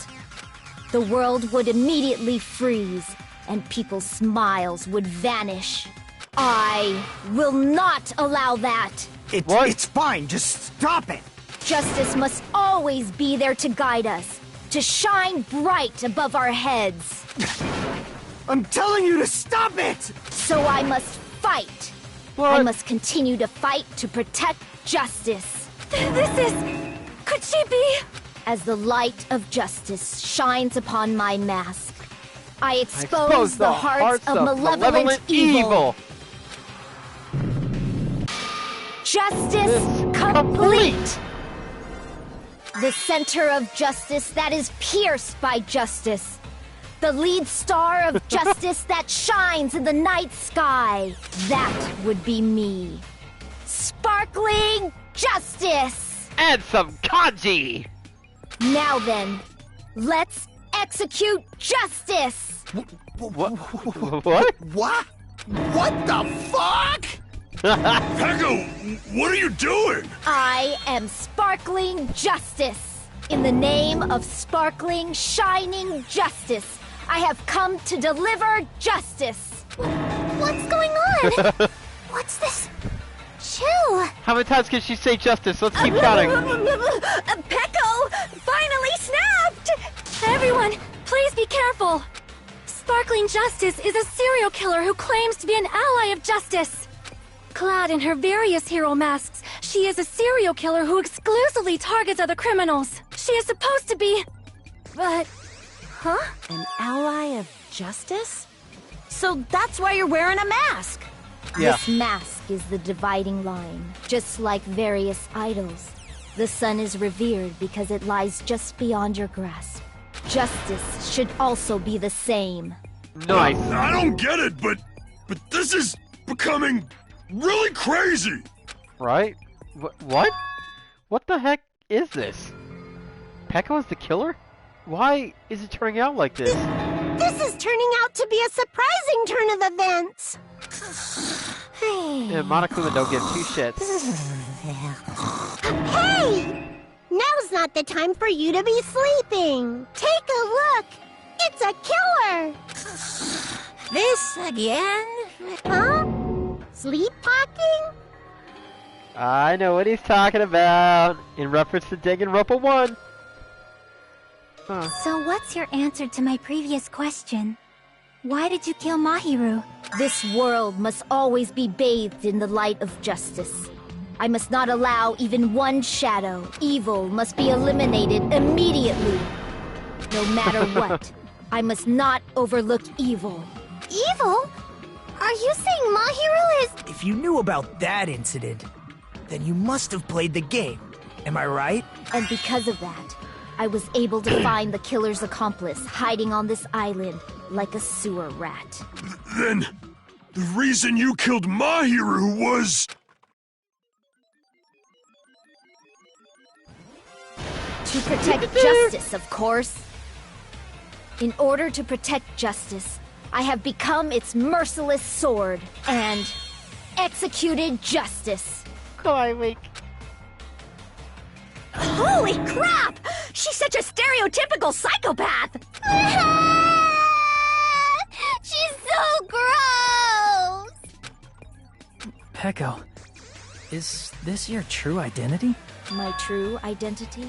the world would immediately freeze, and people's smiles would vanish. I will not allow that! It's fine, just stop it! Justice must always be there to guide us, to shine bright above our heads. I'm telling you to stop it! So I must fight. What? I must continue to fight to protect justice. This is... Could she be... As the light of justice shines upon my mask, I expose the hearts of malevolent evil. Justice complete! The center of justice that is pierced by justice. The lead star of justice that shines in the night sky. That would be me. Sparkling Justice! And some kanji! Now then, let's execute justice! What? What? What the fuck? Peko, what are you doing? I am Sparkling Justice. In the name of sparkling, shining justice, I have come to deliver justice. What's going on? What's this? Chill. How many times can she say justice? Let's keep counting. Peko finally snapped! Everyone, please be careful. Sparkling Justice is a serial killer who claims to be an ally of justice. Clad in her various hero masks, she is a serial killer who exclusively targets other criminals. She is supposed to be... But... Huh? An ally of justice? So that's why you're wearing a mask. Yeah. This mask is the dividing line. Just like various idols, the sun is revered because it lies just beyond your grasp. Justice should also be the same. Nice. I don't get it, but this is becoming really crazy. Right? What? What the heck is this? Peko is the killer? Why is it turning out like this? This is turning out to be a surprising turn of events. Yeah, Monokuma don't give two shits. Hey! Now's not the time for you to be sleeping. Take a look. It's a killer. This again? Huh? Sleepwalking? I know what he's talking about. In reference to Danganronpa 1. Huh. So what's your answer to my previous question? Why did you kill Mahiru? This world must always be bathed in the light of justice. I must not allow even one shadow. Evil must be eliminated immediately. No matter what, I must not overlook evil. Evil? Are you saying Mahiru is... If you knew about that incident, then you must have played the game. Am I right? And because of that, I was able to find the killer's accomplice hiding on this island like a sewer rat. Then, the reason you killed Mahiru was... To protect justice, of course. In order to protect justice, I have become its merciless sword and executed justice. Weak. Holy crap! She's such a stereotypical psychopath! She's so gross! Peko, is this your true identity? My true identity?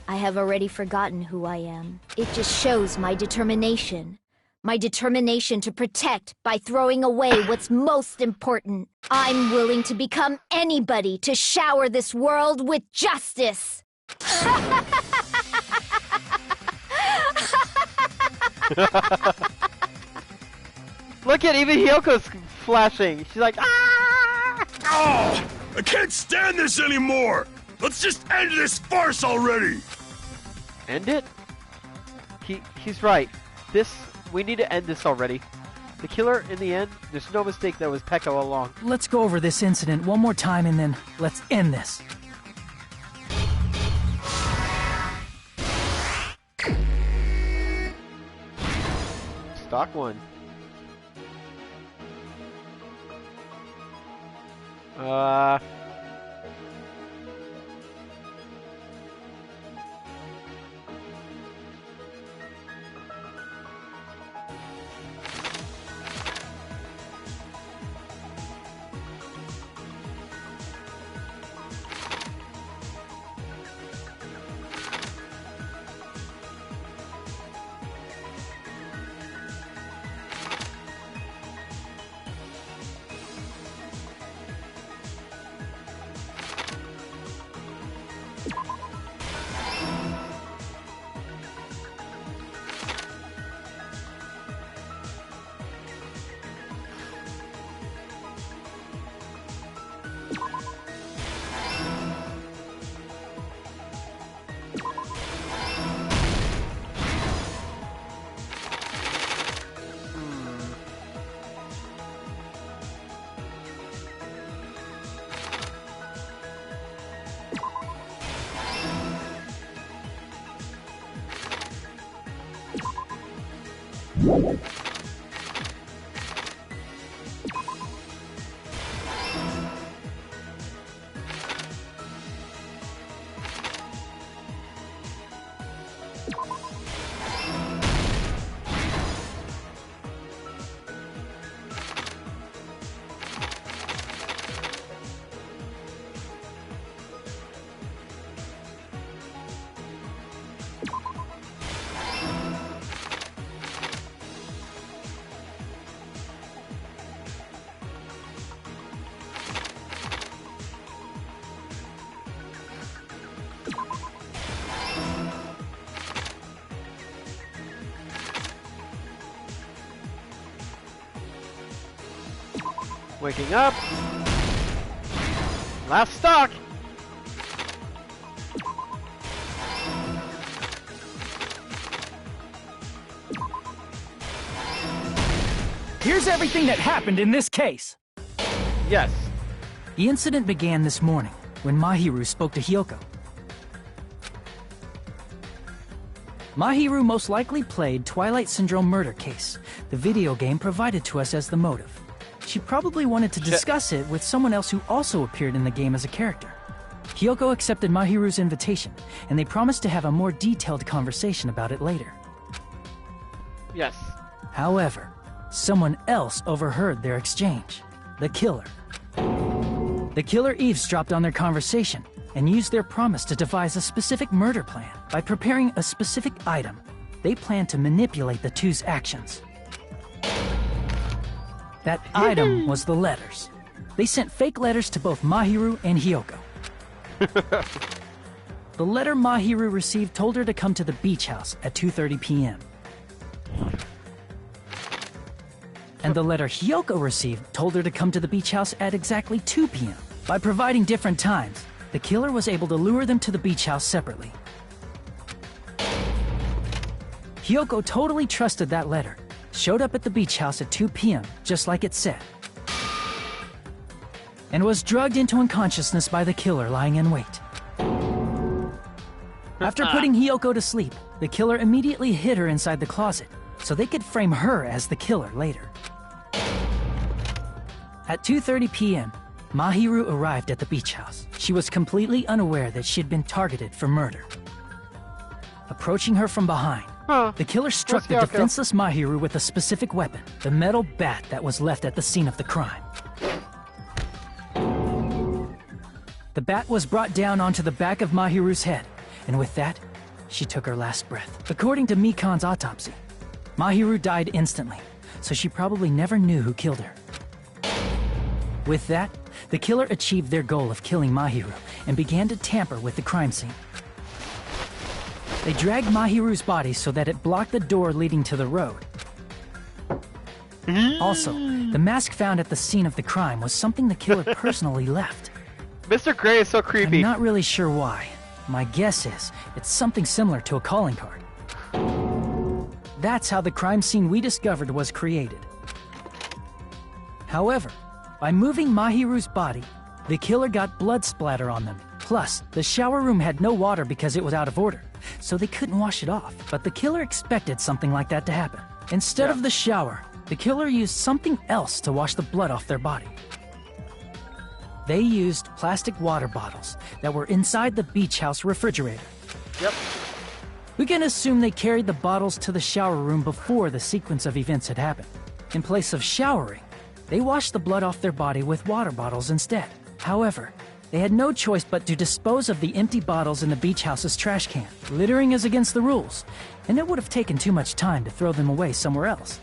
I have already forgotten who I am. It just shows my determination. My determination to protect by throwing away what's most important. I'm willing to become anybody to shower this world with justice. Look at even Hyoko's flashing. She's like, ah! Oh! I can't stand this anymore! Let's just end this farce already! End it? He's right. We need to end this already. The killer, in the end, there's no mistake that was Peko all along. Let's go over this incident one more time and then let's end this. Stock one. Waking up. Last stock. Here's everything that happened in this case. Yes. The incident began this morning when Mahiru spoke to Hyoko. Mahiru most likely played Twilight Syndrome Murder Case, the video game provided to us as the motive. She probably wanted to discuss it with someone else who also appeared in the game as a character. Hyoko accepted Mahiru's invitation, and they promised to have a more detailed conversation about it later. Yes. However, someone else overheard their exchange. The killer. The killer eavesdropped on their conversation and used their promise to devise a specific murder plan. By preparing a specific item, they planned to manipulate the two's actions. That item was the letters. They sent fake letters to both Mahiru and Hyoko. The letter Mahiru received told her to come to the beach house at 2:30 p.m. And the letter Hyoko received told her to come to the beach house at exactly 2 p.m. By providing different times, the killer was able to lure them to the beach house separately. Hyoko totally trusted that letter, showed up at the beach house at 2 p.m., just like it said, and was drugged into unconsciousness by the killer lying in wait. After putting Hyoko to sleep, the killer immediately hid her inside the closet, so they could frame her as the killer later. At 2:30 p.m., Mahiru arrived at the beach house. She was completely unaware that she had been targeted for murder. Approaching her from behind, the killer struck the defenseless Mahiru with a specific weapon, the metal bat that was left at the scene of the crime. The bat was brought down onto the back of Mahiru's head, and with that, she took her last breath. According to Mikan's autopsy, Mahiru died instantly, so she probably never knew who killed her. With that, the killer achieved their goal of killing Mahiru and began to tamper with the crime scene. They dragged Mahiru's body so that it blocked the door leading to the road. Also, the mask found at the scene of the crime was something the killer personally left. Mr. Gray is so creepy. I'm not really sure why. My guess is it's something similar to a calling card. That's how the crime scene we discovered was created. However, by moving Mahiru's body, the killer got blood splatter on them. Plus, the shower room had no water because it was out of order, so they couldn't wash it off. But the killer expected something like that to happen. Instead of the shower, the killer used something else to wash the blood off their body. They used plastic water bottles that were inside the beach house refrigerator. Yep. We can assume they carried the bottles to the shower room before the sequence of events had happened. In place of showering, they washed the blood off their body with water bottles instead. However, they had no choice but to dispose of the empty bottles in the beach house's trash can. Littering is against the rules, and it would have taken too much time to throw them away somewhere else.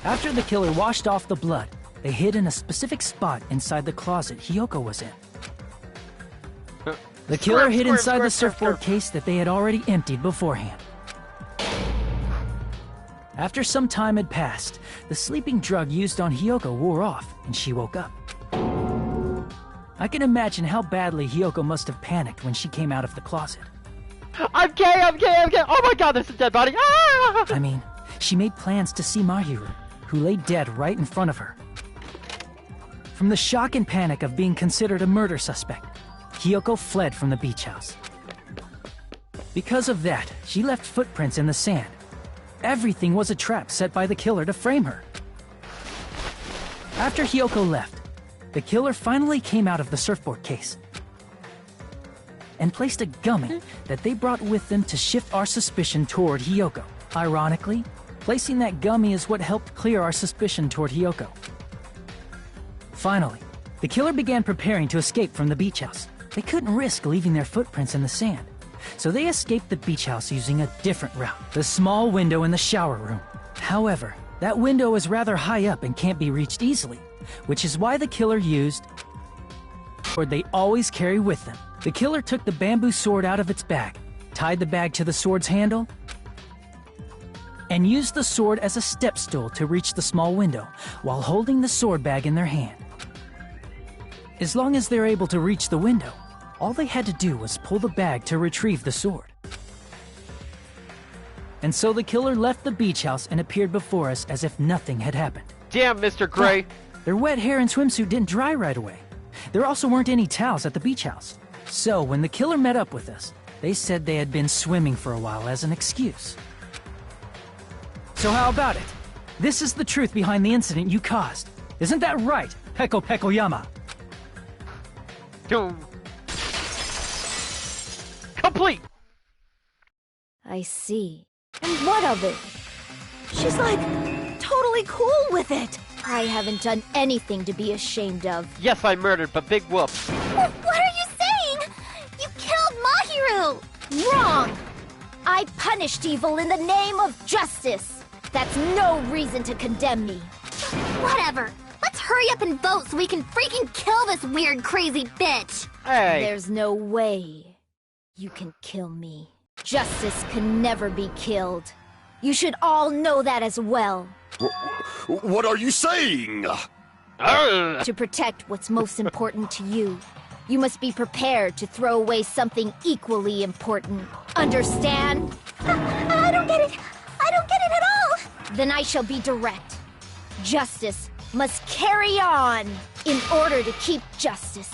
After the killer washed off the blood, they hid in a specific spot inside the closet Hyoko was in. The killer hid inside the surfboard case that they had already emptied beforehand. After some time had passed, the sleeping drug used on Hyoko wore off, and she woke up. I can imagine how badly Hyoko must have panicked when she came out of the closet. I'm gay, I'm gay, I'm gay! Oh my god, there's a dead body! Ah! I mean, she made plans to see Mahiru, who lay dead right in front of her. From the shock and panic of being considered a murder suspect, Hyoko fled from the beach house. Because of that, she left footprints in the sand, everything was a trap set by the killer to frame her. After Hiyoko left, the killer finally came out of the surfboard case and placed a gummy that they brought with them to shift our suspicion toward Hiyoko. Ironically, placing that gummy is what helped clear our suspicion toward Hiyoko. Finally, the killer began preparing to escape from the beach house. They couldn't risk leaving their footprints in the sand, so they escaped the beach house using a different route, the small window in the shower room. However, that window is rather high up and can't be reached easily, which is why the killer used the sword they always carry with them. The killer took the bamboo sword out of its bag, tied the bag to the sword's handle, and used the sword as a step stool to reach the small window while holding the sword bag in their hand. As long as they're able to reach the window, all they had to do was pull the bag to retrieve the sword. And so the killer left the beach house and appeared before us as if nothing had happened. Damn, Mr. Gray! Their wet hair and swimsuit didn't dry right away. There also weren't any towels at the beach house. So when the killer met up with us, they said they had been swimming for a while as an excuse. So how about it? This is the truth behind the incident you caused. Isn't that right, Peko Pekoyama? Complete! I see. And what of it? She's like, totally cool with it. I haven't done anything to be ashamed of. Yes, I murdered, but big whoop. What are you saying? You killed Mahiru! Wrong! I punished evil in the name of justice. That's no reason to condemn me. Whatever. Let's hurry up and vote so we can freaking kill this weird, crazy bitch. Hey. There's no way you can kill me. Justice can never be killed. You should all know that as well. What are you saying? To protect what's most important to you, you must be prepared to throw away something equally important. Understand? I don't get it. I don't get it at all. Then I shall be direct. Justice must carry on. In order to keep justice,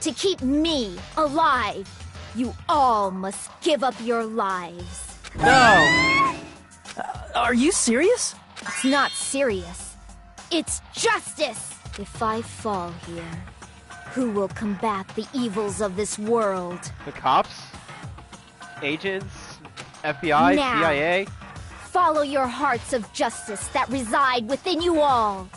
to keep me alive, you all must give up your lives. No! Are you serious? It's not serious. It's justice! If I fall here, who will combat the evils of this world? The cops? Agents? FBI? Now, CIA? follow your hearts of justice that reside within you all,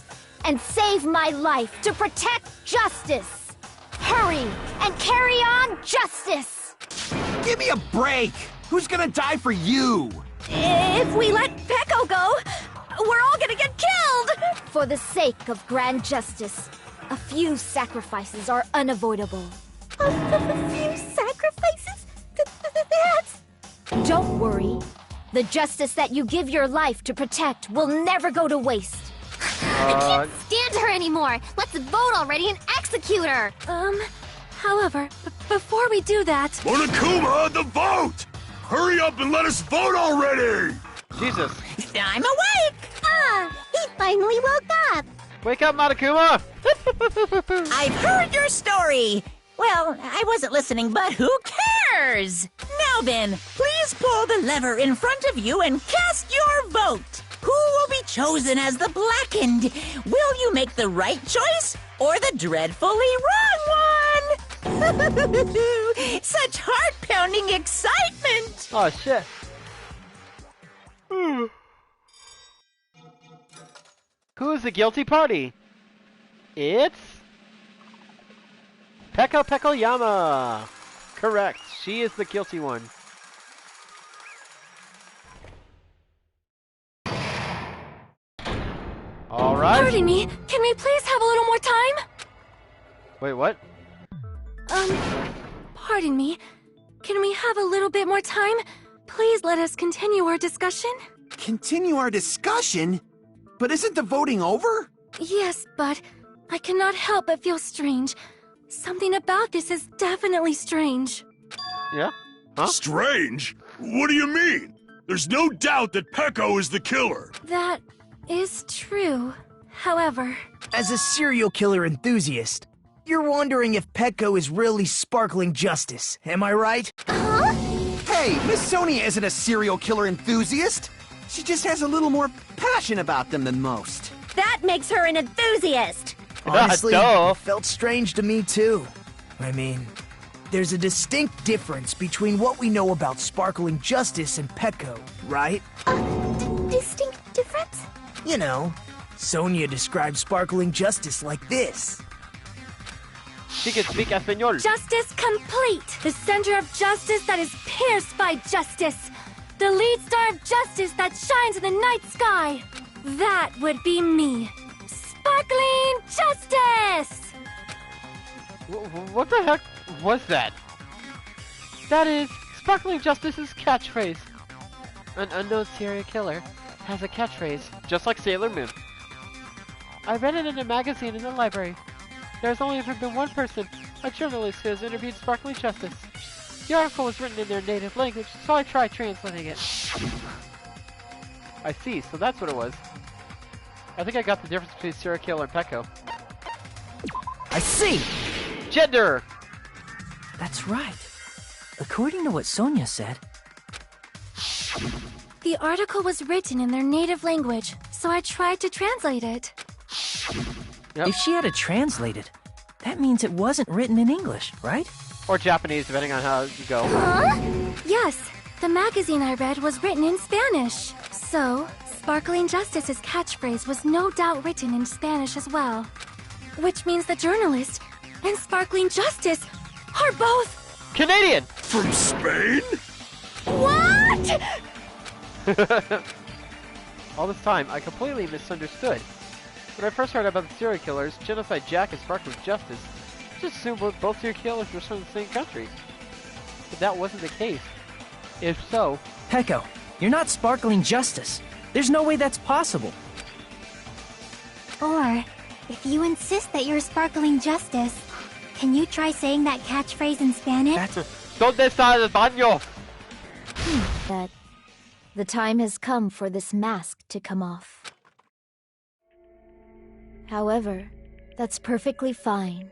and save my life to protect justice! Hurry and carry on justice! Give me a break! Who's gonna die for you? If we let Peko go, we're all gonna get killed! For the sake of grand justice, a few sacrifices are unavoidable. A few sacrifices? That's... Don't worry. The justice that you give your life to protect will never go to waste. I can't stand her anymore! Let's vote already and execute her! However, before we do that... Monokuma, the vote! Hurry up and let us vote already! Jesus. I'm awake! He finally woke up! Wake up, Monokuma! I've heard your story! Well, I wasn't listening, but who cares? Now then, please pull the lever in front of you and cast your vote! Who will be chosen as the blackened? Will you make the right choice or the dreadfully wrong one? Such heart-pounding excitement! Oh, shit. Who is the guilty party? It's... Peko Pekoyama! Correct. She is the guilty one. Alright. Pardon me, can we please have a little more time? Wait, what? Pardon me. Can we have a little bit more time? Please let us continue our discussion. Continue our discussion? But isn't the voting over? Yes, but I cannot help but feel strange. Something about this is definitely strange. Yeah? Huh? Strange? What do you mean? There's no doubt that Peko is the killer. That is true. However... As a serial killer enthusiast, you're wondering if Peko is really sparkling justice, am I right? Hey, Miss Sonia isn't a serial killer enthusiast! She just has a little more passion about them than most. That makes her an enthusiast! Honestly, Duh. it felt strange to me too. I mean, there's a distinct difference between what we know about Sparkling Justice and Petco, right? Distinct difference? You know, Sonia describes Sparkling Justice like this. She can speak Espanol. Justice complete! The center of justice that is pierced by justice! The lead star of justice that shines in the night sky! That would be me! Sparkling Justice! What the heck was that? That is Sparkling Justice's catchphrase. An unknown serial killer has a catchphrase, just like Sailor Moon. I read it in a magazine in the library. There's only ever been one person, a journalist, who has interviewed Sparkling Justice. The article was written in their native language, so I tried translating it. I see, so that's what it was. I think I got the difference between serial killer and Petco. I see! Gender! That's right. According to what Sonia said, The article was written in their native language, so I tried to translate it. Yep. if she had it translated, that means it wasn't written in English, right? Or Japanese, depending on how you go. Huh? Yes, the magazine I read was written in Spanish. So, Sparkling Justice's catchphrase was no doubt written in Spanish as well. Which means the journalist and Sparkling Justice are both... Canadian! From Spain? What?! All this time, I completely misunderstood. When I first heard about the serial killers, Genocide Jack and Sparkling Justice, I just assumed both serial killers were from the same country. But that wasn't the case. If so... Petco, you're not Sparkling Justice. There's no way that's possible. Or, if you insist that you're Sparkling Justice, can you try saying that catchphrase in Spanish? ¿Dónde está el baño? That the time has come for this mask to come off. However, that's perfectly fine.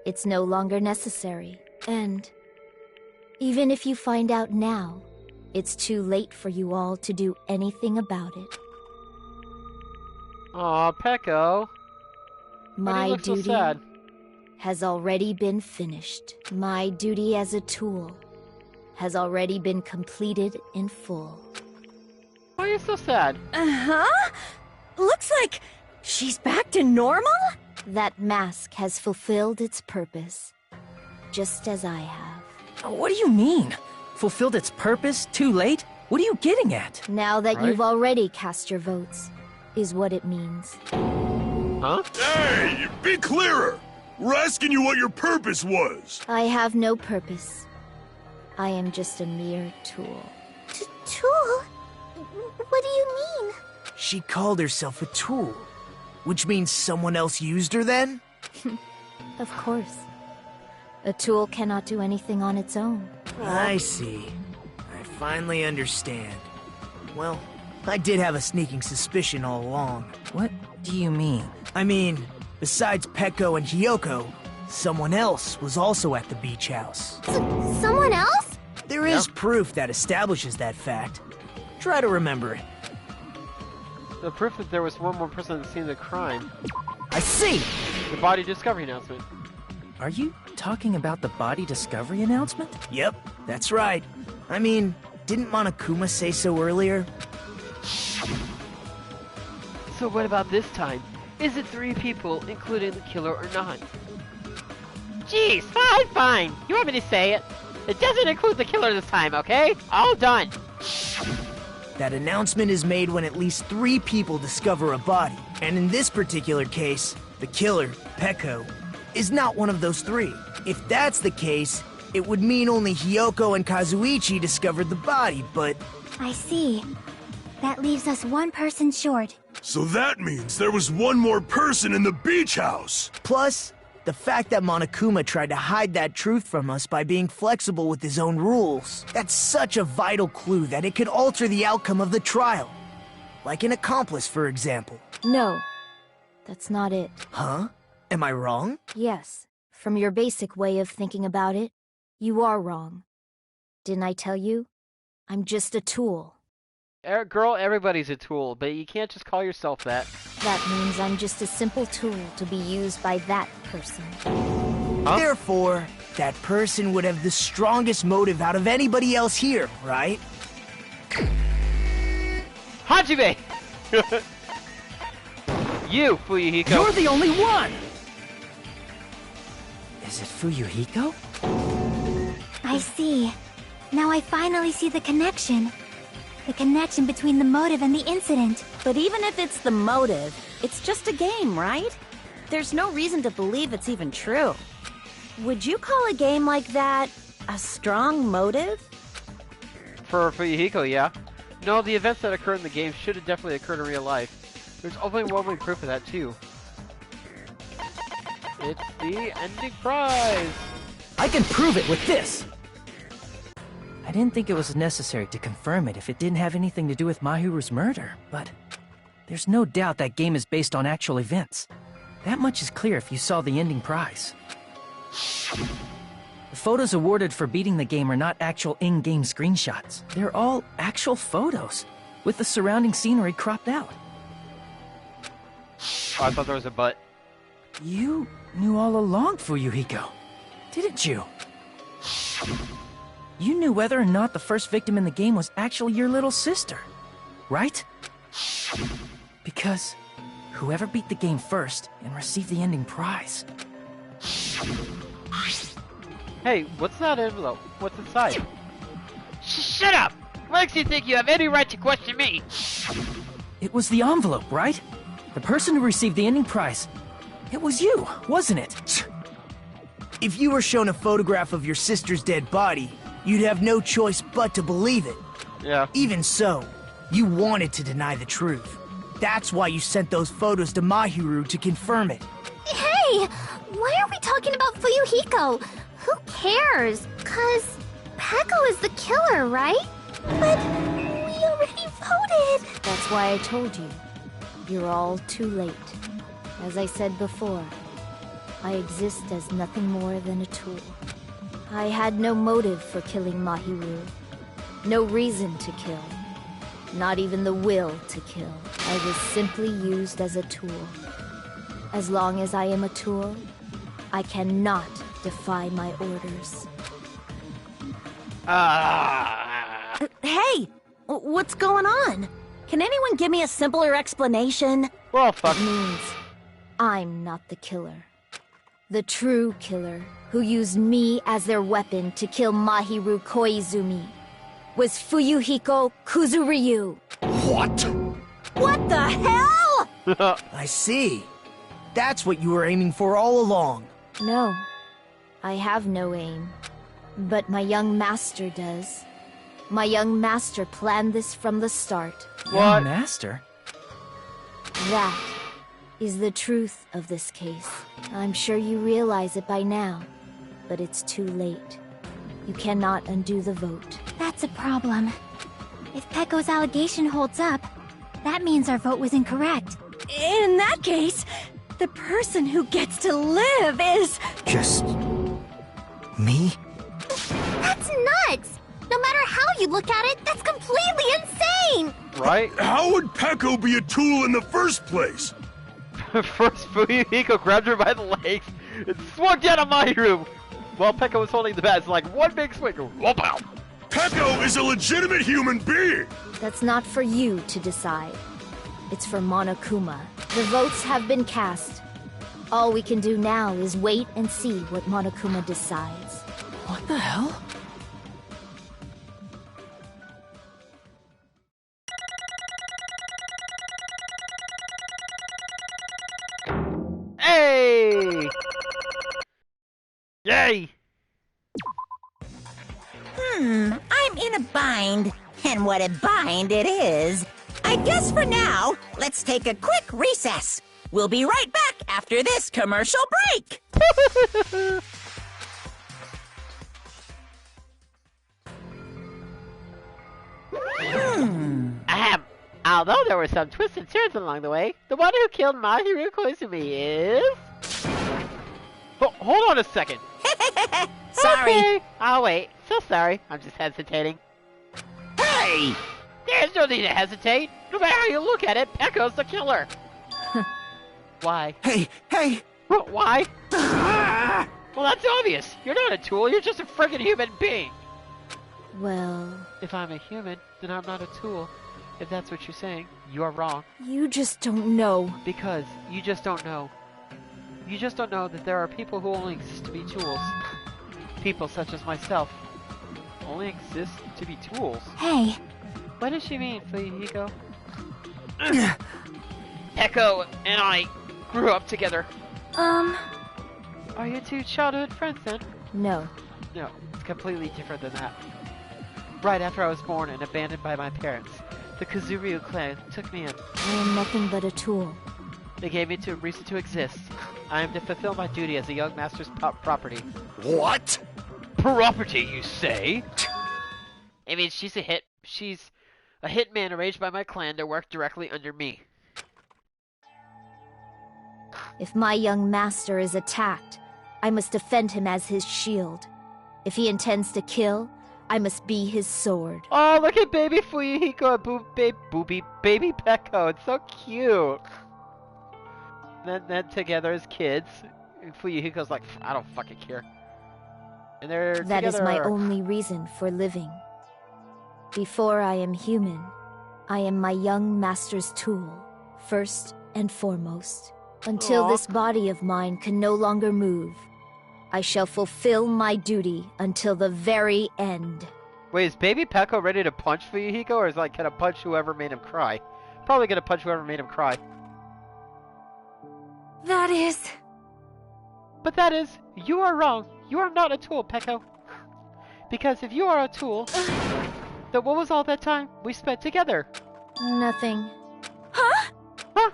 It's no longer necessary. And even if you find out now, it's too late for you all to do anything about it. Aw, Petco. My look so duty sad? has already been finished. My duty as a tool has already been completed in full. Why are you so sad? Uh-huh? Looks like she's back to normal? That mask has fulfilled its purpose, just as I have. What do you mean? Fulfilled its purpose? Too late? What are you getting at? Now that Right? you've already cast your votes, is what it means. Huh? Hey, be clearer! We're asking you what your purpose was! I have no purpose. I am just a mere tool. Tool? What do you mean? She called herself a tool. Which means someone else used her then? Of course. A tool cannot do anything on its own. I see. I finally understand. Well, I did have a sneaking suspicion all along. What do you mean? I mean, besides Petco and Hiyoko, someone else was also at the beach house. Someone else? There is proof that establishes that fact. Try to remember it. The proof that there was one more person that seen the crime. I see! The body discovery announcement. Are you talking about the body discovery announcement? Yep, that's right. I mean, didn't Monokuma say so earlier? So what about this time? Is it 3 people, including the killer or not? Jeez, fine. You want me to say it? It doesn't include the killer this time, okay? All done. That announcement is made when at least 3 people discover a body. And in this particular case, the killer, Petco, is not one of those 3. If that's the case, it would mean only Hiyoko and Kazuichi discovered the body, but... I see. That leaves us one person short. So that means there was one more person in the beach house! Plus, the fact that Monokuma tried to hide that truth from us by being flexible with his own rules. That's such a vital clue that it could alter the outcome of the trial. Like an accomplice, for example. No, that's not it. Huh? Am I wrong? Yes, from your basic way of thinking about it, you are wrong. Didn't I tell you? I'm just a tool. Girl, everybody's a tool, but you can't just call yourself that. That means I'm just a simple tool to be used by that person. Huh? Therefore, that person would have the strongest motive out of anybody else here, right? Hajime! You, Fuyuhiko. You're the only one! Is it Fuyuhiko? I see. Now I finally see the connection. The connection between the motive and the incident. But even if it's the motive, it's just a game, right? There's no reason to believe it's even true. Would you call a game like that a strong motive? For Fuyuhiko, yeah. No, the events that occur in the game should have definitely occurred in real life. There's overwhelming proof of that, too. It's the ending prize! I can prove it with this! I didn't think it was necessary to confirm it if it didn't have anything to do with Mahiru's murder, but there's no doubt that game is based on actual events. That much is clear if you saw the ending prize. The photos awarded for beating the game are not actual in-game screenshots. They're all actual photos, with the surrounding scenery cropped out. Oh, I thought there was a butt. You knew all along, Fuyuhiko, didn't you? You knew whether or not the first victim in the game was actually your little sister, right? Because whoever beat the game first and received the ending prize. Hey, what's that envelope? What's inside? Shut up! What makes you think you have any right to question me? It was the envelope, right? The person who received the ending prize. It was you, wasn't it? If you were shown a photograph of your sister's dead body, you'd have no choice but to believe it. Yeah. Even so, you wanted to deny the truth. That's why you sent those photos to Mahiru to confirm it. Hey! Why are we talking about Fuyuhiko? Who cares? 'Cause Peko is the killer, right? But we already voted! That's why I told you. You're all too late. As I said before, I exist as nothing more than a tool. I had no motive for killing Mahiru. No reason to kill. Not even the will to kill. I was simply used as a tool. As long as I am a tool, I cannot defy my orders. Hey! What's going on? Can anyone give me a simpler explanation? Well, fuck. It means I'm not the killer. The true killer, who used me as their weapon to kill Mahiru Koizumi, was Fuyuhiko Kuzuryu. What? What the hell? I see. That's what you were aiming for all along. No, I have no aim. But my young master does. My young master planned this from the start. Young master? That is the truth of this case. I'm sure you realize it by now, but it's too late. You cannot undo the vote. That's a problem. If Peko's allegation holds up, that means our vote was incorrect. In that case, the person who gets to live is... Just... me? That's nuts! No matter how you look at it, that's completely insane! Right? How would Peko be a tool in the first place? First, Fuyuhiko grabbed her by the legs and swung down on Mahiru while Peko was holding the bat. It's like one big swing. Whoop out! Peko is a legitimate human being! That's not for you to decide. It's for Monokuma. The votes have been cast. All we can do now is wait and see what Monokuma decides. What the hell? Hey! Yay! I'm in a bind. And what a bind it is. I guess for now, let's take a quick recess. We'll be right back after this commercial break. Although there were some twists and turns along the way, the one who killed Mahiru Koizumi is... hold on a second. Sorry. Okay. Oh wait, so sorry. I'm just hesitating. Hey! There's no need to hesitate. No matter how you look at it, Pecco's the killer. Why? Hey! Why? Well, that's obvious. You're not a tool. You're just a friggin' human being. Well... If I'm a human, then I'm not a tool. If that's what you're saying, you are wrong. You just don't know. Because you just don't know. You just don't know that there are people who only exist to be tools. People such as myself only exist to be tools. Hey. What does she mean, Fuyuhiko? Pecco and I grew up together. Are you two childhood friends then? No. No, it's completely different than that. Right after I was born and abandoned by my parents, the Kazuryu clan took me in. I am nothing but a tool. They gave me a reason to exist. I am to fulfill my duty as a young master's property. What? Property, you say? I mean, she's a hitman arranged by my clan to work directly under me. If my young master is attacked, I must defend him as his shield. If he intends to kill, I must be his sword. Oh, look at baby Fuyuhiko and baby Pecco. It's so cute. Then together as kids, Fuyuhiko's like, I don't fucking care. And they're That together. is my only reason for living. Before I am human, I am my young master's tool, first and foremost. Until this body of mine can no longer move, I shall fulfill my duty until the very end. Wait, is baby Pecco ready to punch Fuyuhiko, or is like gonna punch whoever made him cry? Probably gonna punch whoever made him cry. That is... But that is, you are wrong. You are not a tool, Pecco. Because if you are a tool, then what was all that time we spent together? Nothing. Huh? Huh?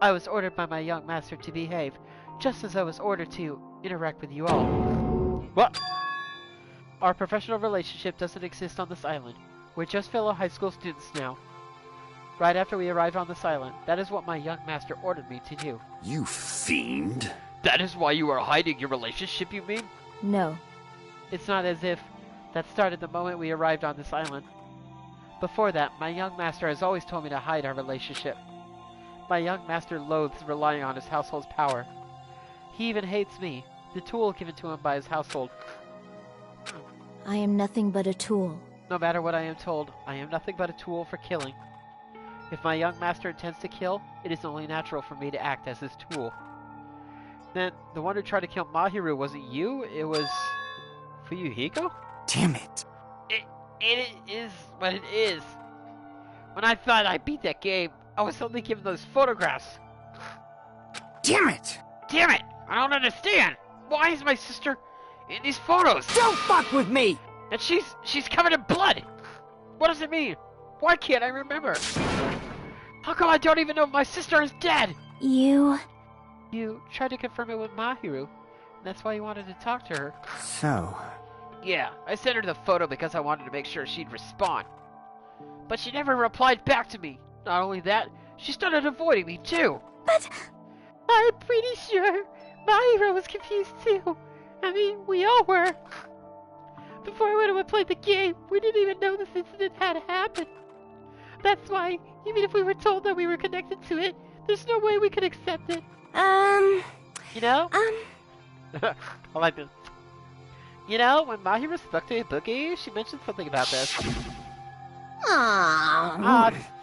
I was ordered by my young master to behave, just as I was ordered to interact with you all. What? Our professional relationship doesn't exist on this island. We're just fellow high school students now. Right after we arrived on this island, that is what my young master ordered me to do. You fiend. That is why you are hiding your relationship, you mean? No. It's not as if that started the moment we arrived on this island. Before that, my young master has always told me to hide our relationship. My young master loathes relying on his household's power. He even hates me, the tool given to him by his household. I am nothing but a tool. No matter what I am told, I am nothing but a tool for killing. If my young master intends to kill, it is only natural for me to act as his tool. Then, the one who tried to kill Mahiru wasn't you, it was... Fuyuhiko? Damn it. It is what it is. When I thought I beat that game, I was suddenly given those photographs. Damn it! Damn it! I don't understand! Why is my sister in these photos? Don't fuck with me! And she's covered in blood! What does it mean? Why can't I remember? How come I don't even know if my sister is dead? You tried to confirm it with Mahiru, and that's why you wanted to talk to her. So... Yeah, I sent her the photo because I wanted to make sure she'd respond. But she never replied back to me. Not only that, she started avoiding me too. But... I'm pretty sure Mahiru was confused too. I mean, we all were. Before I went and played the game, we didn't even know this incident had happened. That's why, even if we were told that we were connected to it, there's no way we could accept it. You know? I like this. You know, when Mahiru spoke to Ibuki, she mentioned something about this.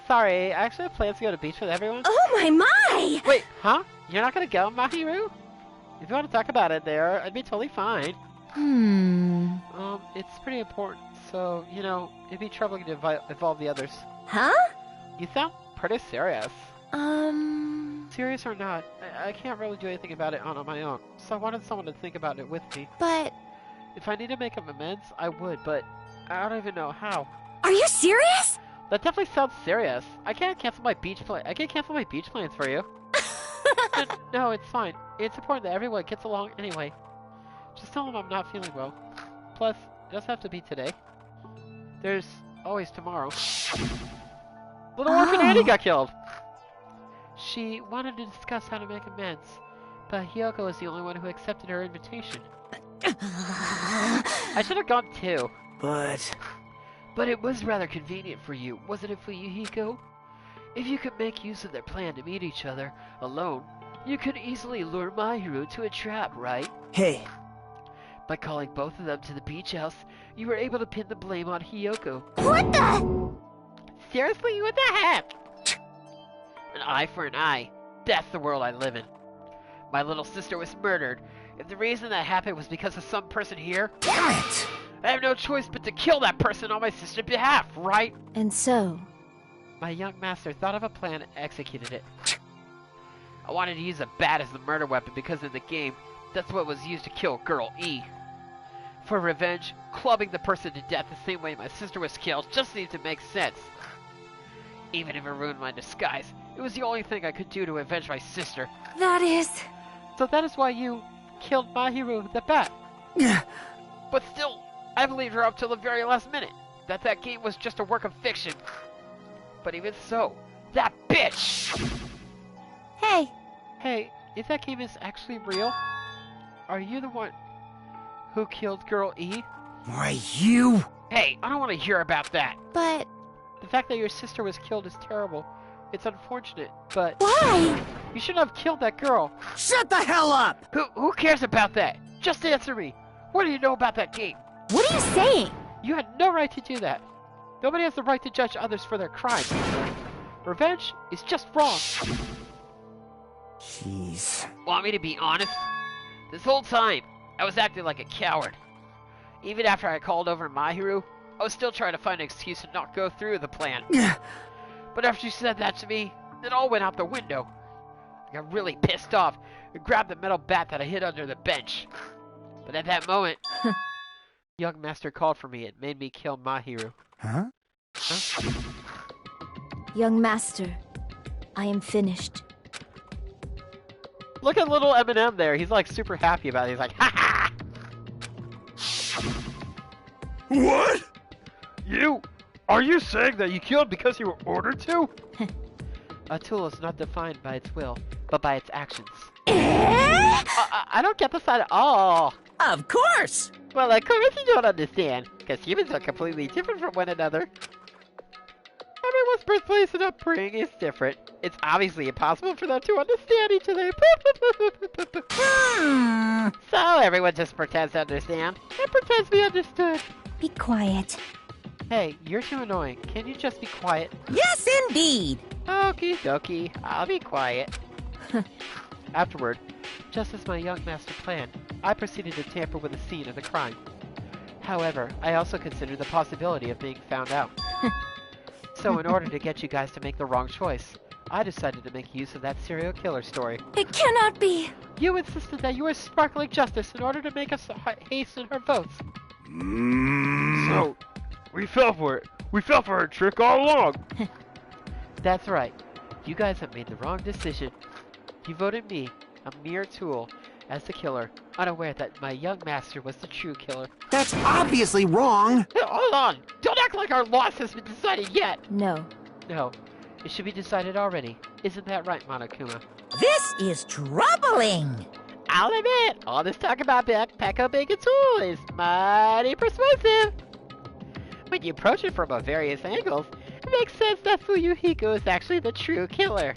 Sorry, I actually have plans to go to the beach with everyone. Oh my! Wait, huh? You're not gonna go, Mahiru? If you want to talk about it there, I'd be totally fine. It's pretty important, so, you know, it'd be troubling to involve the others. Huh? You sound pretty serious. Serious or not, I can't really do anything about it on my own, so I wanted someone to think about it with me. But... If I need to make amends, I would, but I don't even know how. Are you serious? That definitely sounds serious. I can't cancel my beach plans for you. No, it's fine. It's important that everyone gets along anyway. Just tell them I'm not feeling well. Plus, it doesn't have to be today. There's always tomorrow. Little orphan Annie got killed. She wanted to discuss how to make amends, but Hiyoko was the only one who accepted her invitation. I should have gone too. But... But it was rather convenient for you, wasn't it, Fuyuhiko? If you could make use of their plan to meet each other alone, you could easily lure Mahiru to a trap, right? Hey. By calling both of them to the beach house, you were able to pin the blame on Hiyoko. What the? Seriously, what the heck? An eye for an eye. That's the world I live in. My little sister was murdered. If the reason that happened was because of some person here, damn it! I have no choice but to kill that person on my sister's behalf, right? And so? My young master thought of a plan and executed it. I wanted to use a bat as the murder weapon because in the game, that's what was used to kill Girl E. For revenge, clubbing the person to death the same way my sister was killed just seemed to make sense. Even if it ruined my disguise, it was the only thing I could do to avenge my sister. That is... So that is why you killed Mahiru the bat. But still, I believed her up till the very last minute, that game was just a work of fiction. But even so, that bitch! Hey. Hey, if that game is actually real, are you the one who killed Girl E? Why, you? Hey, I don't want to hear about that. But... The fact that your sister was killed is terrible. It's unfortunate, but... Why? You shouldn't have killed that girl. Shut the hell up! Who cares about that? Just answer me. What do you know about that game? What are you saying? You had no right to do that. Nobody has the right to judge others for their crimes. Revenge is just wrong. Jeez. Want me to be honest? This whole time, I was acting like a coward. Even after I called over Mahiru, I was still trying to find an excuse to not go through the plan. But after you said that to me, it all went out the window. I got really pissed off and grabbed the metal bat that I hid under the bench. But at that moment, young master called for me and made me kill Mahiru. Huh? Young master, I am finished. Look at little Eminem there. He's like super happy about it. He's like, ha ha! What? Are you saying that you killed because you were ordered to? A tool is not defined by its will, but by its actions. I don't get this at all. Of course! Well, of course you don't understand, because humans are completely different from one another. Everyone's birthplace and upbringing is different. It's obviously impossible for them to understand each other. So everyone just pretends to understand, and pretends to be understood. Be quiet. Hey, you're too annoying. Can you just be quiet? Yes, indeed! Okie dokie, I'll be quiet. Afterward, just as my young master planned, I proceeded to tamper with the scene of the crime. However, I also considered the possibility of being found out. So in order to get you guys to make the wrong choice, I decided to make use of that serial killer story. It cannot be! You insisted that you were sparkling justice in order to make us hasten her votes. So, we fell for it. We fell for her trick all along. That's right. You guys have made the wrong decision. You voted me, a mere tool, as the killer, unaware that my young master was the true killer. That's obviously wrong! Hold on! Don't act like our loss has been decided yet! No. No. It should be decided already. Isn't that right, Monokuma? This is troubling! I'll admit, all this talk about Peko being a tool is mighty persuasive. When you approach it from various angles, it makes sense that Fuyuhiko is actually the true killer.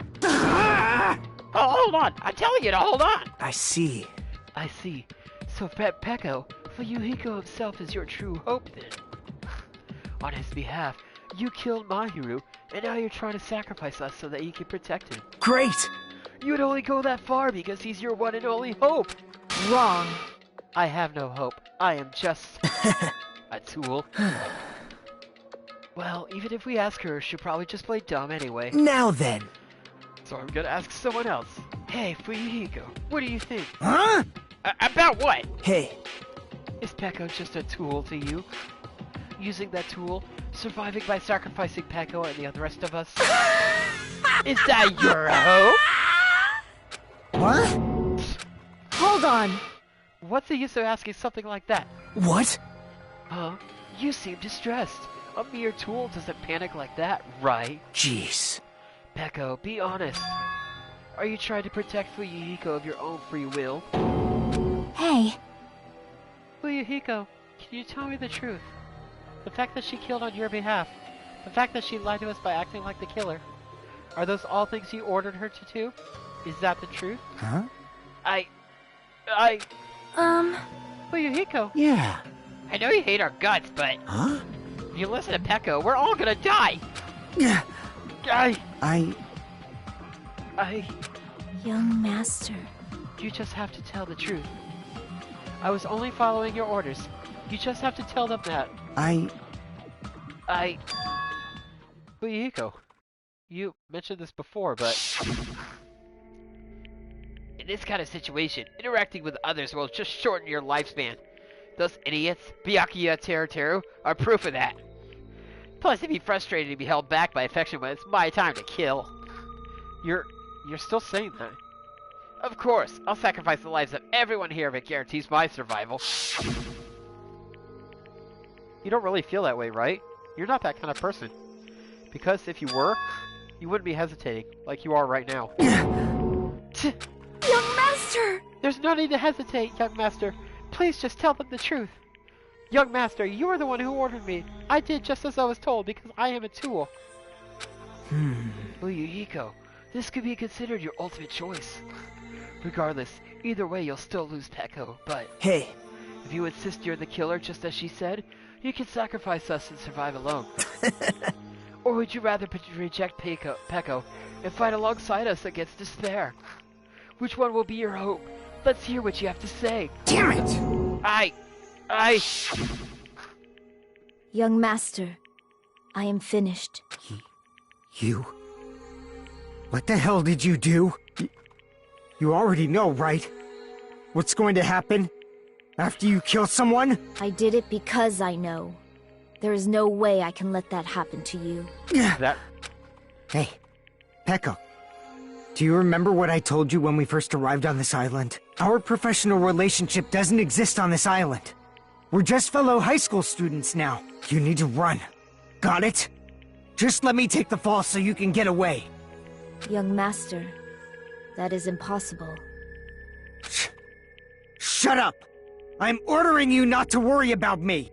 Oh, hold on! I'm telling you to hold on! I see. I see. So Peko, Fuyuhiko himself is your true hope then. On his behalf, you killed Mahiru, and now you're trying to sacrifice us so that you can protect him. Great! You'd only go that far because he's your one and only hope. Wrong. I have no hope. I am just a tool. Well, even if we ask her, she'll probably just play dumb anyway. Now then. So I'm gonna ask someone else. Hey, Fuyuhiko, what do you think? Huh? About what? Hey. Is Peko just a tool to you? Using that tool, surviving by sacrificing Peko and the rest of us? Is that your hope? What? Hold on. What's the use of asking something like that? What? Huh? You seem distressed. A mere tool doesn't panic like that, right? Jeez. Peko, be honest. Are you trying to protect Fuyuhiko of your own free will? Hey. Fuyuhiko, can you tell me the truth? The fact that she killed on your behalf. The fact that she lied to us by acting like the killer. Are those all things you ordered her to do? Is that the truth? Huh? Fuyuhiko. Yeah. I know you hate our guts, but... Huh? If you listen to Peko, we're all gonna die! Yeah. I... Young master. You just have to tell the truth. I was only following your orders. You just have to tell them that. Fuyuhiko, you mentioned this before, but... In this kind of situation, interacting with others will just shorten your lifespan. Those idiots, Byakuya Teruteru, are proof of that. Plus, it'd be frustrating to be held back by affection when it's my time to kill. You're still saying that? Of course, I'll sacrifice the lives of everyone here if it guarantees my survival. You don't really feel that way, right? You're not that kind of person. Because if you were, you wouldn't be hesitating like you are right now. Young master! There's no need to hesitate, young master. Please just tell them the truth. Young master, you are the one who ordered me. I did just as I was told because I am a tool. Fuyuhiko, this could be considered your ultimate choice. Regardless, either way you'll still lose Peko, but... Hey. If you insist you're the killer just as she said, you can sacrifice us and survive alone. Or would you rather reject Peko and fight alongside us against despair? Which one will be your hope? Let's hear what you have to say. Damn it! Young master, I am finished. You? What the hell did you do? You already know, right? What's going to happen? After you kill someone? I did it because I know. There is no way I can let that happen to you. Hey, Peko. Do you remember what I told you when we first arrived on this island? Our professional relationship doesn't exist on this island. We're just fellow high school students now. You need to run. Got it? Just let me take the fall so you can get away. Young master, that is impossible. Shut up! I'm ordering you not to worry about me!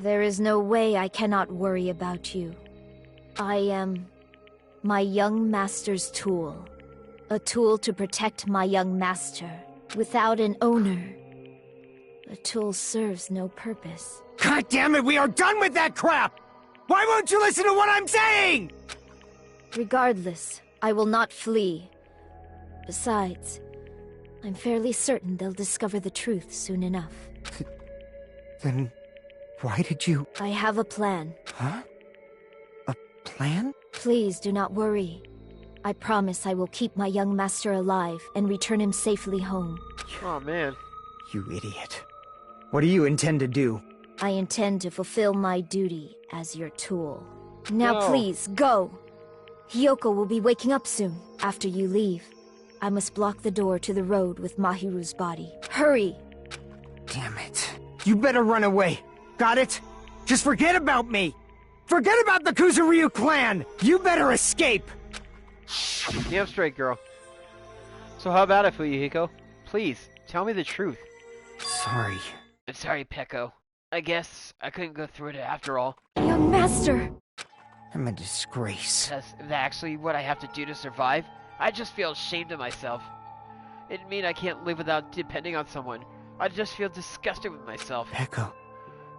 There is no way I cannot worry about you. I am my young master's tool. A tool to protect my young master. Without an owner, the tool serves no purpose. God damn it, we are done with that crap! Why won't you listen to what I'm saying? Regardless, I will not flee. Besides, I'm fairly certain they'll discover the truth soon enough. Then, why did you... I have a plan. Huh? A plan? Please do not worry. I promise I will keep my young master alive and return him safely home. Oh, man. You idiot. What do you intend to do? I intend to fulfill my duty as your tool. Now please, go! Hiyoko will be waking up soon, after you leave. I must block the door to the road with Mahiru's body. Hurry! Damn it. You better run away. Got it? Just forget about me! Forget about the Kuzuryu clan! You better escape! Damn straight, girl. So how about it, Fuyuhiko? Please, tell me the truth. Sorry. I'm sorry, Peko. I guess I couldn't go through it after all. Young master! I'm a disgrace. Because if that's actually what I have to do to survive, I just feel ashamed of myself. It'd mean I can't live without depending on someone. I just feel disgusted with myself. Peko.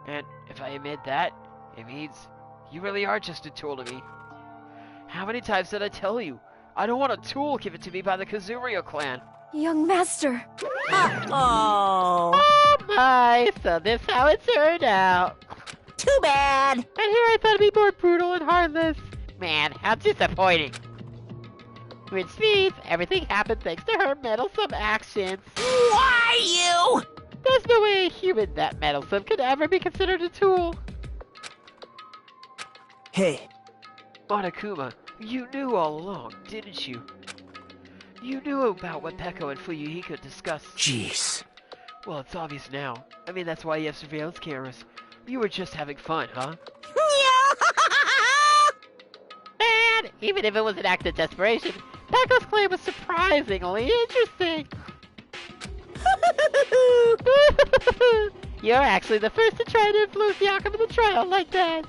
And if I admit that, it means you really are just a tool to me. How many times did I tell you? I don't want a tool given to me by the Kuzuryu clan. Young master! Oh my, so this how it turned out. Too bad. And here I thought it'd be more brutal and heartless. Man, how disappointing. Which means everything happened thanks to her meddlesome actions. Why you? There's no way a human that meddlesome could ever be considered a tool. Hey. Monokuma, you knew all along, didn't you? You knew about what Peko and Fuyuhiko discussed. Jeez. Well, it's obvious now. I mean, that's why you have surveillance cameras. You were just having fun, huh? And even if it was an act of desperation, Peko's claim was surprisingly interesting. You're actually the first to try to influence the outcome of the trial like that.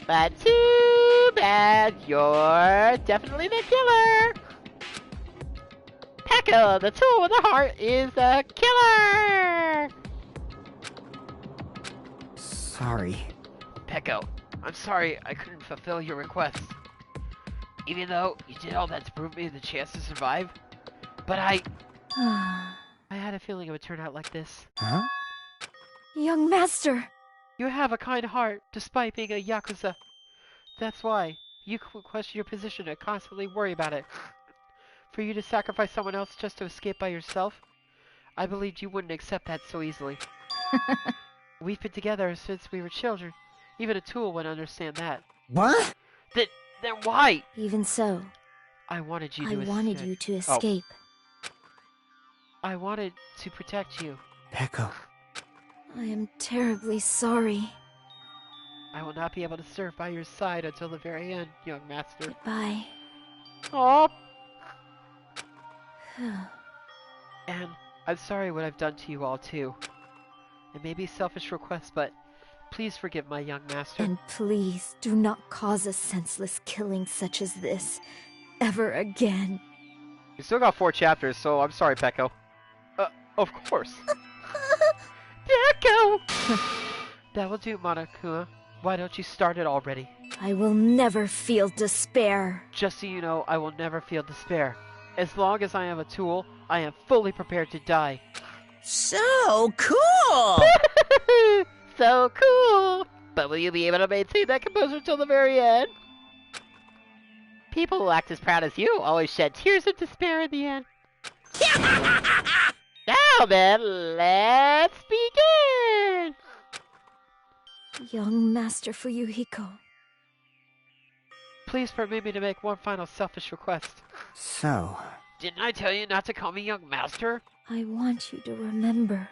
But too bad, you're definitely the killer. Pekka, the tool with the heart, is the killer. Sorry. Pekko, I'm sorry I couldn't fulfill your request. Even though you did all that to prove me the chance to survive. But I had a feeling it would turn out like this. Huh? Young master! You have a kind heart, despite being a Yakuza. That's why you question your position and constantly worry about it. For you to sacrifice someone else just to escape by yourself, I believed you wouldn't accept that so easily. We've been together since we were children. Even a tool wouldn't understand that. What? Then why? Even so, I wanted you to escape. I wanted to protect you. Pekko. I am terribly sorry. I will not be able to serve by your side until the very end, young master. Goodbye. Oh. And I'm sorry what I've done to you all too. It may be a selfish request, but please forgive my young master. And please do not cause a senseless killing such as this ever again. You still got 4 chapters, so I'm sorry, Pekko. Of course. Pekko! That will do, Monokuma. Why don't you start it already? I will never feel despair. Just so you know, I will never feel despair. As long as I am a tool, I am fully prepared to die. So cool! So cool! But will you be able to maintain that composure till the very end? People who act as proud as you always shed tears of despair in the end. Now then, let's begin! Young Master Fuyuhiko. Please permit me to make one final selfish request. So... Didn't I tell you not to call me young master? I want you to remember.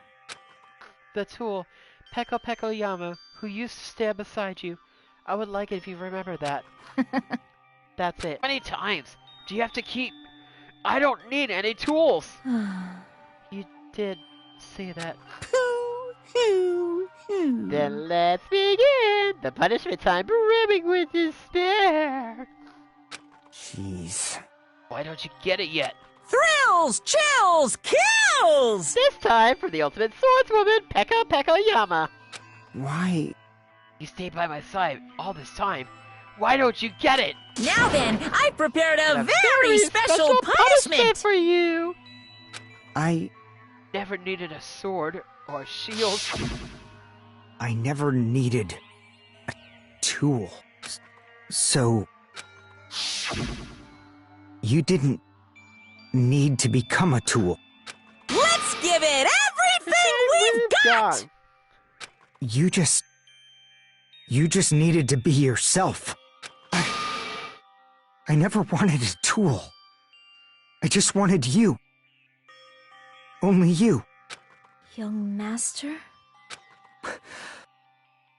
The tool, Pekko Pekko Yama, who used to stand beside you. I would like it if you remember that. That's it. How many times do you have to keep... I don't need any tools! You did say that. Then let's begin! The punishment time brimming with despair! Jeez. Why don't you get it yet? Thrills, chills, kills! This time for the ultimate swordswoman, Pekka Pekka Yama. Why? You stayed by my side all this time. Why don't you get it? Now then, I prepared a very special punishment for you. I never needed a sword or a shield. I never needed a tool. So... You didn't need to become a tool. Let's give it everything we've got! You just needed to be yourself. I never wanted a tool. I just wanted you. Only you. Young Master?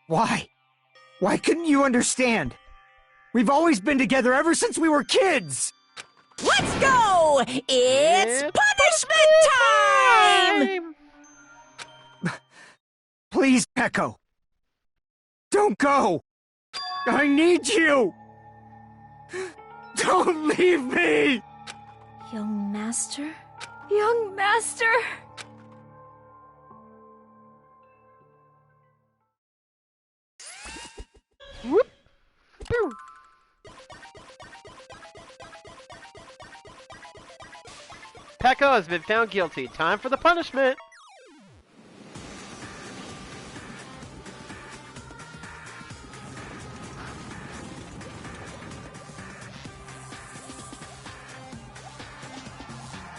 Why? Why couldn't you understand? We've always been together ever since we were kids! Let's go! It's punishment time! Please, Pekko. Don't go! I need you! Don't leave me! Young Master? Young Master! Whoop! Boom! Pekko has been found guilty. Time for the punishment!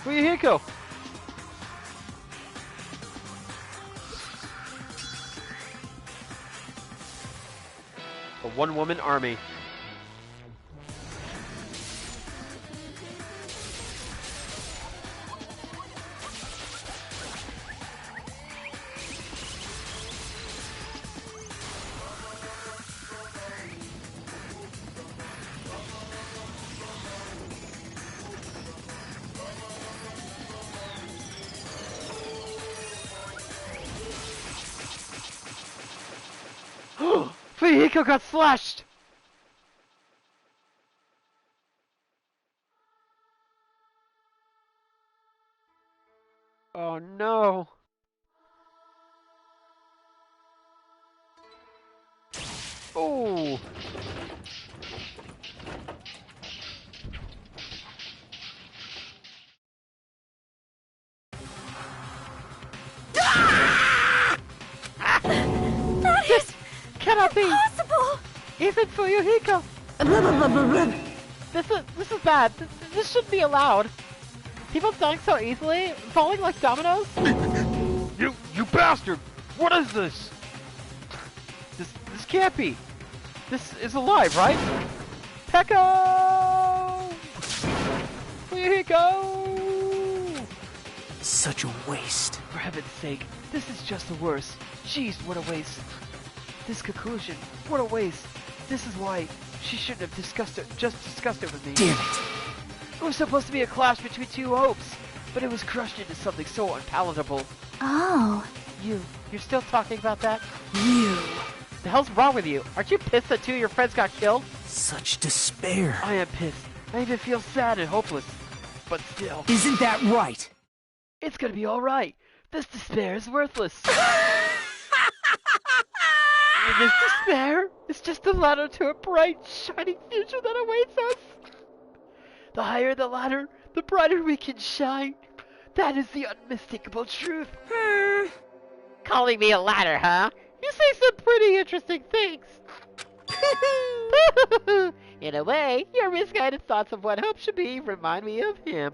Fuyuhiko! A one-woman army. Fuyuhiko got slashed! Oh no. Oh. This cannot be possible. Even Fuyuhiko. This is bad. This shouldn't be allowed. People dying so easily, falling like dominoes. You bastard! What is this? This can't be. This is alive, right? Pekko! Fuyuhiko! Such a waste. For heaven's sake, this is just the worst. Jeez, what a waste. This conclusion, what a waste. This is why she shouldn't have discussed it with me. Damn it. It was supposed to be a clash between two hopes, but it was crushed into something so unpalatable. Oh. You're still talking about that? You. The hell's wrong with you? Aren't you pissed that two of your friends got killed? Such despair. I am pissed. I even feel sad and hopeless. But still. Isn't that right? It's gonna be alright. This despair is worthless. This despair is just a ladder to a bright, shining future that awaits us. The higher the ladder, the brighter we can shine. That is the unmistakable truth. Calling me a ladder, huh? You say some pretty interesting things. In a way, your misguided thoughts of what hope should be remind me of him.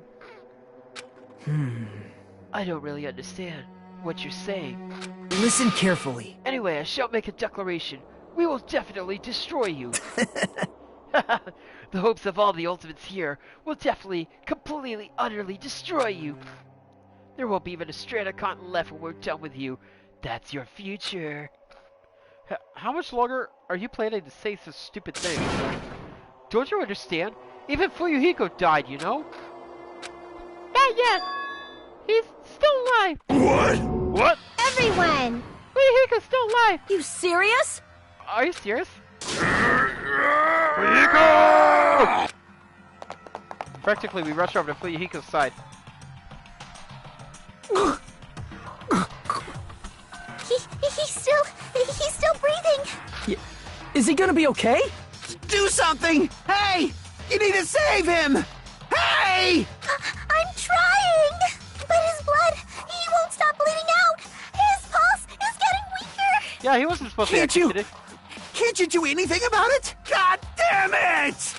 I don't really understand what you're saying. Listen carefully. Anyway, I shall make a declaration. We will definitely destroy you. The hopes of all the ultimates here will definitely, completely, utterly destroy you. There won't be even a strand of cotton left when we're done with you. That's your future. How much longer are you planning to say such stupid things? Don't you understand? Even Fuyuhiko died, you know? Not yet! He's still alive! What? Everyone! Fuyuhiko's still alive! You serious? Are you serious? Fuyuhiko! Practically, we rush over to Fuyuhiko's side. He's still breathing. Is he gonna be okay? Do something! Hey! You need to save him! Hey! I'm trying! But his blood, he won't stop bleeding out! His pulse is getting weaker! Yeah, he wasn't supposed to be executed. Can't you do anything about it? God damn it!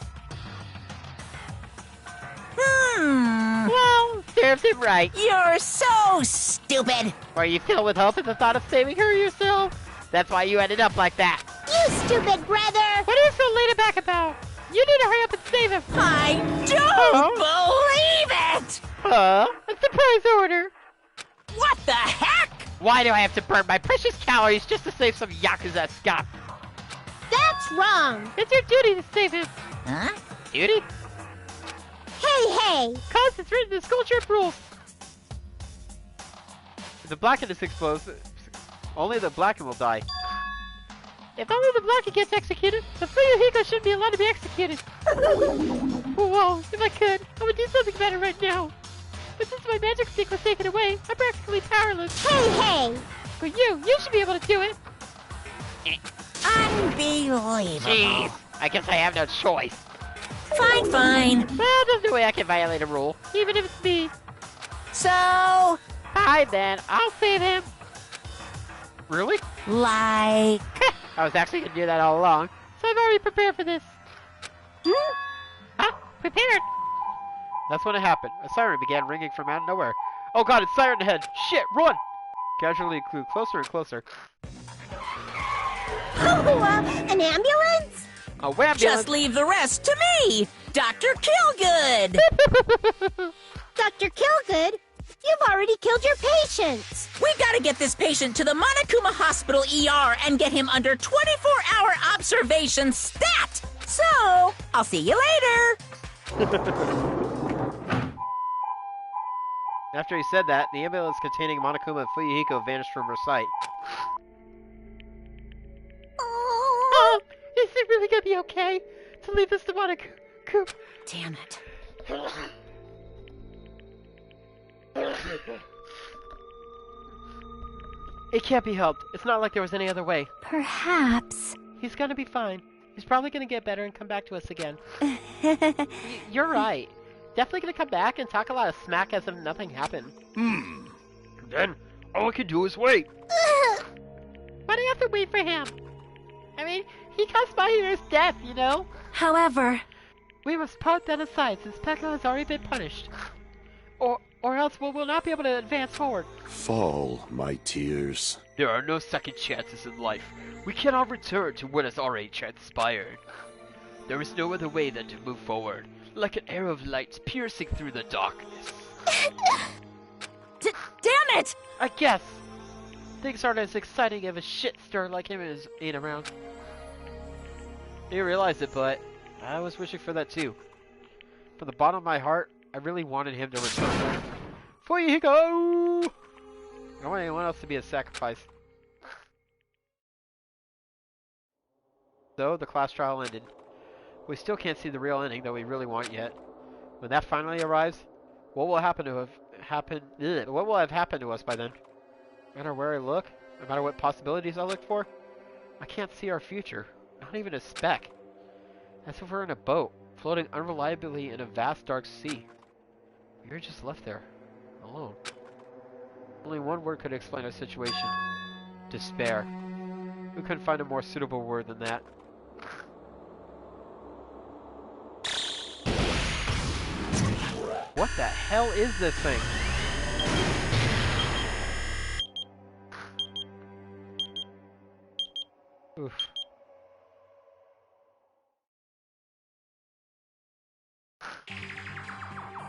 Well, serves him right. You're so stupid. Are you filled with hope at the thought of saving her yourself? That's why you ended up like that. You stupid brother! What are you so laid back about? You need to hurry up and save him. I don't believe it! A surprise order. What the heck? Why do I have to burn my precious calories just to save some Yakuza scum? That's wrong! It's your duty to save him. Huh? Duty? Hey! Cause it's written in the school trip rules. If the Blackened explodes, only the Blackened will die. If only the Blackened gets executed, the Fuyuhiko shouldn't be allowed to be executed. Whoa, if I could, I would do something better right now. But since my magic stick was taken away, I'm practically powerless. Hey! But you should be able to do it. Unbelievable. Jeez, I guess I have no choice. Fine. Well, there's no way I can violate a rule, even if it's me. So, Fine then, I'll save him. Really? like... I was actually gonna do that all along, so I've already prepared for this. Huh? Prepared? That's when it happened. A siren began ringing from out of nowhere. Oh god, it's siren ahead! Shit, run! Casually grew closer and closer. Oh, an ambulance? A wham! Just leave the rest to me, Dr. Killgood. Dr. Killgood? You've already killed your patients! We gotta get this patient to the Monokuma Hospital ER and get him under 24-hour observation stat! So, I'll see you later! After he said that, the ambulance containing Monokuma and Fuyuhiko vanished from her sight. Oh, it really gonna be okay to leave this demonic coop? Damn it. It can't be helped. It's not like there was any other way. Perhaps. He's gonna be fine. He's probably gonna get better and come back to us again. You're right. Definitely gonna come back and talk a lot of smack as if nothing happened. Then, all I can do is wait. Why do you have to wait for him? I mean, he caused Mahiru's death, you know? However... We must put that aside since Pekka has already been punished. Or else we will not be able to advance forward. Fall, my tears. There are no second chances in life. We cannot return to what has already transpired. There is no other way than to move forward, like an arrow of light piercing through the darkness. Damn it! I guess. Things aren't as exciting of a shit stir like him is ain't around. You realize it, but I was wishing for that too. From the bottom of my heart, I really wanted him to return. Fuyuhiko! I don't want anyone else to be a sacrifice. So, the class trial ended. We still can't see the real ending that we really want yet. When that finally arrives, what will have happened to us by then? No matter where I look, no matter what possibilities I look for, I can't see our future. Not even a speck. As if we're in a boat, floating unreliably in a vast dark sea. We were just left there, alone. Only one word could explain our situation. Despair. We couldn't find a more suitable word than that. What the hell is this thing? Oof.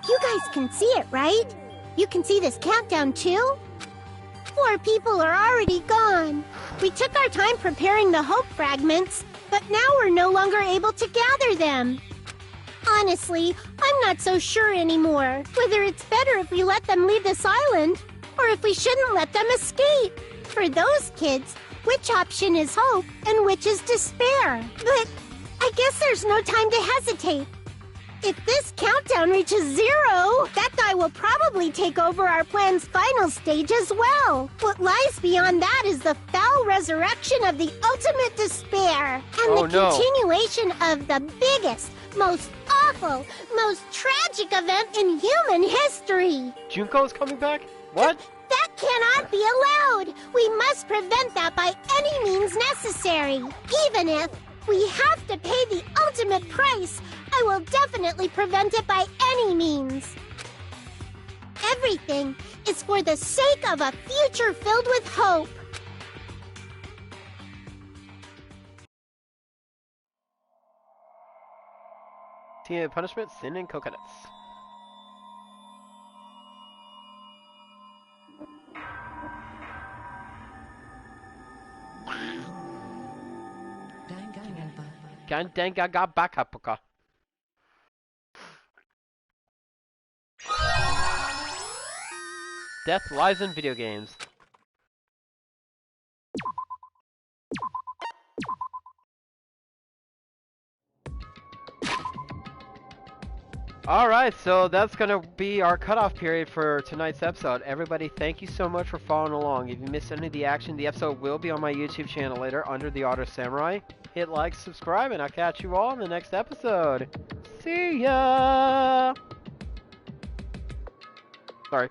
You guys can see it, right? You can see this countdown too? 4 people are already gone. We took our time preparing the hope fragments, but now we're no longer able to gather them. Honestly, I'm not so sure anymore whether it's better if we let them leave this island or if we shouldn't let them escape. For those kids, which option is hope and which is despair? But I guess there's no time to hesitate. If this countdown reaches 0, that guy will probably take over our plan's final stage as well. What lies beyond that is the foul resurrection of the ultimate despair and continuation of the biggest, most awful, most tragic event in human history. Junko's coming back? What? That cannot be allowed. We must prevent that by any means necessary. Even if we have to pay the ultimate price, I will definitely prevent it by any means. Everything is for the sake of a future filled with hope. Tea and punishment, sin and coconuts. Gandengaga bakapuka. Death lies in video games. Alright, so that's gonna be our cutoff period for tonight's episode. Everybody, thank you so much for following along. If you missed any of the action, the episode will be on my YouTube channel later under the Otter Samurai. Hit like, subscribe, and I'll catch you all in the next episode. See ya! Sorry.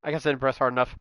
I guess I didn't press hard enough.